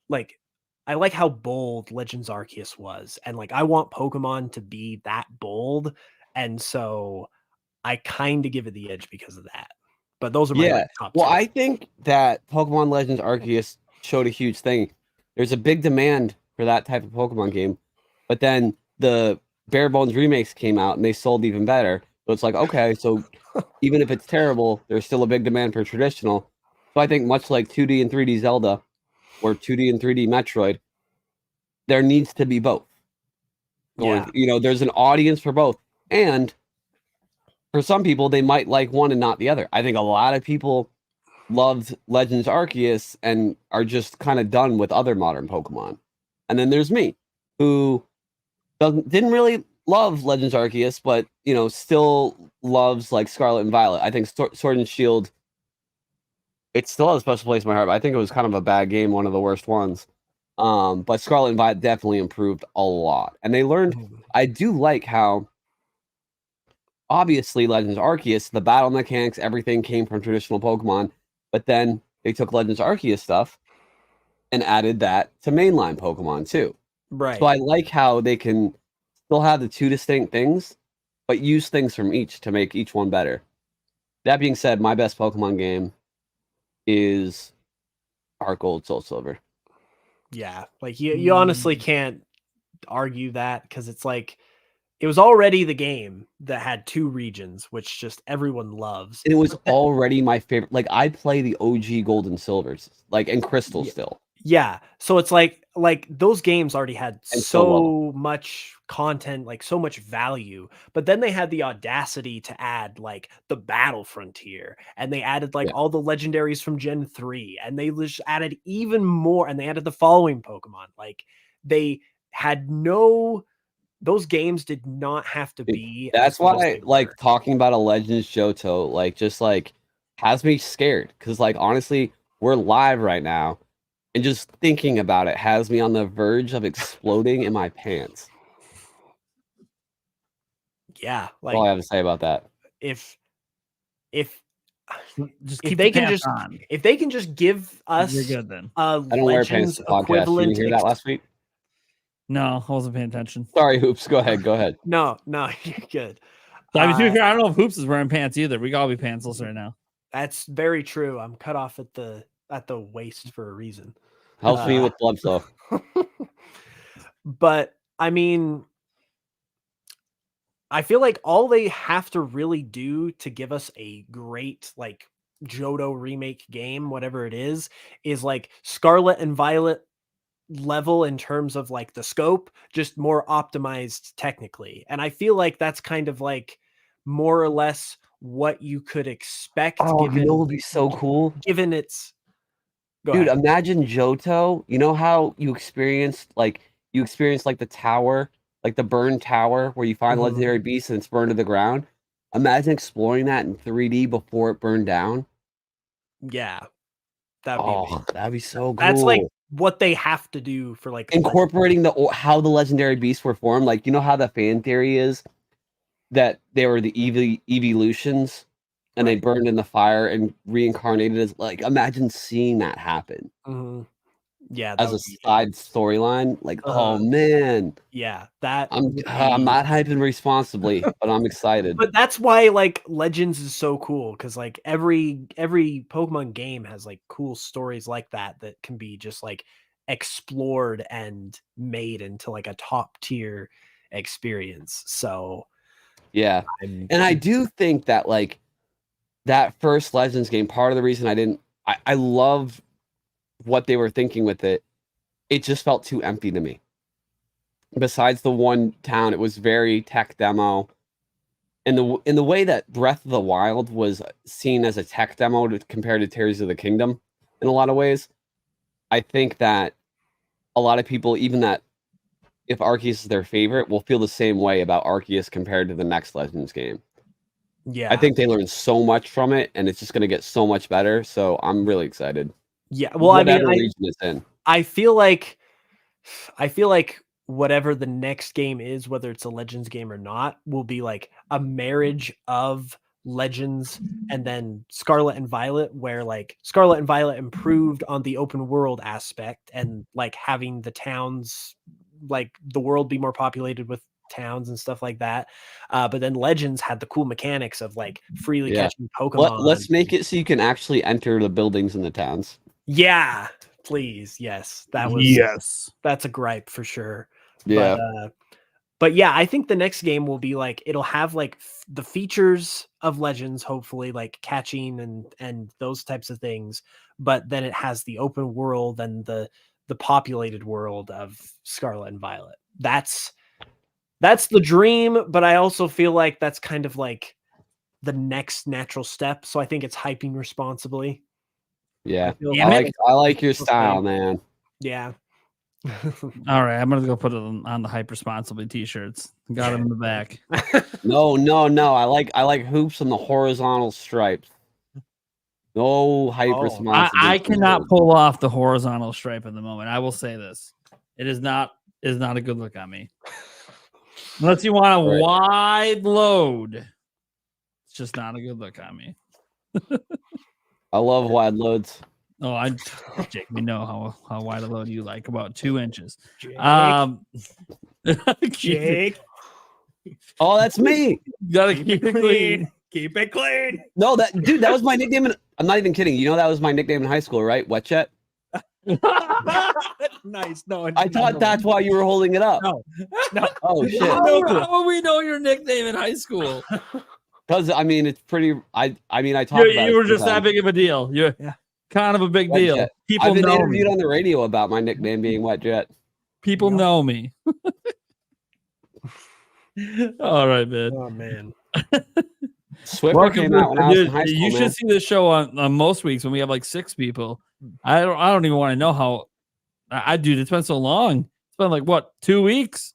I like how bold Legends Arceus was, and I want Pokemon to be that bold, and so I kind of give it the edge because of that. But those are my top 2. Well, I think that Pokemon Legends Arceus showed a huge thing. There's a big demand for that type of Pokemon game, but then the Bare Bones remakes came out and they sold even better. So it's okay, so even if it's terrible, there's still a big demand for traditional. So I think much like 2D and 3D Zelda, or 2D and 3D Metroid, there needs to be both. There's an audience for both. And for some people, they might like one and not the other. I think a lot of people loved Legends Arceus and are just kind of done with other modern Pokemon. And then there's me, who didn't really love Legends Arceus, but, still loves Scarlet and Violet. I think Sword and Shield, it still has a special place in my heart, but I think it was kind of a bad game, one of the worst ones. But Scarlet and Violet definitely improved a lot. And they learned, I do like how, obviously, Legends Arceus, the battle mechanics, everything came from traditional Pokemon, but then they took Legends Arceus stuff and added that to mainline Pokemon too. Right. So I like how they can still have the 2 distinct things, but use things from each to make each one better. That being said, my best Pokemon game is Heart Gold Soul Silver. Yeah, you honestly can't argue that, because it's it was already the game that had 2 regions, which just everyone loves. And it was already my favorite. I play the OG Gold and Silvers, and Crystal still. Yeah, so it's those games already had so much content, so much value, but then they had the audacity to add the Battle Frontier, and they added all the legendaries from Gen 3, and they just added even more, and they added the following Pokemon. They those games did not have to be. That's as good as why they like were. talking about a Legends Johto like just like has me scared because like honestly we're live right now and just thinking about it has me on the verge of exploding in my pants. Yeah, That's all I like have to say about that. if Just if keep they the can pants just on. if they can just give You're us good then. a I don't wear pants Legends to the podcast. You equivalent didn't hear that last week? No, I wasn't paying attention. Sorry, Hoops. Go ahead. Go ahead. No, you're good. I mean, to be Uh, fair, I don't know if Hoops is wearing pants either. We gotta be pantsless right now. That's very true. I'm cut off at the waist for a reason. Helps me Uh, with blood flow. But I mean, I feel like all they have to really do to give us a great like Johto remake game, whatever it is like Scarlet and Violet level in terms of like the scope, just more optimized technically. And I feel like that's kind of like more or less what you could expect Oh, you know what would be so cool? given its Go Dude, ahead. imagine Johto. You know how you experienced like the tower, like the burned tower where you find Mhm. legendary beasts and it's burned to the ground. Imagine exploring that in 3D before it burned down. Yeah. That'd be amazing. That'd be so cool. That's like what they have to do for like incorporating how the legendary beasts were formed. Like you know how the fan theory is that they were the evolutions and they burned in the fire and reincarnated as like imagine seeing that happen. Mhm. Yeah, As a side storyline, like oh man, yeah, that I'm would be- not hyping responsibly, but I'm excited. But that's why like Legends is so cool because like every Pokemon game has like cool stories like that can be just like explored and made into like a top tier experience. So Yeah, and I do think that like that first Legends game, part of the reason I love what they were thinking with it. It just felt too empty to me. Besides the one town, it was very tech demo. In the way that Breath of the Wild was seen as a tech demo compared to Tears of the Kingdom, in a lot of ways, I think that a lot of people, even that if Arceus is their favorite, will feel the same way about Arceus compared to the next Legends game. yeah, I think they learned so much from it, and it's just going to get so much better. So I'm really excited. yeah. Well, Whatever I mean, region it's in. I feel like whatever the next game is, whether it's a Legends game or not, will be like a marriage of Legends and then Scarlet and Violet, where like Scarlet and Violet improved on the open world aspect and like having the towns, like the world be more populated with towns and stuff like that. But then Legends had the cool mechanics of like freely catching Pokemon. Let's make it so you can actually enter the buildings in the towns. Yeah, please. Yes. That's a gripe for sure. Yeah. But yeah, I think the next game will be like it'll have like the features of Legends, hopefully, like catching and those types of things. But then it has the open world and the populated world of Scarlet and Violet. That's the dream, but I also feel like that's kind of like the next natural step. So I think it's hyping responsibly. Yeah. Damn it. I like your style, man. Yeah. All right, I'm gonna go put it on the hype responsibly t-shirts. Got them in the back. No. I like hoops and the horizontal stripes. No hype Oh, responsibly. I cannot pull off the horizontal stripe at the moment. I will say this: it is not a good look on me. Unless you want a Right. wide load, it's just not a good look on me. I love wide loads. Oh, Jake, we know how wide a load you like, about 2 inches. Jake, Oh, that's me. Gotta keep it clean. Keep it clean. No, that was my nickname. I'm not even kidding. You know that was my nickname in high school, right? Wet Jet. Nice. No, I thought that's why you were holding it up. No. Oh shit. How would we know your nickname in high school? Because I mean, it's pretty. I mean, I talked about. You were it just that sometimes. big of a deal. You're kind of a big Wet deal. Jet. People I've been know interviewed me. on the radio about my nickname being Wet Jet. People know me. All right, man. Oh man. Swiffer came out when I was in high school. You should see this show on most weeks when we have like 6 people. I don't even want to know how. Dude, it's been so long. It's been like what, 2 weeks?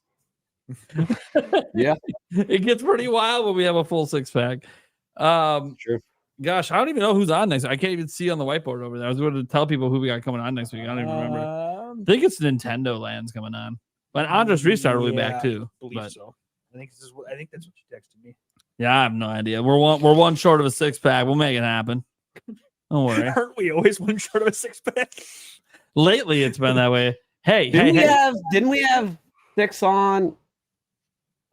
Yeah. It gets pretty wild when we have a full 6-pack. Sure. Gosh, I don't even know who's on next. I can't even see on the whiteboard over there. I was going to tell people who we got coming on next week. I don't even remember. I think it's Nintendo Land's coming on. But Andres Restart will be back too. I believe But so. I think that's what you texted me. yeah, I have no idea. We're one short of a 6-pack. We'll make it happen. Don't worry. Aren't we always one short of a 6-pack? Lately, it's been that way. Hey, Didn't we have 6 on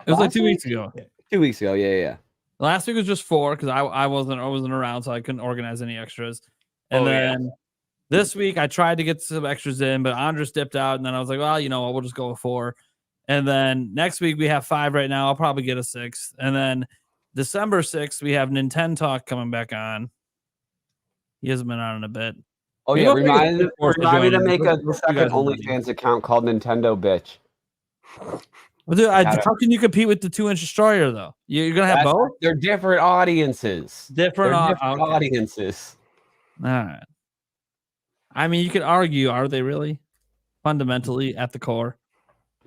it was like last 2 week? weeks ago. 2 weeks ago? Yeah. Last week was just 4 because I wasn't around, so I couldn't organize any extras. And then this week I tried to get some extras in, but Andres dipped out, and then I was like, well, we'll just go with 4. And then next week we have 5 right now. I'll probably get a 6th. And then December 6th we have Nintendo Talk coming back on. He hasn't been on in a bit. Oh Maybe yeah, I'll make remind a Force me to Jones. make a Let's do second guys OnlyFans account called Nintendo Bitch. Well, dude, Got it. how can you compete with the 2-inch destroyer though? You're gonna have That's- both They're different audiences. different, They're different okay. audiences. All right. I mean, you could argue, are they really fundamentally at the core?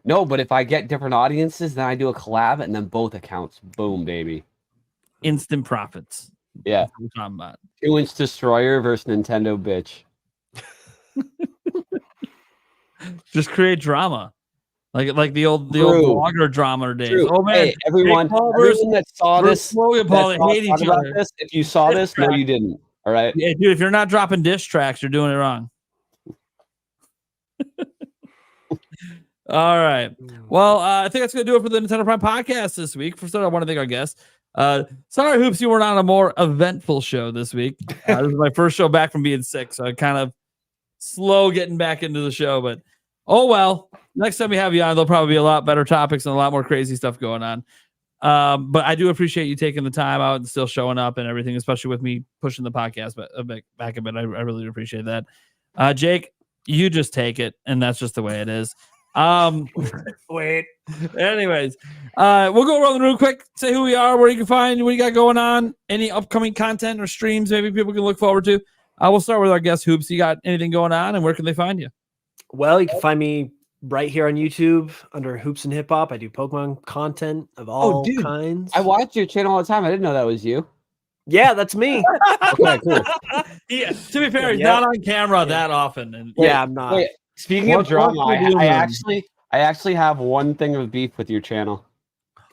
No, but if I get different audiences, then I do a collab and then both accounts. Boom, baby. Instant profits. Yeah. That's what we're talking about. 2-inch destroyer versus Nintendo bitch. Just create drama, like the old True. blogger drama days. True. Oh man, Hey, everyone that saw this, Logan Paul, they that hate thought each about other. this, if you saw Diss this, no, track. you didn't. All right. Yeah, dude, if you're not dropping diss tracks, you're doing it wrong. All right. Well, I think that's going to do it for the Nintendo Prime podcast this week. First, I want to thank our guests. Sorry, Hoops, you weren't on a more eventful show this week. This is my first show back from being sick, so I kind of slow getting back into the show. But oh well. Next time we have you on, there'll probably be a lot better topics and a lot more crazy stuff going on. But I do appreciate you taking the time out and still showing up and everything, especially with me pushing the podcast back a bit. I really appreciate that. Jake, you just take it, and that's just the way it is. Wait. Anyways, we'll go around the room quick, say who we are, where you can find, what you got going on, any upcoming content or streams maybe people can look forward to. We'll start with our guest, Hoops. You got anything going on, and where can they find you? Well, you can find me right here on YouTube under Hoops and Hip Hop. I do Pokemon content of all dude, kinds. I watch your channel all the time. I didn't know that was you. Yeah, that's me. Okay, cool. Yeah, to be fair, he's Yeah. not on camera that often. And Yeah, I'm not. Wait, speaking What- of drama, what you I doing? actually have one thing of beef with your channel.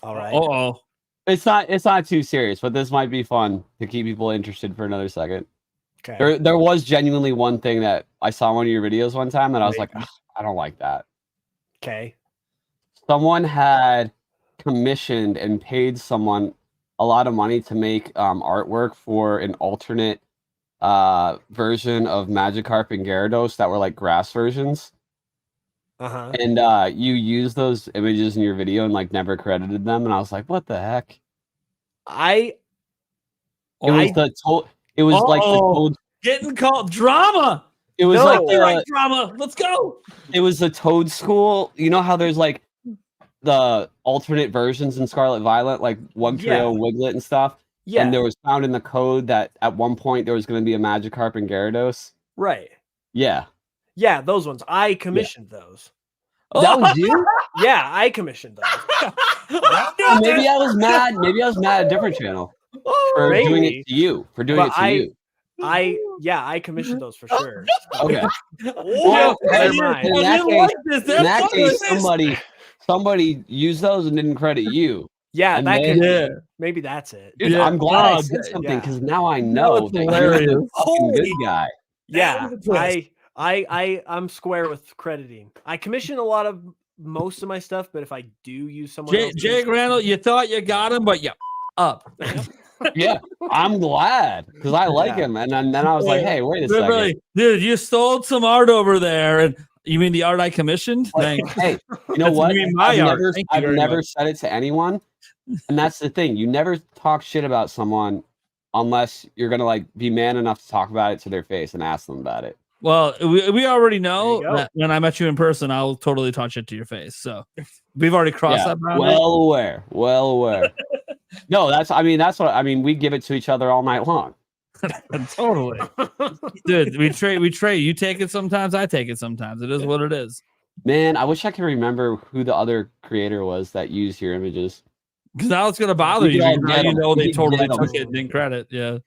All right. Uh-oh. It's not too serious, but this might be fun to keep people interested for another second. Okay. There was genuinely one thing that I saw in one of your videos one time that I was Wait. like, "Ugh, I don't like that. Okay. Someone had commissioned and paid someone a lot of money to make artwork for an alternate version of Magikarp and Gyarados that were like grass versions. Uh-huh. And you used those images in your video and like never credited them. And I was like, what the heck? I It was the it was like the Uh-oh. toad. Getting called drama. It was No. like You like the, drama. Let's go. it was the Toad School. You know how there's like the alternate versions in Scarlet Violet, like Wugtrio, Wiglet, and stuff. yeah. And there was found in the code that at one point there was going to be a Magikarp and Gyarados. right. Yeah, Yeah, those ones. I commissioned those. that was you. Yeah, I commissioned those. Oh, maybe I was mad. Maybe I was mad at a different channel for doing Maybe. it to you. For doing But it to you. I commissioned those for sure. Okay. Well, never you- mind. In well, that you case- like this. In that That's case, funny. somebody used those and didn't credit you. Yeah, And that then- could Yeah. maybe that's it. Dude, Yeah. I'm glad I Oh, said yeah. something because now I No, know it's that you're hilarious. the fucking good guy. Yeah, was a twist. I'm square with crediting. I commission a lot of most of my stuff, but if I do use someone else, Jake Randall, you thought you got him, but you up. Yeah, I'm glad because I like Yeah. him. And then I was like, hey, wait a second. Really, dude, you stole some art over there, and you mean the art I commissioned? Like, Thanks. hey, you know That's what? me and my art. Thank you I've very never much. said it to anyone, and that's the thing. You never talk shit about someone unless you're gonna like be man enough to talk about it to their face and ask them about it. Well, we already know There you go. that when I met you in person, I'll totally touch it to your face. So we've already crossed Yeah, that boundary. well aware, well aware. No, that's what I mean. We give it to each other all night long. Totally, dude. We trade. You take it sometimes. I take it sometimes. It is what it is. Man, I wish I could remember who the other creator was that used your images. Because now it's gonna bother We you. could all Now get you 'em. know We they could totally get 'em. took it and didn't credit. Yeah,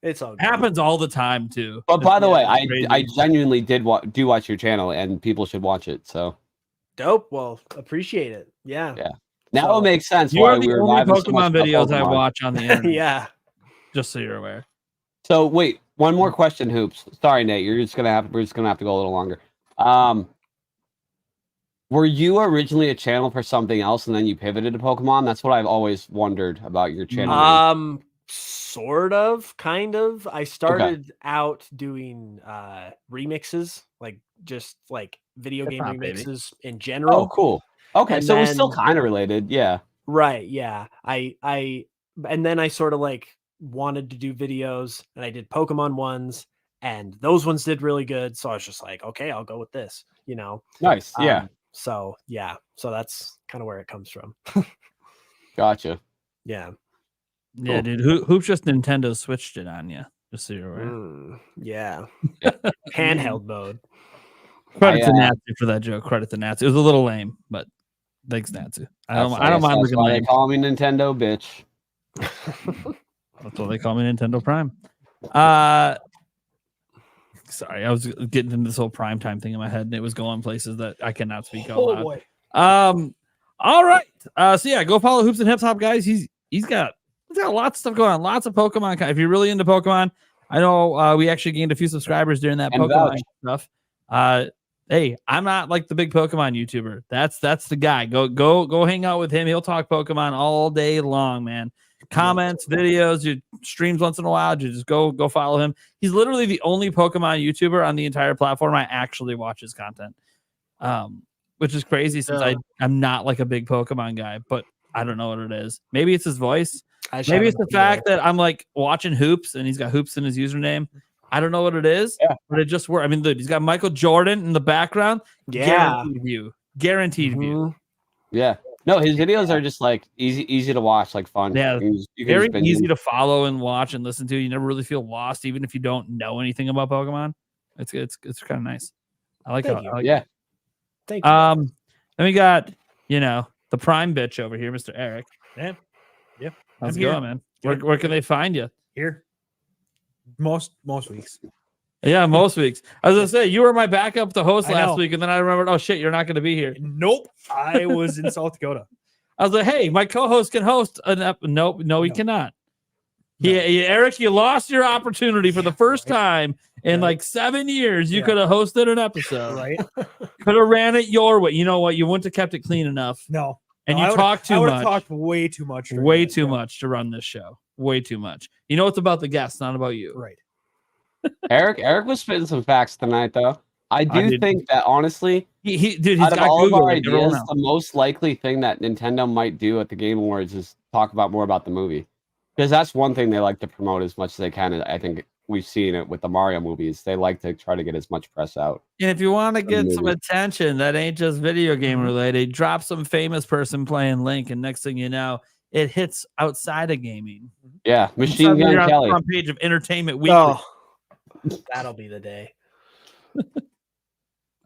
It's all good. happens all the time too. But by the way, It's crazy. I genuinely do watch your channel, and people should watch it. So Dope. Well, appreciate it. Yeah. Yeah. now So- it makes sense You why are we the were only vibing so much Pokemon about videos I Pokemon. watch on the internet. Yeah. Just so you're aware. So wait, one more question, Hoops. Sorry, Nate. We're just gonna have to go a little longer. Were you originally a channel for something else and then you pivoted to Pokemon? That's what I've always wondered about your channel. name. Sort of, kind of. I started out doing remixes, like just like video game Hip-hop, baby. remixes in Oh, general. cool. Okay, And so it was still then- kind of related. Yeah. Right, yeah. And then I sort of like wanted to do videos and I did Pokemon ones and those ones did really good. So I was just like, okay, I'll go with this, you know. Nice. Yeah. So yeah. So that's kind of where it comes from. Gotcha. Yeah. Yeah, Cool. dude. Hoops just Nintendo switched it on you. Just so you're aware. Yeah. Handheld mode. Credit to I, Natsu for that joke. Credit to Natsu. It was a little lame, but thanks, Natsu. I don't mind That's looking why they lame. call me Nintendo, bitch. That's what they call me, Nintendo Prime. Sorry, I was getting into this whole prime time thing in my head, and it was going places that I cannot speak out loud. boy. All right. So yeah, go follow Hoops and Hip Hop, guys. He's got lots of stuff going on, lots of Pokemon. If you're really into Pokemon, I know we actually gained a few subscribers during that And Pokemon vouch. stuff. Hey, I'm not like the big Pokemon YouTuber. That's the guy. Go hang out with him. He'll talk Pokemon all day long, man. Comments, videos, you streams once in a while. You just go follow him. He's literally the only Pokemon YouTuber on the entire platform I actually watch his content. Which is crazy since Yeah. I'm not like a big Pokemon guy, but I don't know what it is. Maybe it's his voice. I just Maybe haven't it's the been fact that I'm like watching Hoops and he's got Hoops in his username. I don't know what it is, Yeah. but it just worked. I mean, dude, he's got Michael Jordan in the background. Yeah. Guaranteed view. Mhm. Yeah. No, his videos are just like easy to watch, like fun. Yeah. You can Very just binge easy them. to follow and watch and listen to. You never really feel lost, even if you don't know anything about Pokemon. It's kind of nice. I like Thank how. you. I like Yeah. Thank you. Then we got the prime bitch over here, Mr. Eric. Yeah. Yep. How's I'm it here. going, man? Good. Where can they find you? Here. Most weeks. Yeah, most weeks. I was gonna say you were my backup to host I last know. week, and then I remembered, oh shit, you're not gonna be here. Nope. I was in South Dakota. I was like, hey, my co-host can host an nope, no, he No. cannot. No. Eric, you lost your opportunity for the first Right. time in Right. like 7 years. You Yeah. could have hosted an episode. Right? Could have ran it your way. You know what? You wouldn't have kept it clean enough. No. And No, you I would've- talk I too would have much. talked way too much. during Way that, too yeah. much to run this show. Way too much. You know it's about the guests, not about you. Right. Eric was spitting some facts tonight, though. I do did. think that honestly, Dude, he's out of got all of Google. our like everyone ideas, else. the most likely thing that Nintendo might do at the Game Awards is talk more about the movie, because that's one thing they like to promote as much as they can. And I think we've seen it with the Mario movies. They like to try to get as much press out. And if you want to get some movie. attention that ain't just video game related, drop some famous person playing Link, and next thing you know, it hits outside of gaming. Yeah, Machine Suddenly Gun you're on the Kelly. front page of Entertainment Weekly. Oh, that'll be the day.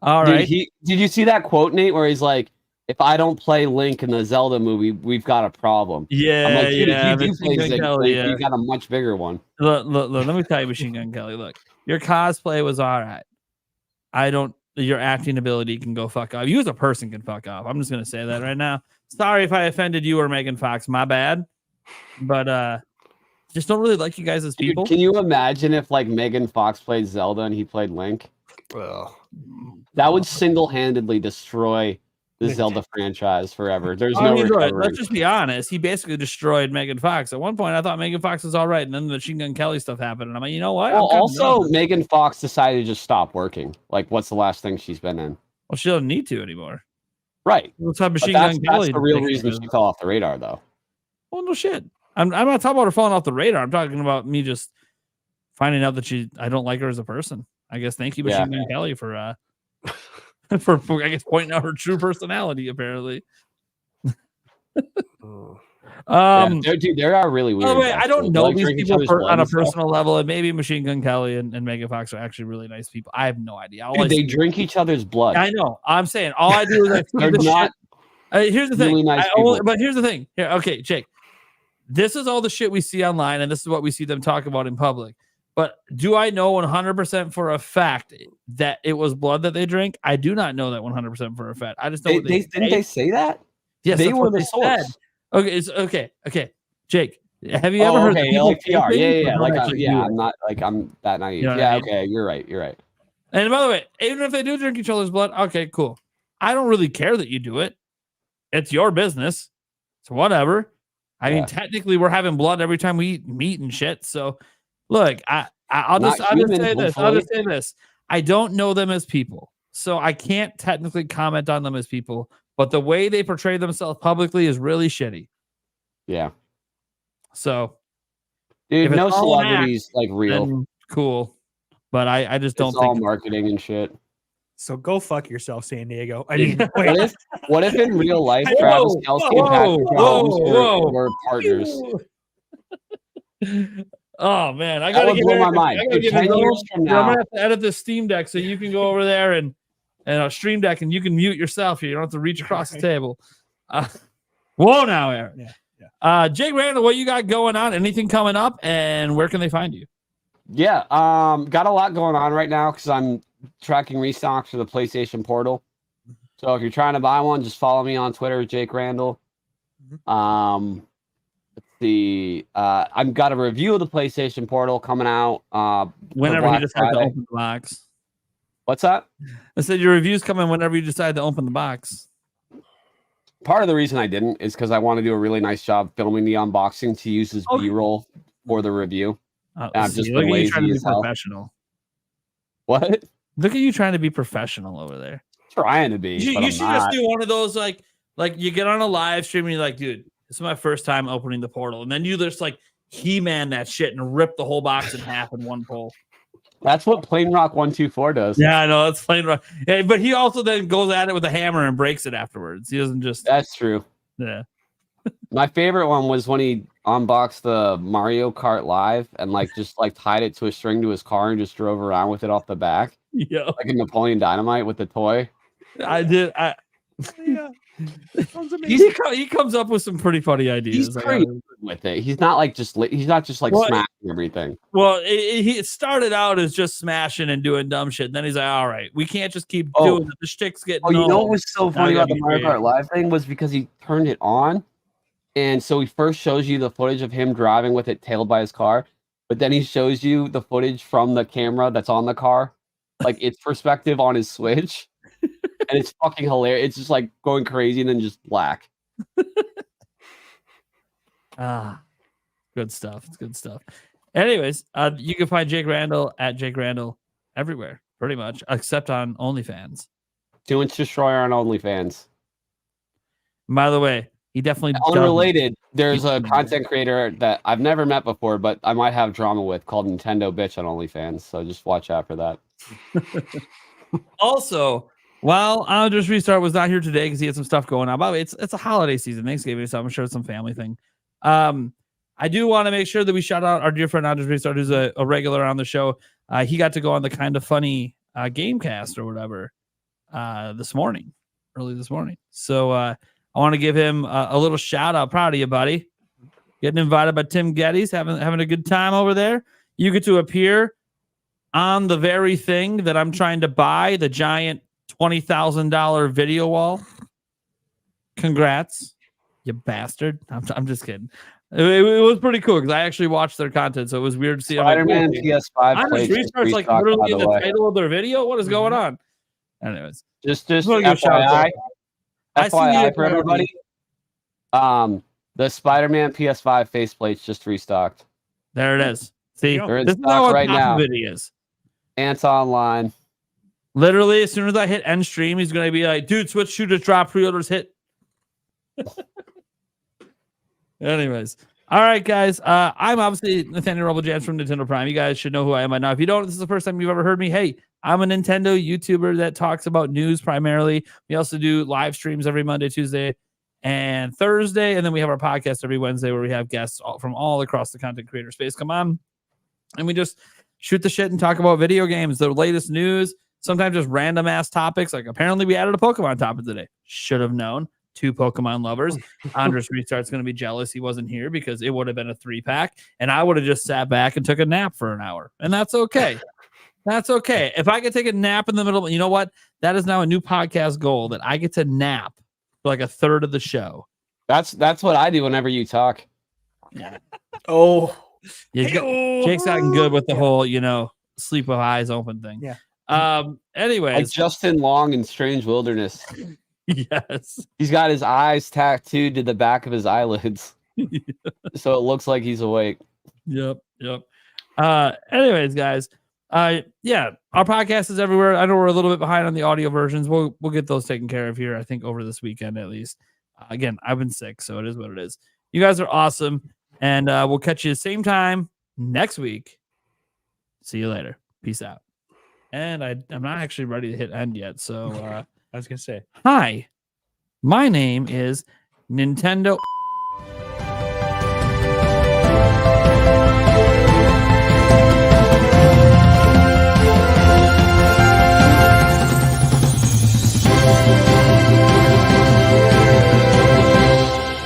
All Dude, right. did you see that quote, Nate, where he's like, "If I don't play Link in the Zelda movie, we've got a problem." Yeah, I'm like, dude, yeah. if you do Machine play Gun Kelly, Link, yeah. you got a much bigger one. Look, let me tell you, Machine Gun Kelly. Look, your cosplay was all right. Your acting ability can go fuck off. You as a person can fuck off. I'm just gonna say that right now. Sorry if I offended you or Megan Fox. My bad. But just don't really like you guys as Dude, people. can you imagine if like Megan Fox played Zelda and he played Link? Well, That would single-handedly destroy the Nintendo. Zelda franchise forever. There's I no mean, look, recovering. let's just be honest. He basically destroyed Megan Fox. At one point, I thought Megan Fox was all right, and then the Machine Gun Kelly stuff happened, and I'm like, you know what? Well, I'm kinda also done. Megan Fox decided to just stop working. Like, what's the last thing she's been in? Well, she doesn't need to anymore. Right. Let's have But Machine that's Gun Kelly. the real take reason care of she it. fell off the radar, though. Well, no shit. I'm not talking about her falling off the radar. I'm talking about me just finding out that I don't like her as a person. I guess thank you, Machine Gun Kelly, for for I guess pointing out her true personality. Apparently. mm. Dude, there are really weird. By the way, I don't know like these drinking each people other's blood on a and stuff. personal level, and maybe Machine Gun Kelly and Megan Fox are actually really nice people. I have no idea. Dude, they drink each other's blood. I know. I'm saying all I do is I see They're the not shit. Here's the really thing. nice people. But here's the thing. Here, okay, Jake. This is all the shit we see online, and this is what we see them talk about in public. But do I know 100% for a fact that it was blood that they drank? I do not know that 100% for a fact. I just know what didn't they say that? Yes, they that's were what the they source. said. Okay. Jake, have you ever heard? Okay, people like PR. think Yeah. or Like, don't actually do it? I'm not like I'm that naive. You know what Yeah, I mean? okay, you're right. You're right. And by the way, even if they do drink each other's blood, okay, cool. I don't really care that you do it. It's your business. So whatever. I mean, technically, we're having blood every time we eat meat and shit. So, look, I'll just say this. I don't know them as people, so I can't technically comment on them as people. But the way they portray themselves publicly is really shitty. Yeah. So, Dude, if it's no all an act, celebrities like real. then cool. But I just don't It's all think marketing and shit. So go fuck yourself, San Diego. I mean, wait. What if in real life Whoa, Travis Kelce and Patrick Mahomes were partners? Oh man, I That gotta would get blow my Eric- mind. I gotta Dude, get 10 his years own- from I'm now, gonna have to edit the Steam Deck so you can go over there and Stream Deck and you can mute yourself here. You don't have to reach across the table. Whoa, now, Eric. Yeah. Jake Randall, what you got going on? Anything coming up? And where can they find you? yeah, got a lot going on right now because I'm tracking restocks for the PlayStation Portal. So if you're trying to buy one, just follow me on Twitter, Jake Randall. Let's see. I've got a review of the PlayStation Portal coming out. Whenever you Black decide to Friday. open the box. What's that? I said your review's coming whenever you decide to open the box. Part of the reason I didn't is because I want to do a really nice job filming the unboxing to use as Okay. B-roll for the review. I've just look been at you trying to lazy be as hell. professional. What? Look at you trying to be professional over there. Trying to be. You but I'm should not. just do one of those like you get on a live stream and you're like, dude, this is my first time opening the portal, and then you just like He-Man that shit and rip the whole box in half in one pull. That's what Plain Rock 124 does. Yeah, I know that's plain right. Yeah, but he also then goes at it with a hammer and breaks it afterwards. He doesn't just That's true. yeah. My favorite one was when he unboxed the Mario Kart Live and just tied it to a string to his car and just drove around with it off the back, Yeah, like a Napoleon Dynamite with the toy. I did. Yeah. Sounds amazing. He comes up with some pretty funny ideas. He's I pretty gotta- good with it. He's not he's not just Well, smashing everything. Well, he started out as just smashing and doing dumb shit. And then he's like, all right, we can't just keep Oh. doing it. The shtick's getting Oh, you know old. what was so Now funny I about gotta the be Mario creative. Kart Live thing was because he turned it on, and so he first shows you the footage of him driving with it tailed by his car, but then he shows you the footage from the camera that's on the car, like its perspective on his Switch, and it's fucking hilarious. It's just going crazy and then just black. Good stuff. It's good stuff. Anyways, you can find Jake Randall at Jake Randall everywhere, pretty much, except on OnlyFans. 2-Inch Destroyer on OnlyFans. By the way, he definitely doesn't. Unrelated, there's a content creator that I've never met before, but I might have drama with called Nintendo Bitch on OnlyFans. So just watch out for that. Also, while Andres Restart was not here today because he had some stuff going on. By the way, it's a holiday season, Thanksgiving, so I'm sure it's some family thing. I do want to make sure that we shout out our dear friend Andres Restart, who's a regular on the show. He got to go on the Kind of Funny Gamecast or whatever early this morning. So I want to give him a little shout out. Proud of you, buddy. Getting invited by Tim Geddes, having a good time over there. You get to appear on the very thing that I'm trying to buy, the giant $20,000 video wall. Congrats, you bastard. I'm just kidding. It was pretty cool because I actually watched their content, so it was weird to see. Spider-Man PS5 Andres plates Restart's like restock, literally by in the the way. title of their video. What is going on? Anyways, Just wanna give a shout out FYI, I see FYI you for everybody. The Spider-Man PS5 faceplates just restocked. there it is. See, There you They're in this is stock how right now. it is. Ants Online. Literally, as soon as I hit end stream, he's gonna be like, "Dude, Switch shooters drop, pre-orders hit." Anyways, all right, guys. I'm obviously Nathaniel Robles from Nintendo Prime. You guys should know who I am by now. If you don't, this is the first time you've ever heard me. Hey, I'm a Nintendo YouTuber that talks about news primarily. We also do live streams every Monday, Tuesday, and Thursday. And then we have our podcast every Wednesday where we have guests from all across the content creator space come on. And we just shoot the shit and talk about video games, the latest news, sometimes just random ass topics. Like apparently we added a Pokemon topic today. Should have known. 2 Pokemon lovers. Andres Restart's going to be jealous he wasn't here because it would have been a 3-pack and I would have just sat back and took a nap for an hour. And that's okay. That's okay. If I could take a nap in the middle, you know what? That is now a new podcast goal that I get to nap for like a third of the show. That's what I do whenever you talk. Yeah. Oh, Yeah, Jake's gotten good with the whole, sleep with eyes open thing. Yeah. Anyways. Like Justin Long in Strange Wilderness. Yes. He's got his eyes tattooed to the back of his eyelids. So it looks like he's awake. Yep. Anyways, guys. Yeah, our podcast is everywhere. I know we're a little bit behind on the audio versions. We'll get those taken care of here, I think, over this weekend at least. Again, I've been sick, so it is what it is. You guys are awesome. And we'll catch you the same time next week. See you later. Peace out. And I'm not actually ready to hit end yet. So I was gonna say. hi, my name is Nintendo.